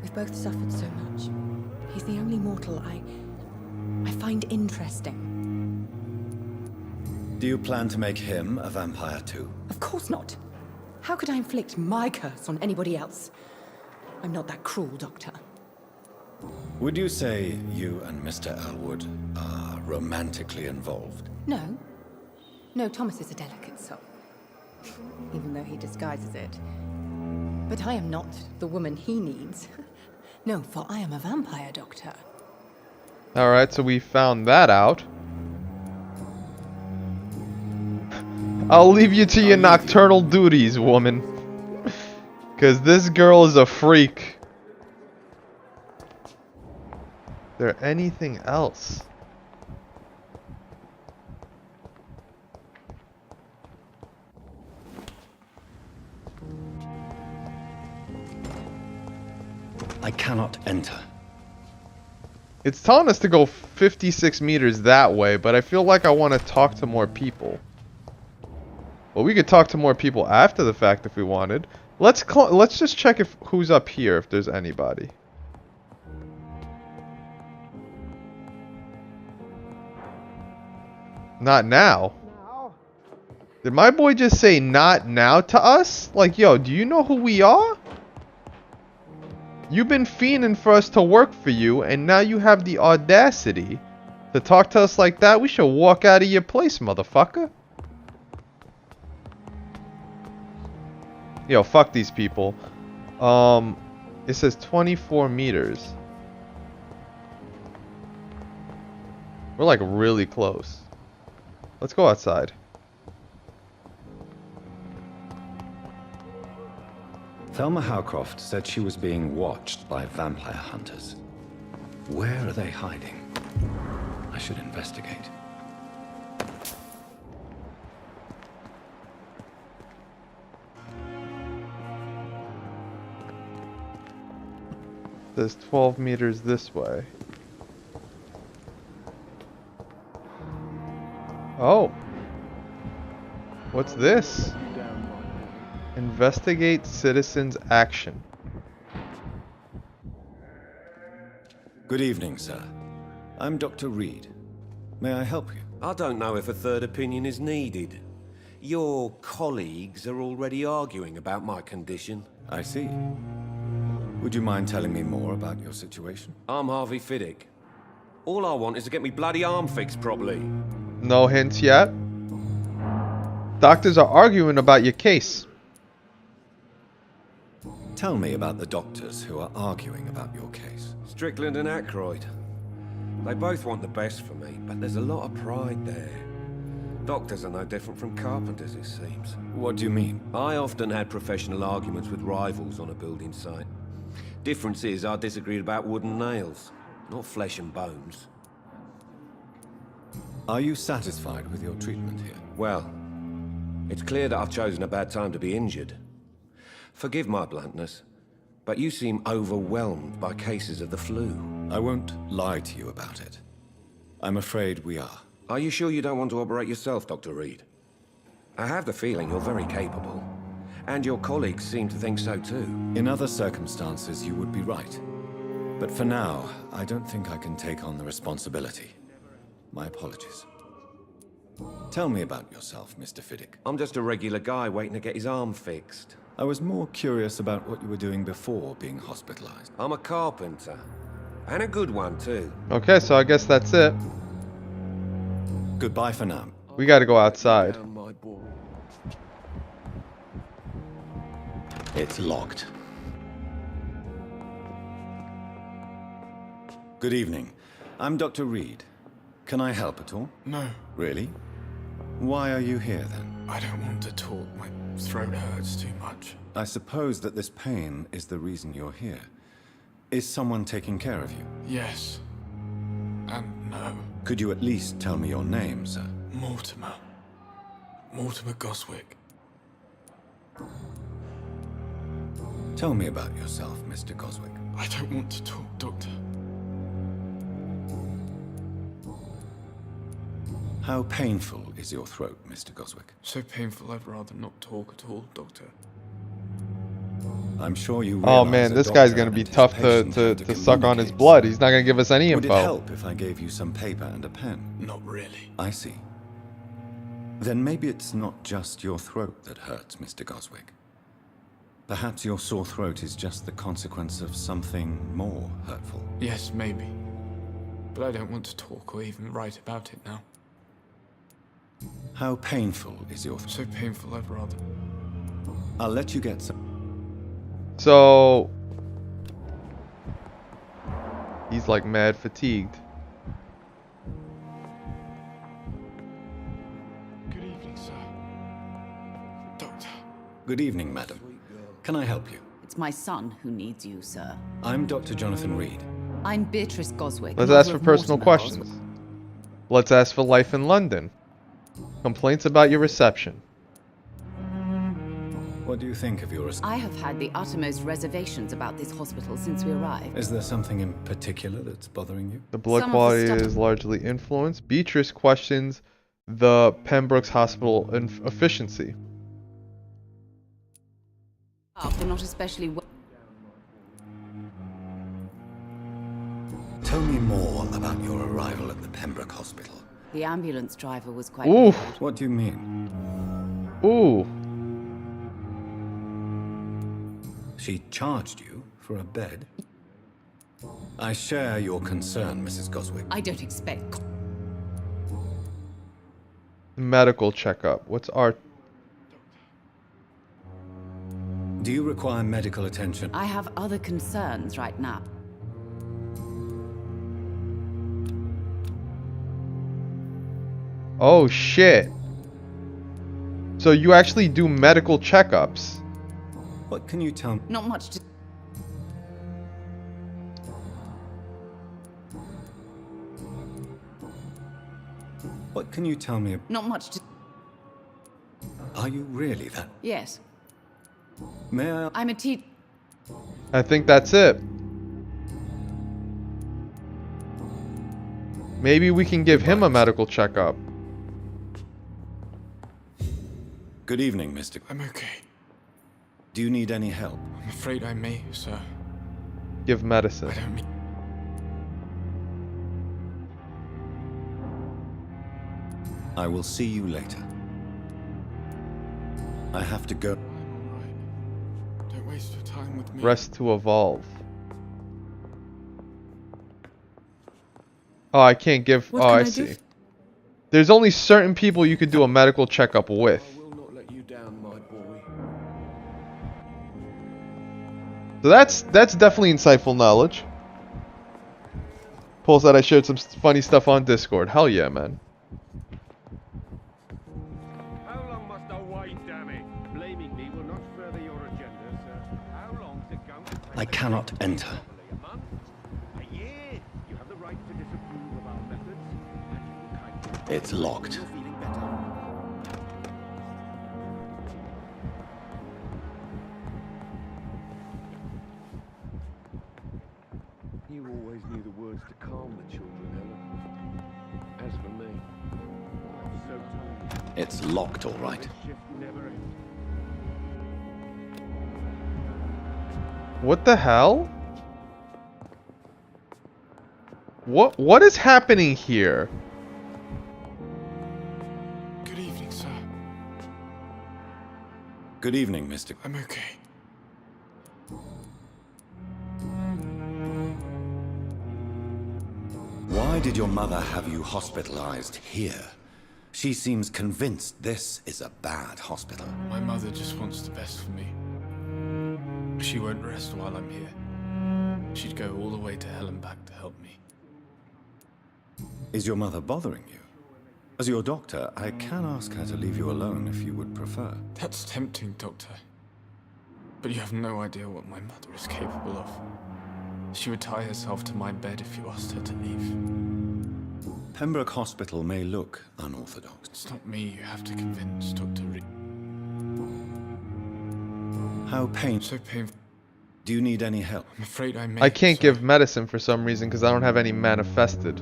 We've both suffered so much. He's the only mortal I find interesting. Do you plan to make him a vampire too? Of course not. How could I inflict my curse on anybody else? I'm not that cruel, Doctor. Would you say you and Mr. Elwood are romantically involved? No. No, Thomas is a delicate soul. Even though he disguises it. But I am not the woman he needs. No, for I am a vampire, Doctor. Alright, so we found that out. I'll leave you to your nocturnal duties, woman. Because this girl is a freak. Is there anything else? I cannot enter. It's telling us to go 56 meters that way, but I feel like I want to talk to more people. Well, we could talk to more people after the fact if we wanted. Let's just check if who's up here, if there's anybody. Not now. Did my boy just say not now to us? Like, yo, do you know who we are? You've been fiending for us to work for you, and now you have the audacity to talk to us like that? We should walk out of your place, motherfucker. Yo, fuck these people. It says 24 meters. We're like really close. Let's go outside. Thelma Howcroft said she was being watched by vampire hunters. Where are they hiding? I should investigate. There's 12 meters this way. Oh. What's this? Investigate citizens' action. Good evening, sir. I'm Dr. Reed. May I help you? I don't know if a third opinion is needed. Your colleagues are already arguing about my condition. I see. Would you mind telling me more about your situation? I'm Harvey Fiddick. All I want is to get me bloody arm fixed properly. No hints yet. Doctors are arguing about your case. Tell me about the doctors who are arguing about your case. Strickland and Aykroyd. They both want the best for me, but there's a lot of pride there. Doctors are no different from carpenters, it seems. What do you mean? I often had professional arguments with rivals on a building site. Difference is I disagreed about wooden nails, not flesh and bones. Are you satisfied with your treatment here? Well, it's clear that I've chosen a bad time to be injured. Forgive my bluntness, but you seem overwhelmed by cases of the flu. I won't lie to you about it. I'm afraid we are. Are you sure you don't want to operate yourself, Dr. Reed? I have the feeling you're very capable, and your colleagues seem to think so too. In other circumstances, you would be right. But for now, I don't think I can take on the responsibility. My apologies. Tell me about yourself, Mr. Fiddick. I'm just a regular guy waiting to get his arm fixed. I was more curious about what you were doing before being hospitalized. I'm a carpenter. And a good one, too. Okay, so I guess that's it. Goodbye for now. We gotta go outside. It's locked. Good evening. I'm Dr. Reed. Can I help at all? No. Really? Why are you here then? I don't want to talk. My throat hurts too much. I suppose that this pain is the reason you're here. Is someone taking care of you? Yes. And no. Could you at least tell me your name, sir? Mortimer. Mortimer Goswick. Tell me about yourself, Mr. Goswick. I don't want to talk, Doctor. How painful is your throat, Mr. Goswick? So painful I'd rather not talk at all, Doctor. I'm sure you Oh man, this guy's gonna be tough to suck on his blood. He's not gonna give us any info. Would it help if I gave you some paper and a pen? Not really. I see. Then maybe it's not just your throat that hurts, Mr. Goswick. Perhaps your sore throat is just the consequence of something more hurtful. Yes, maybe. But I don't want to talk or even write about it now. How painful is your throat? So painful I'd rather. I'll let you get some. So he's like mad fatigued. Good evening, sir. Doctor. Good evening, madam. Can I help you? It's my son who needs you, sir. I'm Dr. Jonathan Reed. I'm Beatrice Goswick. Let's ask for personal questions. Let's ask for life in London. Complaints about your reception. What do you think of your... I have had the uttermost reservations about this hospital since we arrived. Is there something in particular that's bothering you? The blood quality is largely influenced. Beatrice questions the Pembroke's hospital efficiency. We're not especially well. Tell me more about your arrival at the Pembroke Hospital. The ambulance driver was quite... Ooh. What do you mean? Ooh. She charged you for a bed? I share your concern, Mrs. Goswick. I don't expect... Medical checkup. What's our... Do you require medical attention? I have other concerns right now. Oh shit. So you actually do medical checkups. What can you tell me? Not much to... What can you tell me? Not much to... Are you really that? Yes. May I... I'm a teacher. I think that's it. Maybe we can give him a medical checkup. Good evening, Mr. I'm okay. Do you need any help? I'm afraid I may, sir. Give medicine. I don't mean... I will see you later. I have to go. I'm alright. Don't waste your time with me. Rest to evolve. Oh, I can't give... What oh, can I I do see. There's only certain people you could do a medical checkup with. So that's definitely insightful knowledge. Paul said I shared some funny stuff on Discord. Hell yeah, man. How long must I wait, damn it? Blaming me will not further your agenda, sir. How long is it going to take? I cannot enter. A month? A year? You have the right to disapprove of our methods. It's locked. You always knew the words to calm the children, Ellen. As for me, I'm so tired. It's locked, all right. This shift never ends. What the hell? What is happening here? Good evening, sir. Good evening, Mr. I'm okay. Why did your mother have you hospitalized here? She seems convinced this is a bad hospital. My mother just wants the best for me. She won't rest while I'm here. She'd go all the way to hell and back to help me. Is your mother bothering you? As your doctor, I can ask her to leave you alone if you would prefer. That's tempting, Doctor. But you have no idea what my mother is capable of. She would tie herself to my bed if you asked her to leave. Pembroke Hospital may look unorthodox. It's not me you have to convince, Dr. Reed. How So painful. Do you need any help? I'm afraid I may. I can't give medicine for some reason because I don't have any manifested.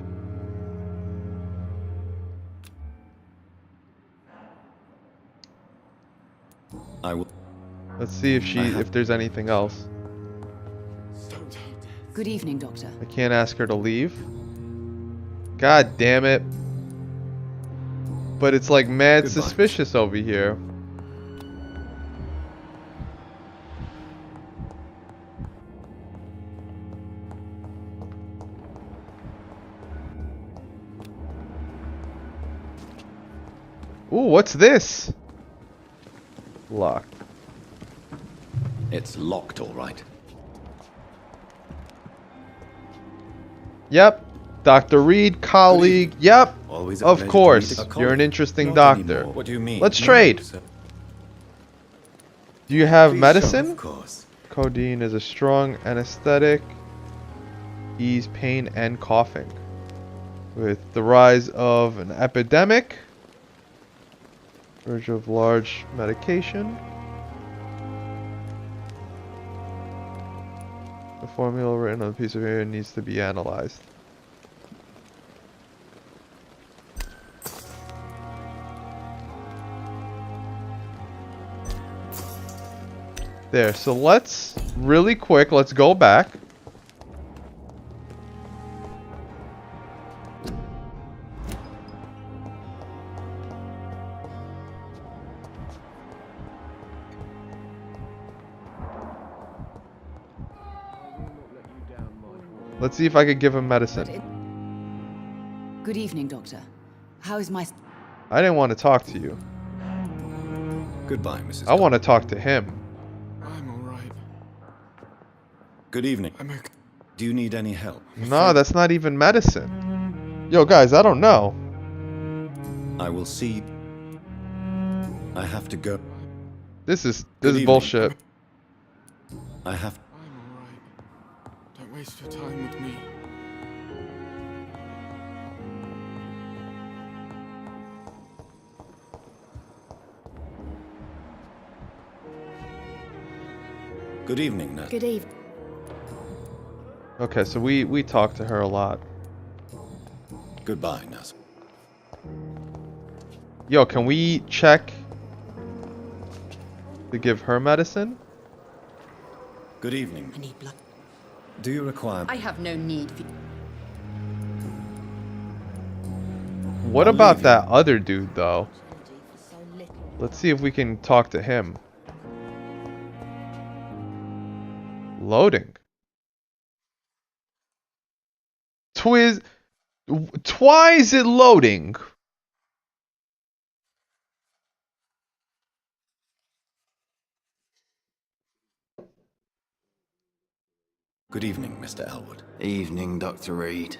I will. Let's see if there's anything else. Good evening, Doctor. I can't ask her to leave. God damn it. But it's like mad Goodbye. suspicious over here. Ooh, what's this? Locked. It's locked, all right. Yep. Dr. Reed, colleague. Yep. Always a Of pleasure to course. meet a You're colleague. an interesting Not doctor. anymore. What do you mean? Let's No, trade. sir. Do you have Please, medicine? sure, of course. Codeine is a strong anesthetic. Ease pain and coughing. With the rise of an epidemic, verge of large medication. The formula written on a piece of paper needs to be analyzed. There, so let's really quick, let's go back. Let's see if I could give him medicine. Good evening, Doctor. How is my... I didn't want to talk to you. Goodbye, Mrs. I want to talk to him. I'm alright. Good evening. I'm okay. Do you need any help? No, that's not even medicine. Yo, guys, I don't know. I will see. I have to go. This is evening. bullshit. I have. I'm alright. Don't waste your time with me. Good evening, nurse. Good evening. Okay, so we talk to her a lot. Goodbye, nurse. Yo, can we check to give her medicine? Good evening. I need blood. Do you require... I have no need for... What about that other dude, though? Let's see if we can talk to him. Loading. Why is it loading? Good evening, Mr. Elwood. Evening, Dr. Reed.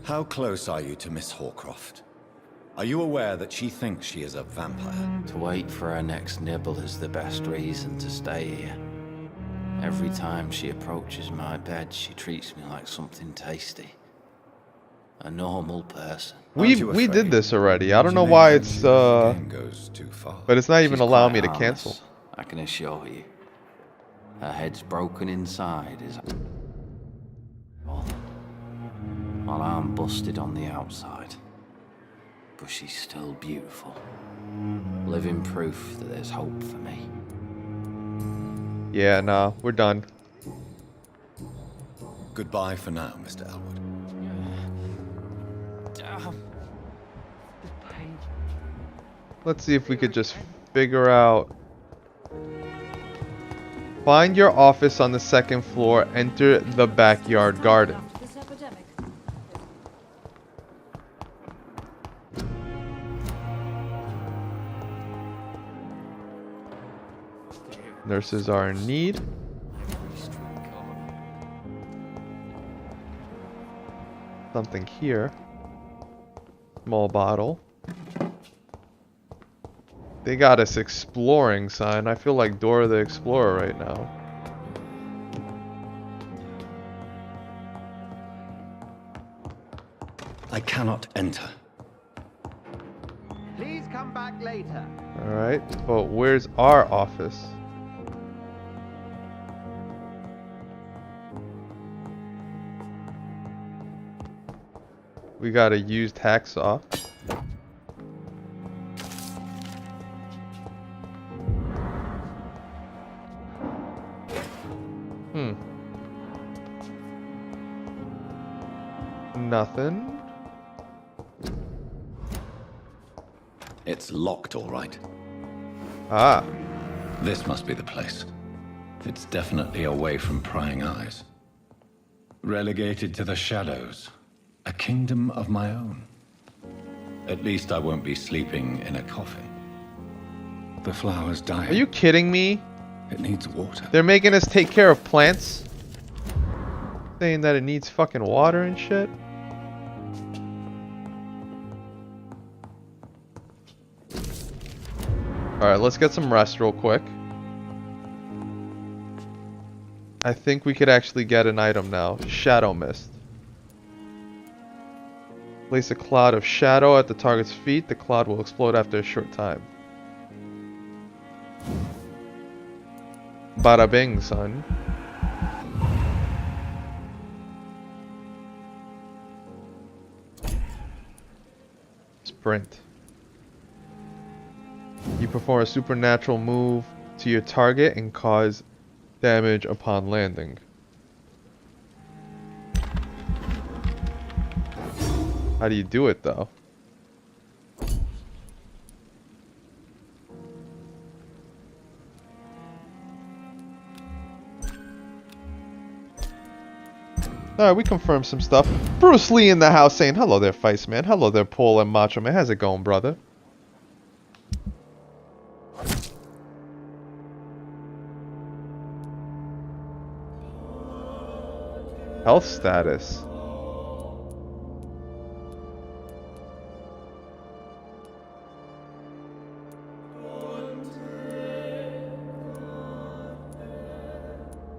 How close are you to Miss Horcroft? Are you aware that she thinks she is a vampire? To wait for her next nibble is the best reason to stay here. Every time she approaches my bed, she treats me like something tasty. A normal person. We did this already. I don't know why it's but it's not even allowing me to cancel. I can assure you. Her head's broken inside is while I'm busted on the outside. But she's still beautiful. Living proof that there's hope for me. Yeah, nah, we're done. Goodbye for now, Mr. Elwood. Let's see if we could just figure out. Find your office on the 2nd floor. Enter the backyard garden. Nurses are in need. Something here. Small bottle. They got us exploring sign. I feel like Dora the Explorer right now. I cannot enter. Please come back later. Alright, but where's our office? We got a used hacksaw. Nothing. It's locked, all right. Ah. This must be the place. It's definitely away from prying eyes. Relegated to the shadows. A kingdom of my own. At least I won't be sleeping in a coffin. The flower's dying. Are you kidding me? It needs water. They're making us take care of plants? Saying that it needs fucking water and shit? Alright, let's get some rest real quick. I think we could actually get an item now. Shadow Mist. Place a cloud of shadow at the target's feet. The cloud will explode after a short time. Bada bing, son. Sprint. You perform a supernatural move to your target and cause damage upon landing. How do you do it though? Alright, we confirmed some stuff. Bruce Lee in the house saying, hello there, Fice Man. Hello there, Paul and Macho Man. How's it going, brother? Health status.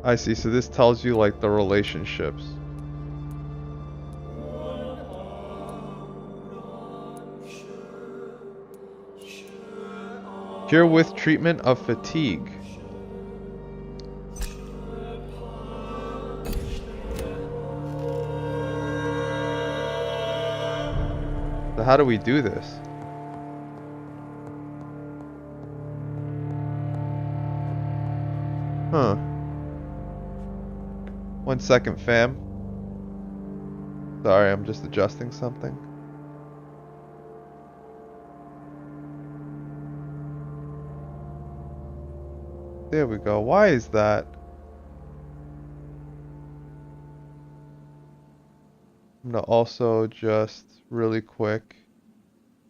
I see, so this tells you like the relationships. Cure with treatment of fatigue. So how do we do this? Huh. 1 second, fam. Sorry, I'm just adjusting something. There we go. Why is that? I'm gonna also just really quick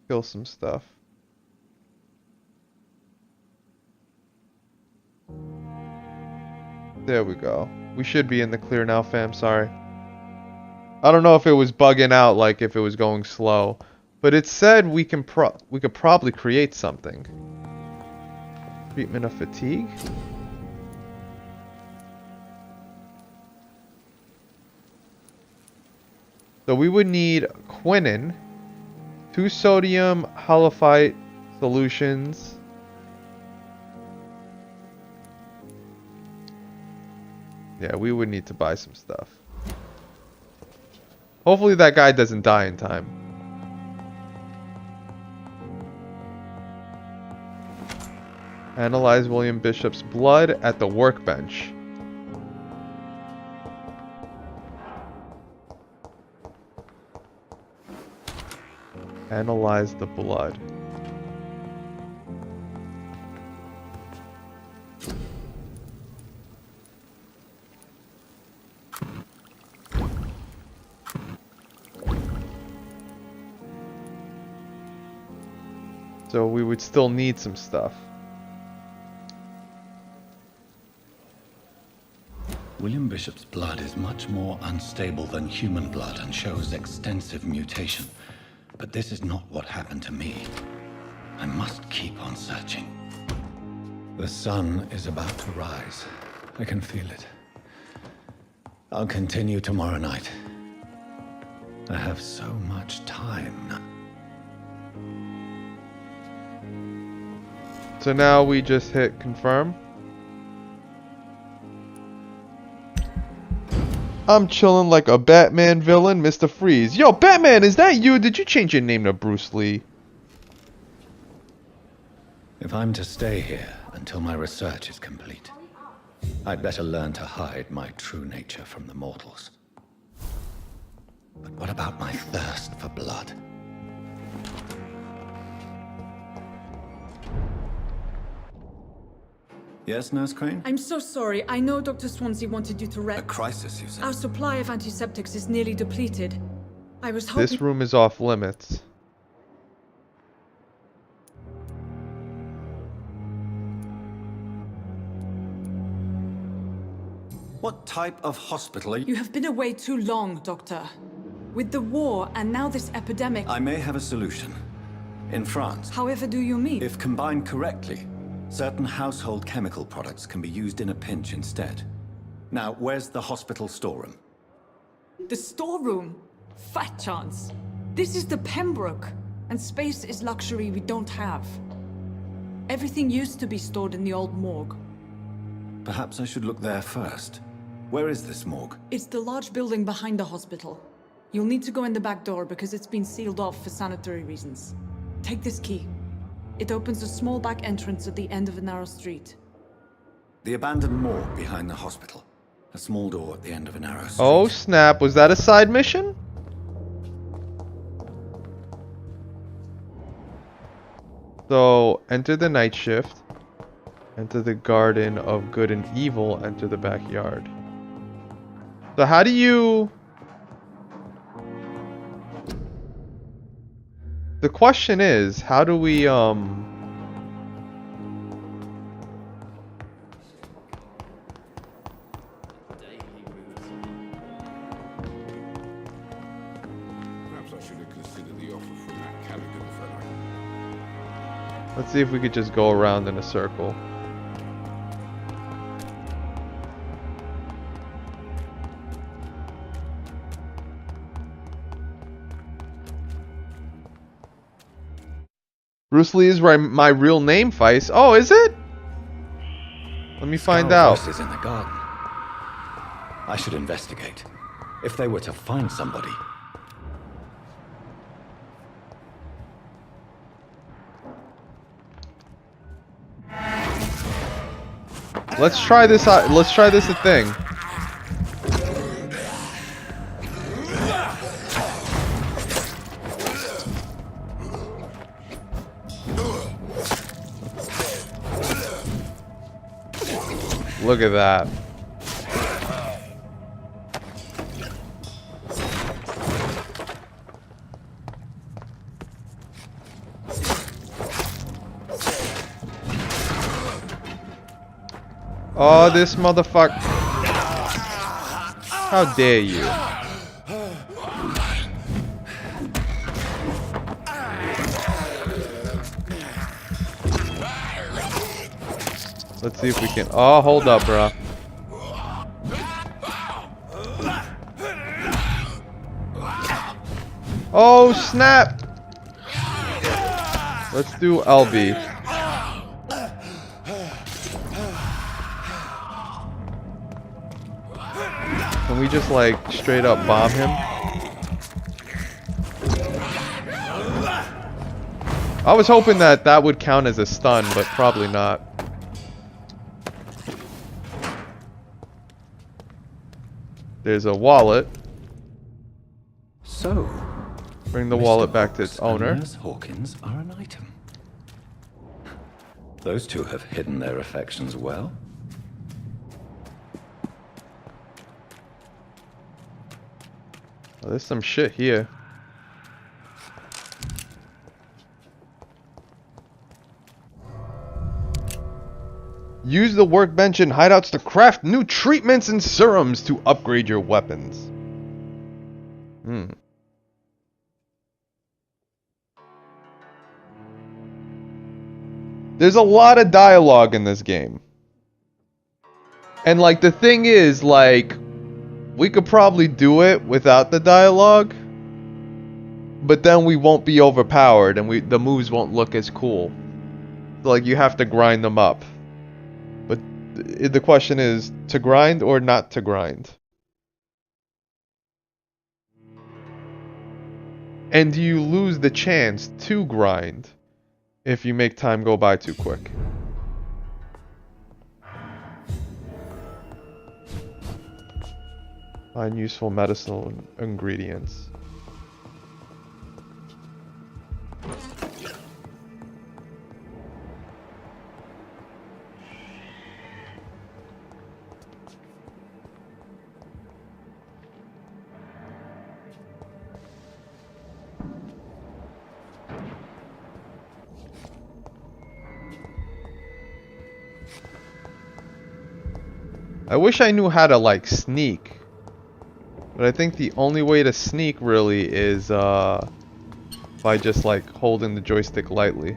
kill some stuff. There we go. We should be in the clear now, fam. Sorry. I don't know if it was bugging out, like if it was going slow, but it said we could probably create something. Treatment of fatigue. So we would need quinine, 2 sodium halophyte solutions. Yeah, we would need to buy some stuff. Hopefully that guy doesn't die in time. Analyze William Bishop's blood at the workbench. Analyze the blood. So we would still need some stuff. William Bishop's blood is much more unstable than human blood and shows extensive mutation. But this is not what happened to me. I must keep on searching. The sun is about to rise. I can feel it. I'll continue tomorrow night. I have so much time now. So now we just hit confirm. I'm chilling like a Batman villain, Mr. Freeze. Yo, Batman, is that you? Did you change your name to Bruce Lee? If I'm to stay here until my research is complete, I'd better learn to hide my true nature from the mortals. But what about my thirst for blood? Yes, Nurse Crane? I'm so sorry. I know Dr. Swansea wanted you to rest. A crisis, you said? Our supply of antiseptics is nearly depleted. I was hoping... This room is off limits. What type of hospital are you? You have been away too long, Doctor. With the war and now this epidemic... I may have a solution. In France. However do you mean? If combined correctly, certain household chemical products can be used in a pinch instead. Now, where's the hospital storeroom? The storeroom? Fat chance. This is the Pembroke, and space is luxury we don't have. Everything used to be stored in the old morgue. Perhaps I should look there first. Where is this morgue? It's the large building behind the hospital. You'll need to go in the back door because it's been sealed off for sanitary reasons. Take this key. It opens a small back entrance at the end of a narrow street. The abandoned morgue behind the hospital. A small door at the end of a narrow street. Oh snap, was that a side mission? So, enter the night shift. Enter the garden of good and evil. Enter the backyard. So how do you... The question is, how do we, Perhaps I should have considered the offer from that Callaghan fellow. Let's see if we could just go around in a circle. Bruce Lee is my real name, Fice. Oh, is it? Let me find out. Scour's is in the garden. I should investigate. If they were to find somebody. Let's try this out. Let's try this thing. Look at that. Oh, this motherfucker. How dare you? Let's see if we can. Oh, hold up, bro. Oh, snap. Let's do LB. Can we just like straight up bomb him? I was hoping that that would count as a stun, but probably not. There's a wallet. So, bring the wallet back to its owner. Nurse Hawkins are an item. Those two have hidden their affections well. Oh, there's some shit here. Use the workbench and hideouts to craft new treatments and serums to upgrade your weapons. There's a lot of dialogue in this game. And like the thing is, like, we could probably do it without the dialogue, but then we won't be overpowered and the moves won't look as cool. So, like, you have to grind them up. But the question is, to grind or not to grind? And do you lose the chance to grind if you make time go by too quick? Find useful medicinal ingredients. I wish I knew how to like sneak. But I think the only way to sneak really is by just like holding the joystick lightly.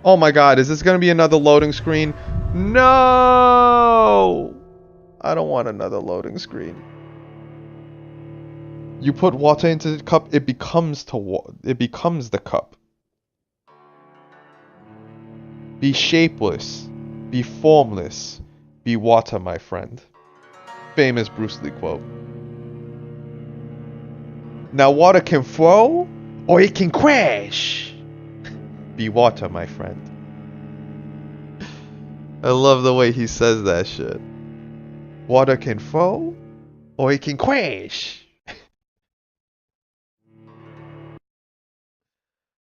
Oh my god, is this gonna be another loading screen? No! I don't want another loading screen. You put water into the cup, it becomes the cup. Be shapeless, be formless, be water, my friend. Famous Bruce Lee quote. Now water can flow, or it can crash. Be water, my friend. I love the way he says that shit. Water can flow, or it can crash.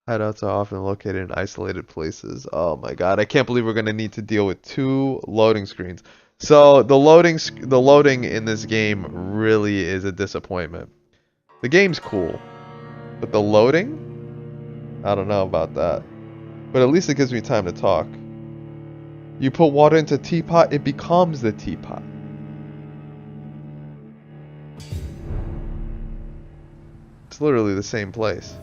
Hideouts are often located in isolated places. Oh my god, I can't believe we're gonna need to deal with 2 loading screens. So the loading in this game really is a disappointment. The game's cool, but the loading? I don't know about that. But at least it gives me time to talk. You put water into a teapot, it becomes the teapot. It's literally the same place.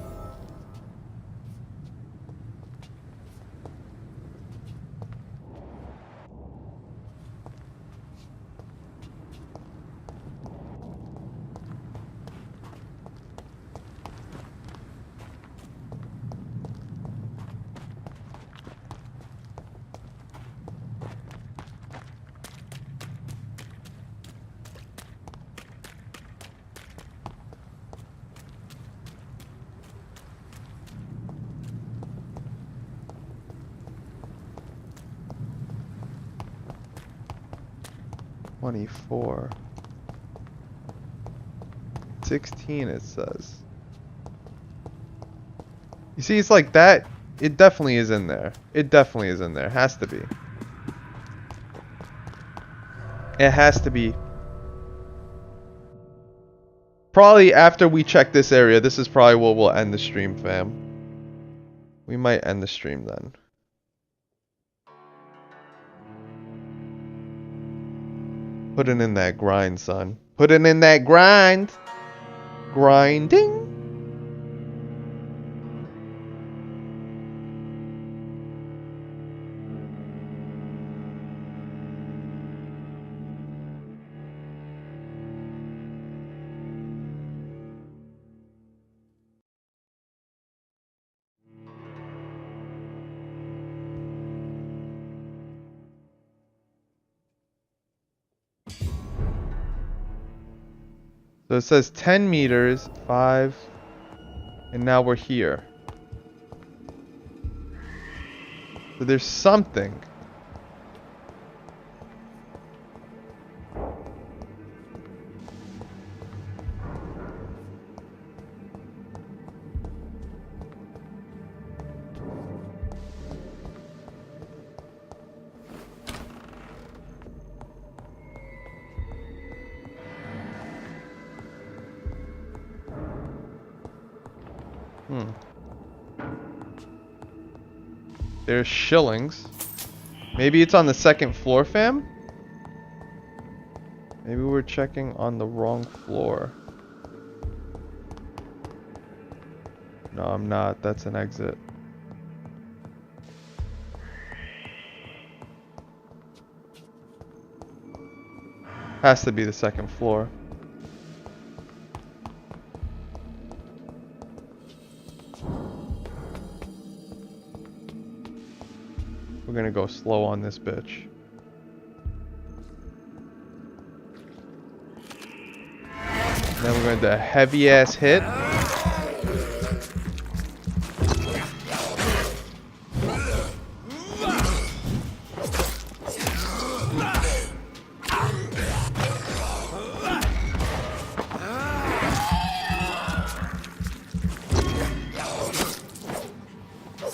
$24. $16 it says. You see, it's like that. It definitely is in there. It definitely is in there. Has to be. It has to be. Probably after we check this area, this is probably where we'll end the stream, fam. We might end the stream then. Putting in that grind, son. Putting in that grind. Grinding. So it says 10 meters, 5, and now we're here. So there's something. There's shillings. Maybe it's on the second floor, fam? Maybe we're checking on the wrong floor. No, I'm not. That's an exit. Has to be the second floor. We're gonna go slow on this bitch. Then we're gonna do a heavy ass hit.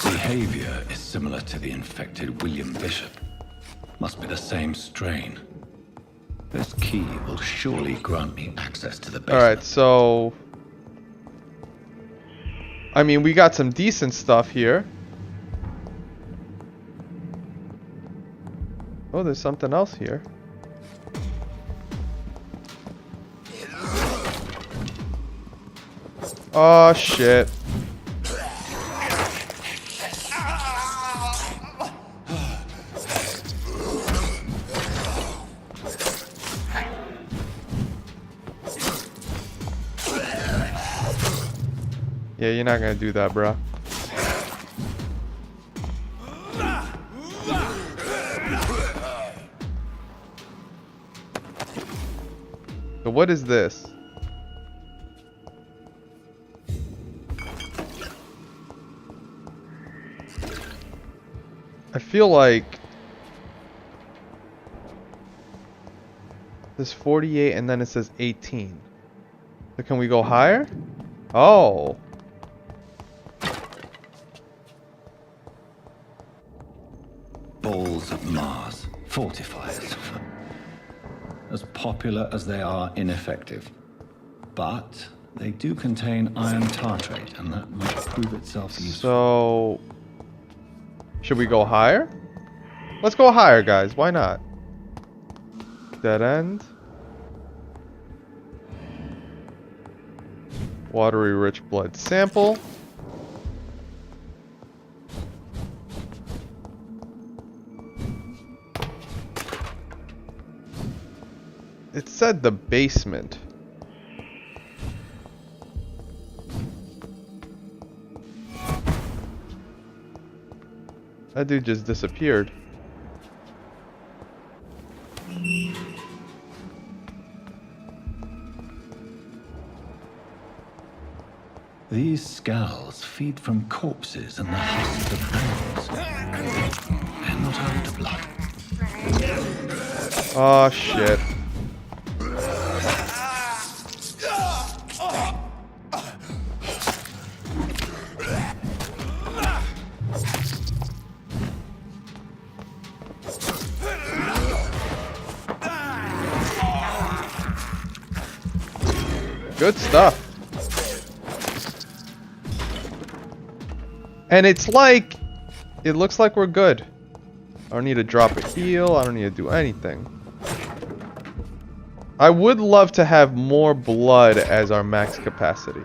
Behavior is similar to the infected William Bishop. Must be the same strain. This key will surely grant me access to the basement. Alright, so... I mean, we got some decent stuff here. Oh, there's something else here. Oh, shit. Yeah, you're not gonna do that, bro. So what is this? I feel like there's 48 and then it says 18. So can we go higher? Oh. Balls of Mars, fortifiers. As popular as they are ineffective. But they do contain iron tartrate, and that might prove itself useful. So, should we go higher? Let's go higher, guys. Why not? Dead end. Watery rich blood sample. It said the basement. That dude just disappeared. These skulls feed from corpses and the husks of animals. They're not out of blood. Oh shit. Good stuff. And it's like, it looks like we're good. I don't need to drop a heal. I don't need to do anything. I would love to have more blood as our max capacity.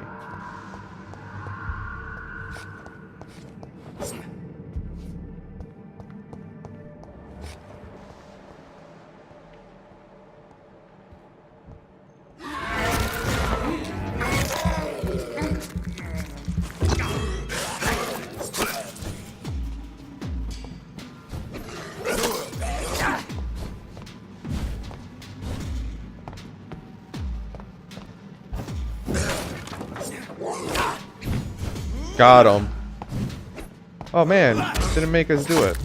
Got him. Oh man, didn't make us do it.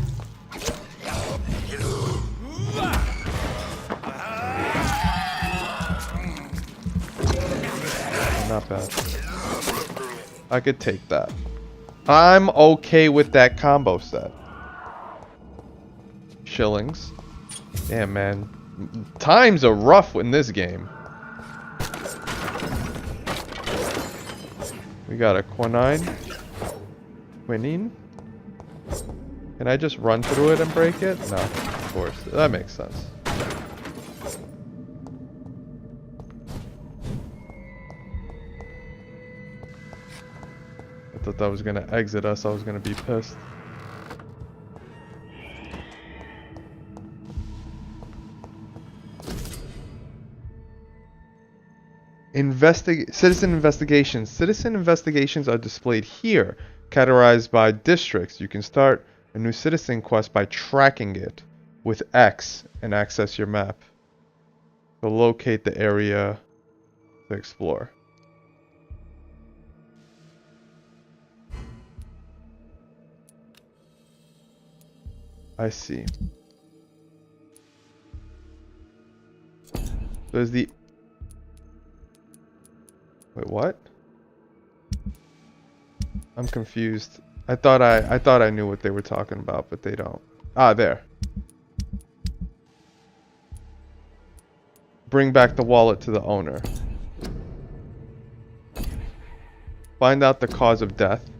Not bad. I could take that. I'm okay with that combo set. Shillings. Damn man. Times are rough in this game. We got a quinine. Quinine? Can I just run through it and break it? No, of course. That makes sense. I thought that was gonna exit us. I was gonna be pissed. Citizen investigations. Citizen investigations are displayed here, categorized by districts. You can start a new citizen quest by tracking it with X and access your map. So locate the area to explore. I see. There's the... Wait, what? I'm confused. I thought I knew what they were talking about, but they don't. Ah, there. Bring back the wallet to the owner. Find out the cause of death.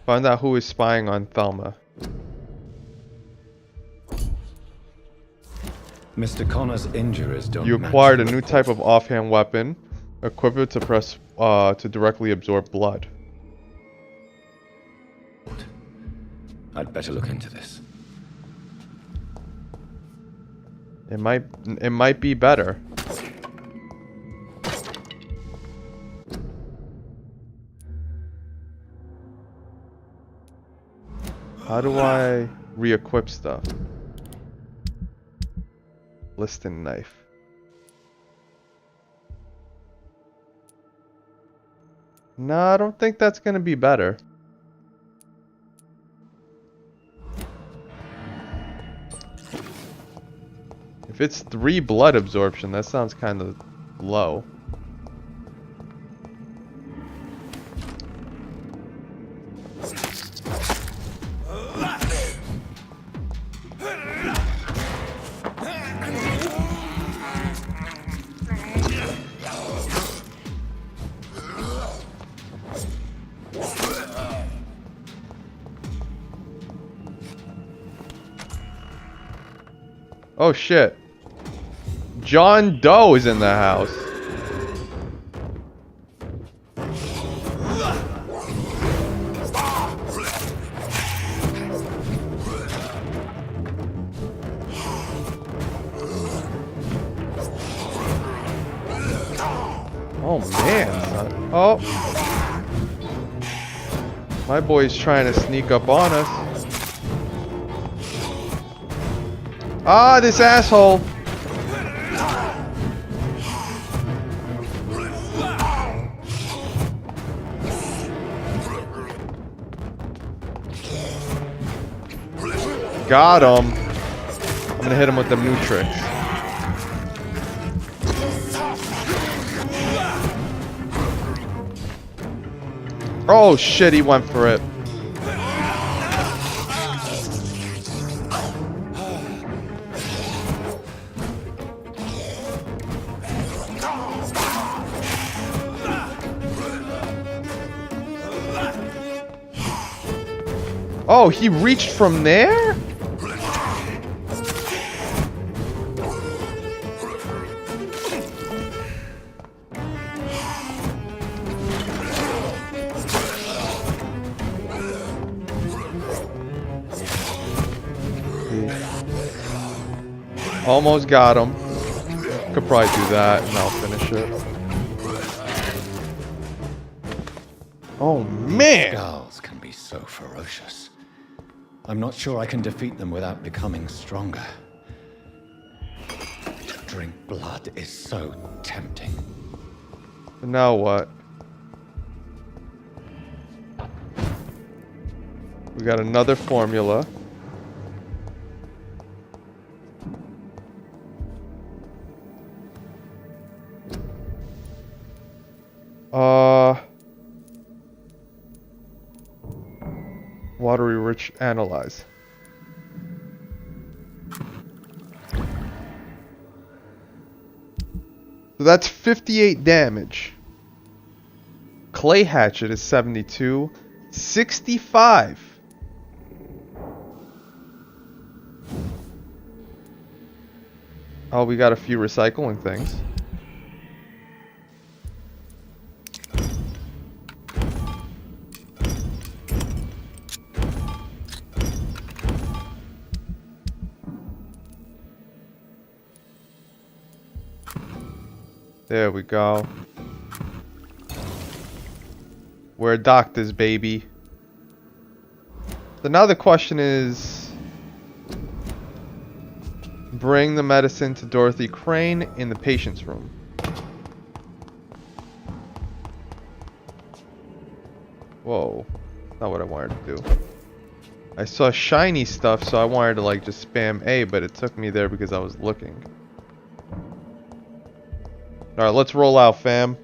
Find out who is spying on Thelma. Mr. Connor's injuries don't. You acquired a new type of offhand weapon. Equip it to press to directly absorb blood. I'd better look into this. It might be better. How do I re-equip stuff? Liston knife. No, I don't think that's gonna be better. If it's 3 blood absorption, that sounds kind of low. Oh shit. John Doe is in the house. Oh man, son. Oh. My boy's trying to sneak up on us. Ah, this asshole. Got him. I'm gonna hit him with them new tricks. Oh shit, he went for it. Oh, he reached from there? Almost got him. Could probably do that and I'll finish it. Oh man! Skulls can be so ferocious. I'm not sure I can defeat them without becoming stronger. To drink blood is so tempting. But now what? We got another formula. Watery rich analyze. So that's 58 damage. Clay hatchet is 72. 65. Oh, we got a few recycling things. There we go. We're doctors, baby. So now the question is... bring the medicine to Dorothy Crane in the patient's room. Whoa. Not what I wanted to do. I saw shiny stuff, so I wanted to like just spam A, but it took me there because I was looking. Alright, let's roll out, fam.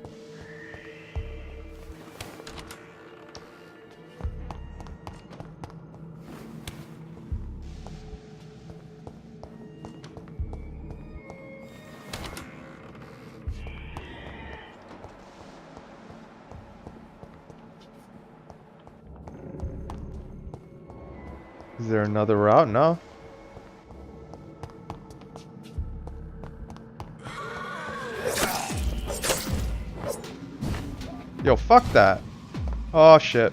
Is there another route? No. Yo, fuck that. Oh, shit.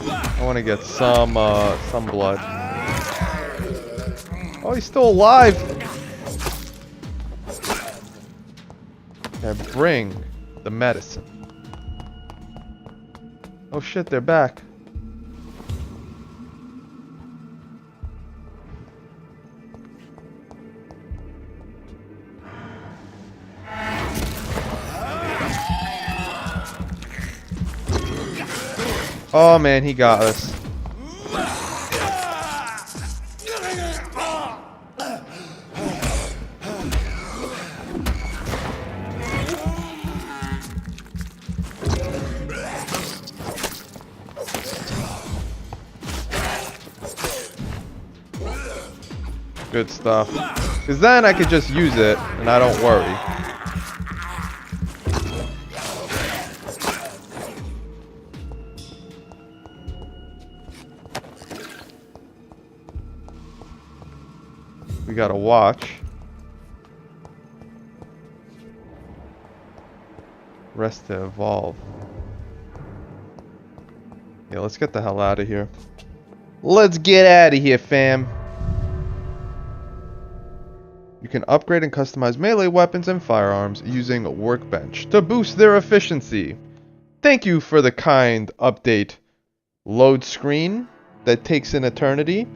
I want to get some blood. Oh, he's still alive. Yeah, bring the medicine. Oh shit, they're back. Oh man, he got us. Good stuff. Because then I could just use it and I don't worry. We got a watch. Rest to evolve. Yeah, let's get the hell out of here. Let's get out of here, fam. You can upgrade and customize melee weapons and firearms using Workbench to boost their efficiency. Thank you for the kind update. Load screen that takes an eternity.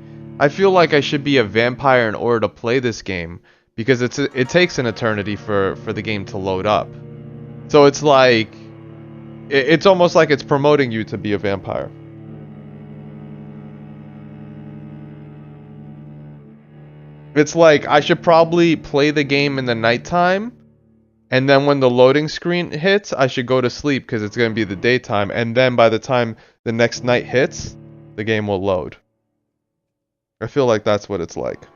I feel like I should be a vampire in order to play this game because it takes an eternity for the game to load up. So it's like it's almost like it's promoting you to be a vampire. It's like I should probably play the game in the nighttime, and then when the loading screen hits, I should go to sleep because it's going to be the daytime, and then by the time the next night hits, the game will load. I feel like that's what it's like.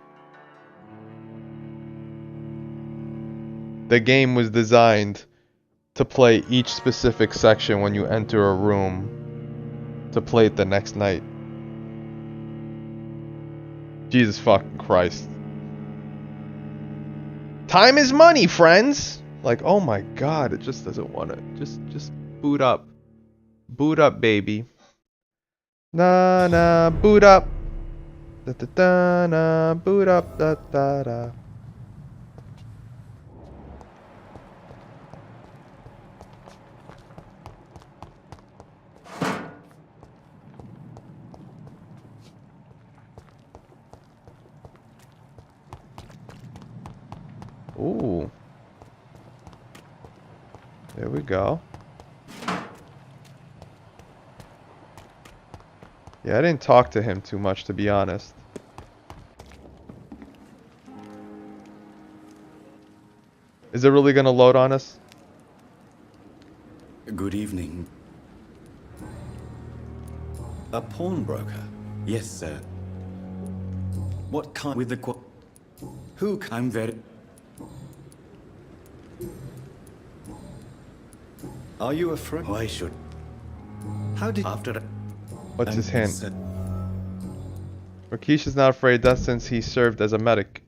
The game was designed to play each specific section when you enter a room to play it the next night. Jesus fucking Christ. Time is money, friends! Like, oh my god, it just doesn't want to. Just boot up. Boot up, baby. Na na, boot up. Da da da na, boot up, da da da. Ooh. There we go. Yeah, I didn't talk to him too much, to be honest. Is it really gonna load on us? Good evening. A pawnbroker? Yes, sir. What kind with the who? I'm very. Are you afraid? Why should? How did after? What's his hint? Rakesh is not afraid of death since he served as a medic.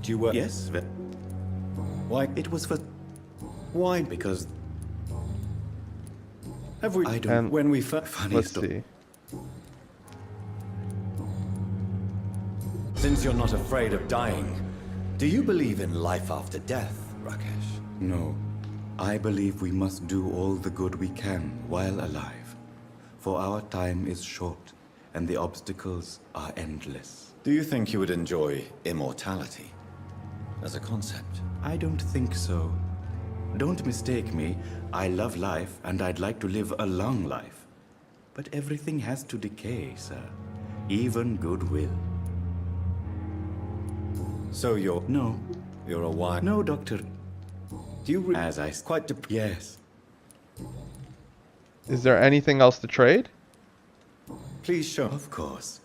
Do you work? Yes. Why? It was for. Why? Because. Have we? I don't. And when we funny let's story. see. Since you're not afraid of dying, do you believe in life after death, Rakesh? No. I believe we must do all the good we can while alive. For our time is short, and the obstacles are endless. Do you think you would enjoy immortality as a concept? I don't think so. Don't mistake me. I love life, and I'd like to live a long life. But everything has to decay, sir. Even goodwill. So you're... No. You're a wise... No, Doctor. Do you... As I... Quite... Yes. Is there anything else to trade? Please show. Of course.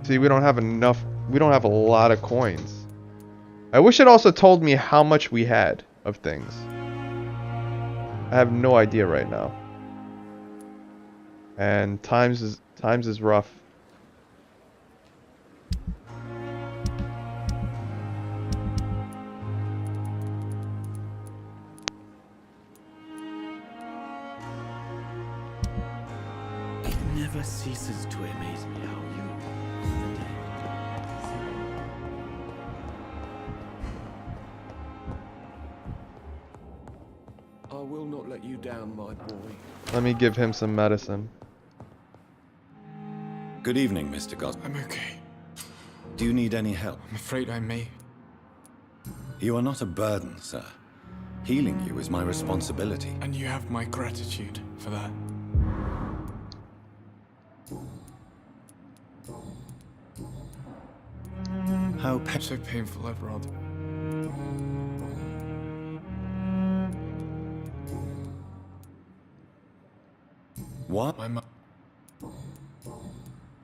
See, we don't have enough. We don't have a lot of coins. I wish it also told me how much we had of things. I have no idea right now. And times is rough. It never ceases to amaze me how you... I will not let you down, my boy. Let me give him some medicine. Good evening, Mr. Gos. I'm okay. Do you need any help? I'm afraid I may. You are not a burden, sir. Healing you is my responsibility. And you have my gratitude for that. How so painful, I'd rather. What? My mum.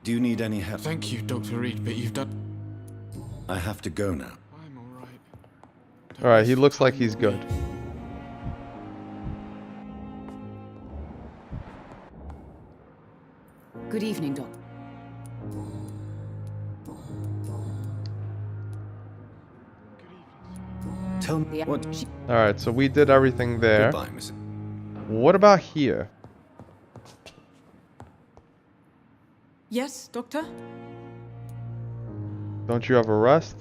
Do you need any help? Thank you, Dr. Reed, but you've done... I have to go now. I'm alright. Alright, he looks like he's good. Good evening, Doc. Tell me what... Alright, so we did everything there. Goodbye, Miss... What about here? Yes, Doctor? Don't you have a rest?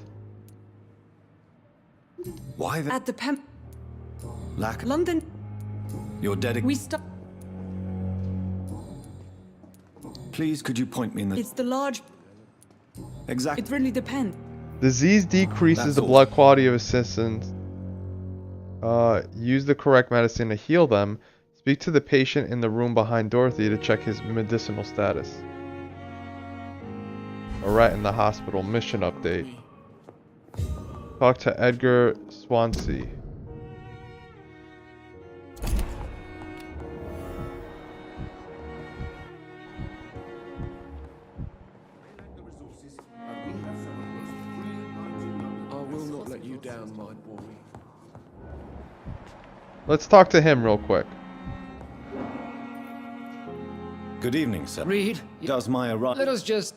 Why the... At the Pem... Lack... London... You're dedicated... We stop... Please, could you point me in the... It's the large... Exactly. It really depends. Disease decreases That's the all. blood quality of assistants. Use the correct medicine to heal them. Speak to the patient in the room behind Dorothy to check his medicinal status. A rat in the hospital. Mission update. Talk to Edgar Swansea. Let's talk to him real quick. Good evening, sir. Reed, Does my arrival... let us just...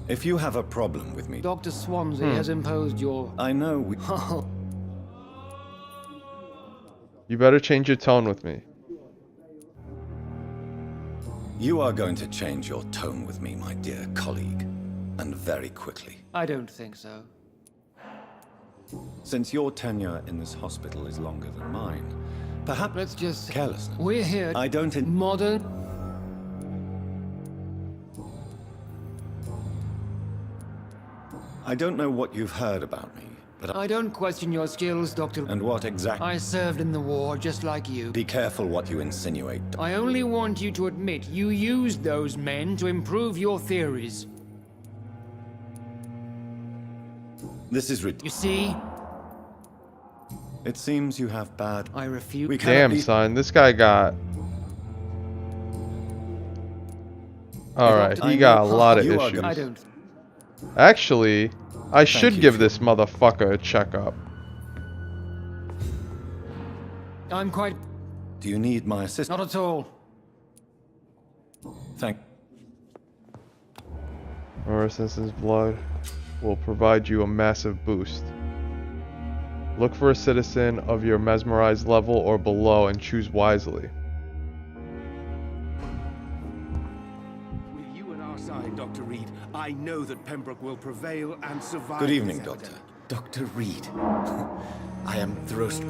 If you have a problem with me... Dr. Swansea has imposed your... I know we... You better change your tone with me. You are going to change your tone with me, my dear colleague. And very quickly. I don't think so. Since your tenure in this hospital is longer than mine, perhaps... Let's just... Carelessness. We're here... I don't... Modern... I don't know what you've heard about me, but I don't question your skills, Doctor... And what exactly... I served in the war, just like you. Be careful what you insinuate. I only want you to admit you used those men to improve your theories. This is ridiculous. You see? It seems you have bad... I refuse... We Damn, son, this guy got... Alright, he got a lot of issues. I don't... Actually, I should give this motherfucker a checkup. I'm quite... Do you need my assistance? Not at all. Thank... Fluorescence's blood will provide you a massive boost. Look for a citizen of your mesmerized level or below and choose wisely. With you on our side, Dr. Reed, I know that Pembroke will prevail and survive. Good evening, this Doctor. epidemic. Dr. Reed. I am thrust.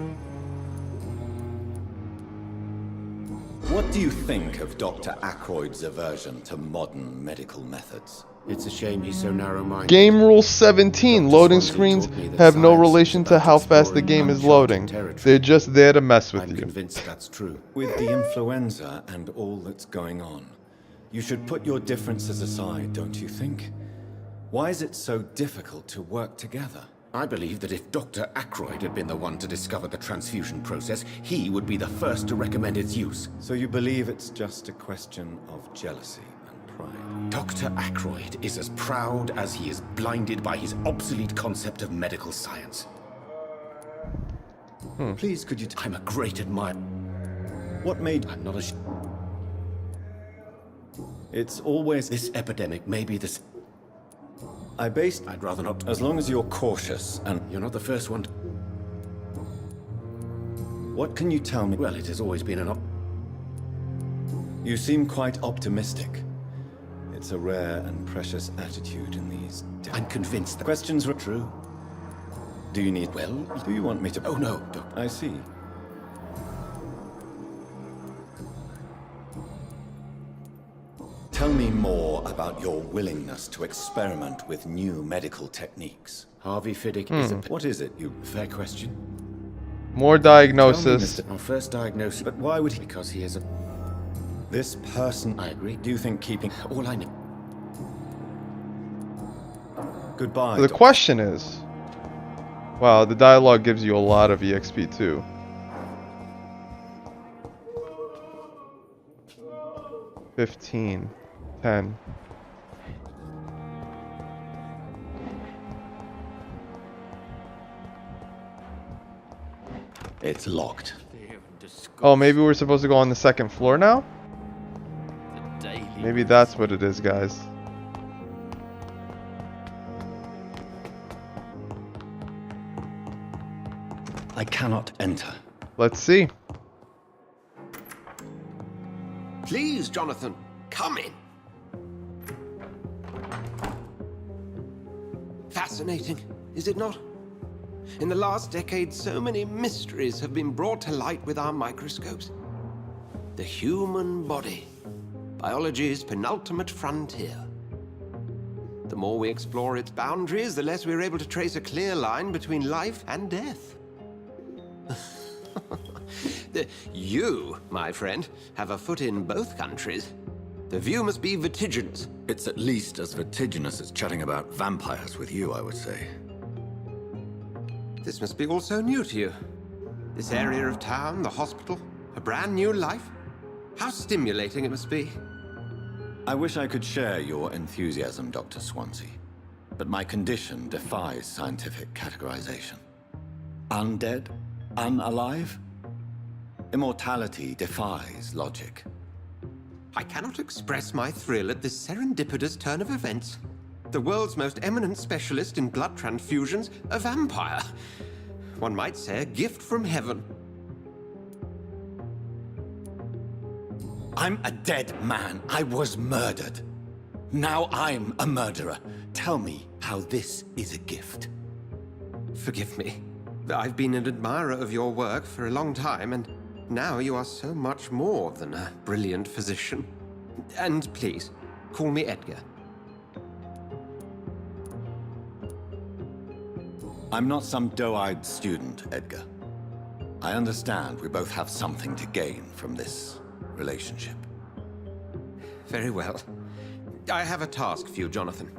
What do you think of Dr. Ackroyd's aversion to modern medical methods? It's a shame he's so narrow-minded. Game rule 17. Loading screens have no relation to how fast the game is loading. They're just there to mess with I'm you. convinced that's true. With the influenza and all that's going on, you should put your differences aside, don't you think? Why is it so difficult to work together? I believe that if Dr. Ackroyd had been the one to discover the transfusion process, he would be the first to recommend its use. So you believe it's just a question of jealousy and pride? Dr. Ackroyd is as proud as he is blinded by his obsolete concept of medical science. Please, could you... I'm a great admirer. What made... I'm not a... It's always... This epidemic may be this... I'd rather not... As long as you're cautious and... You're not the first one to... What can you tell me? Well, it has always been an You seem quite optimistic. It's a rare and precious attitude in these... I'm convinced that... Questions are true. Do you need... Well... Do you want me to... Oh, no, Doctor. I see. Tell me more about your willingness to experiment with new medical techniques. Harvey Fiddick is a... What is it, you... Fair question. More diagnosis. Our first diagnosis... But why would he... Because he is a... This person... I agree. Do you think keeping... All I know... Goodbye. The question is... Wow, the dialogue gives you a lot of EXP too. $15. 10. It's locked. Oh, maybe we're supposed to go on the second floor now? Maybe that's what it is, guys. I cannot enter. Let's see. Please, Jonathan, come in. Fascinating, is it not? In the last decade, so many mysteries have been brought to light with our microscopes. The human body, biology's penultimate frontier. The more we explore its boundaries, the less we're able to trace a clear line between life and death. You, my friend, have a foot in both countries. The view must be vertiginous. It's at least as vertiginous as chatting about vampires with you, I would say. This must be all so new to you. This area of town, the hospital, a brand new life. How stimulating it must be. I wish I could share your enthusiasm, Dr. Swansea. But my condition defies scientific categorization. Undead? Unalive? Immortality defies logic. I cannot express my thrill at this serendipitous turn of events. The world's most eminent specialist in blood transfusions, a vampire. One might say a gift from heaven. I'm a dead man. I was murdered. Now I'm a murderer. Tell me how this is a gift. Forgive me. I've been an admirer of your work for a long time, and now you are so much more than a brilliant physician. And please, call me Edgar. I'm not some doe-eyed student, Edgar. I understand we both have something to gain from this relationship. Very well. I have a task for you, Jonathan.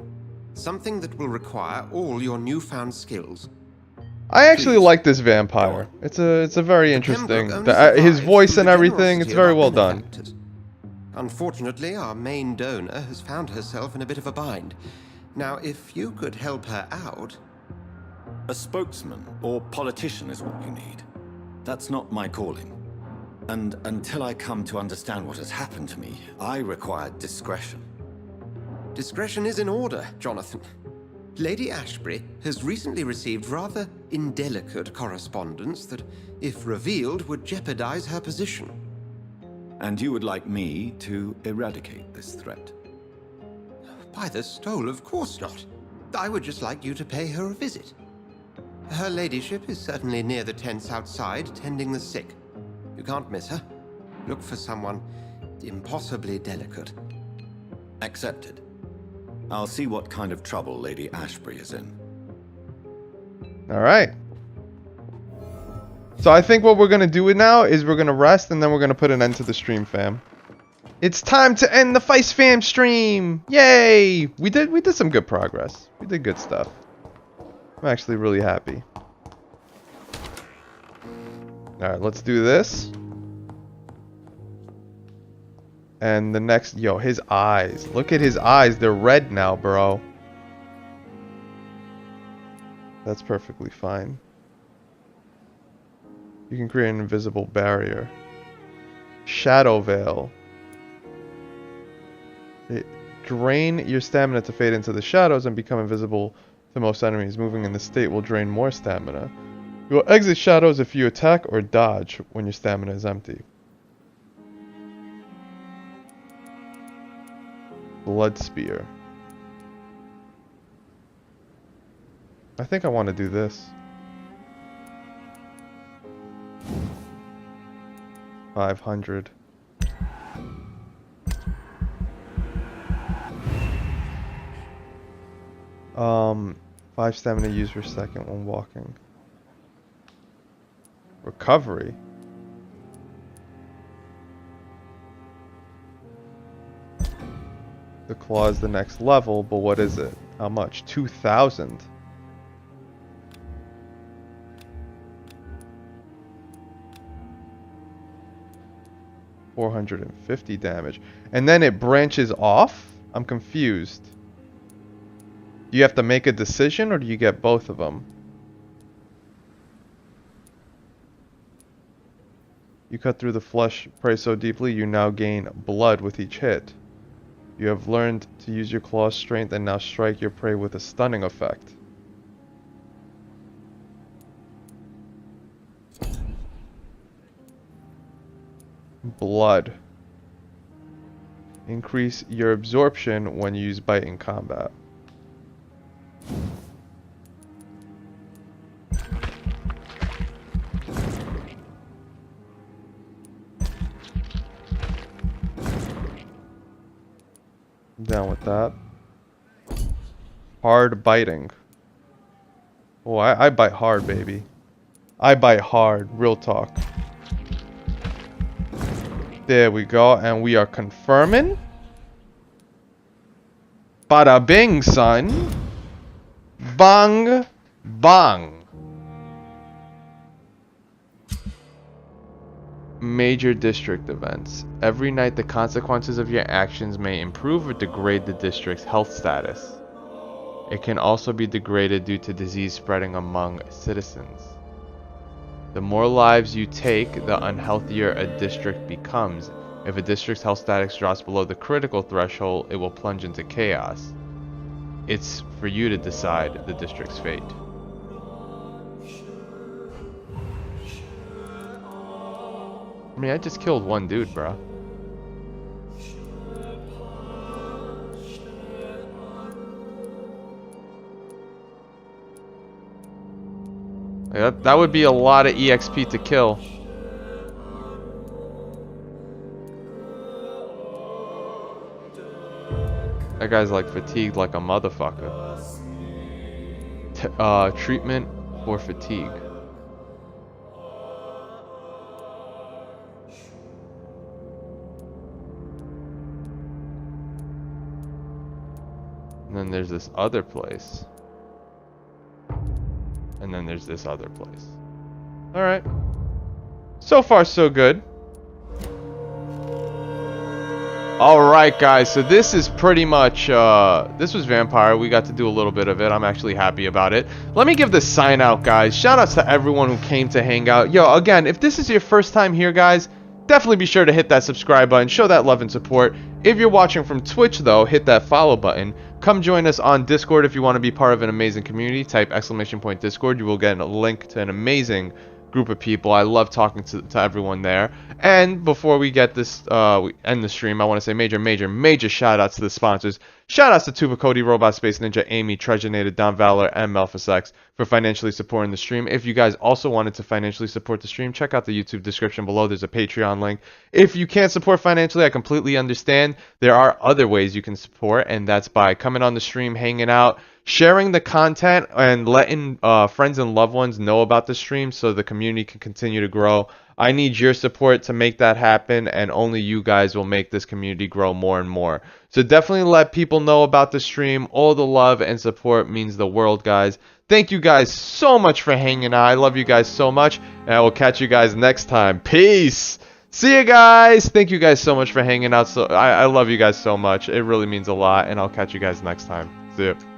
Something that will require all your newfound skills. I actually like this vampire. It's a very interesting. His voice and everything. It's very well done. Unfortunately, our main donor has found herself in a bit of a bind. Now, if you could help her out... A spokesman or politician is what you need. That's not my calling. And until I come to understand what has happened to me, I require discretion. Discretion is in order, Jonathan. Lady Ashbury has recently received rather indelicate correspondence that, if revealed, would jeopardize her position. And you would like me to eradicate this threat? By the stole, of course not. I would just like you to pay her a visit. Her ladyship is certainly near the tents outside, tending the sick. You can't miss her. Look for someone impossibly delicate. Accepted. I'll see what kind of trouble Lady Ashbury is in. Alright. So I think what we're going to do now is we're going to rest and then we're going to put an end to the stream, fam. It's time to end the Fice fam stream! Yay! We did some good progress. We did good stuff. I'm actually really happy. Alright, let's do this. And the next... Yo, his eyes. Look at his eyes. They're red now, bro. That's perfectly fine. You can create an invisible barrier. Shadow Veil. Drain your stamina to fade into the shadows and become invisible to most enemies. Moving in this state will drain more stamina. You will exit shadows if you attack or dodge when your stamina is empty. Blood Spear. I think I want to do this. 500. Five stamina used per second when walking. Recovery. The claw is the next level, but what is it? How much? 2,000. $450 damage. And then it branches off? I'm confused. Do you have to make a decision or do you get both of them? You cut through the flesh prey so deeply you now gain blood with each hit. You have learned to use your claw's strength and now strike your prey with a stunning effect. Blood. Increase your absorption when you use bite in combat. I'm down with that. Hard biting. Oh, I bite hard, baby. I bite hard. Real talk. There we go. And we are confirming. Bada bing, son. Bang. Bang. Major district events. Every night the consequences of your actions may improve or degrade the district's health status. It can also be degraded due to disease spreading among citizens. The more lives you take, the unhealthier a district becomes. If a district's health status drops below the critical threshold, it will plunge into chaos. It's for you to decide the district's fate. I mean, I just killed one dude, bro. That would be a lot of EXP to kill. That guy's like fatigued like a motherfucker. Treatment for fatigue. And then there's this other place. And then there's this other place. Alright. So far, so good. Alright, guys. So this is pretty much... this was Vampyr. We got to do a little bit of it. I'm actually happy about it. Let me give the sign out, guys. Shout outs to everyone who came to hang out. Yo, again, if this is your first time here, guys, definitely be sure to hit that subscribe button. Show that love and support. If you're watching from Twitch, though, hit that follow button. Come join us on Discord if you want to be part of an amazing community. Type !Discord. You will get a link to an amazing group of people. I love talking to everyone there. And before we get this, we end the stream, I want to say major shout outs to the sponsors. Shout outs to Tuba, Cody, Robot, Space Ninja, Amy, Treasure Don Valor, and Melphasex for financially supporting the stream. If you guys also wanted to financially support the stream, check out the YouTube description below. There's a Patreon link. If you can't support financially, I completely understand. There are other ways you can support, and that's by coming on the stream, hanging out, sharing the content, and letting friends and loved ones know about the stream so the community can continue to grow. I need your support to make that happen, and only you guys will make this community grow more and more. So definitely let people know about the stream. All the love and support means the world, guys. Thank you guys so much for hanging out. I love you guys so much, and I will catch you guys next time. Peace! See you guys! Thank you guys so much for hanging out. I love you guys so much. It really means a lot, and I'll catch you guys next time. See ya.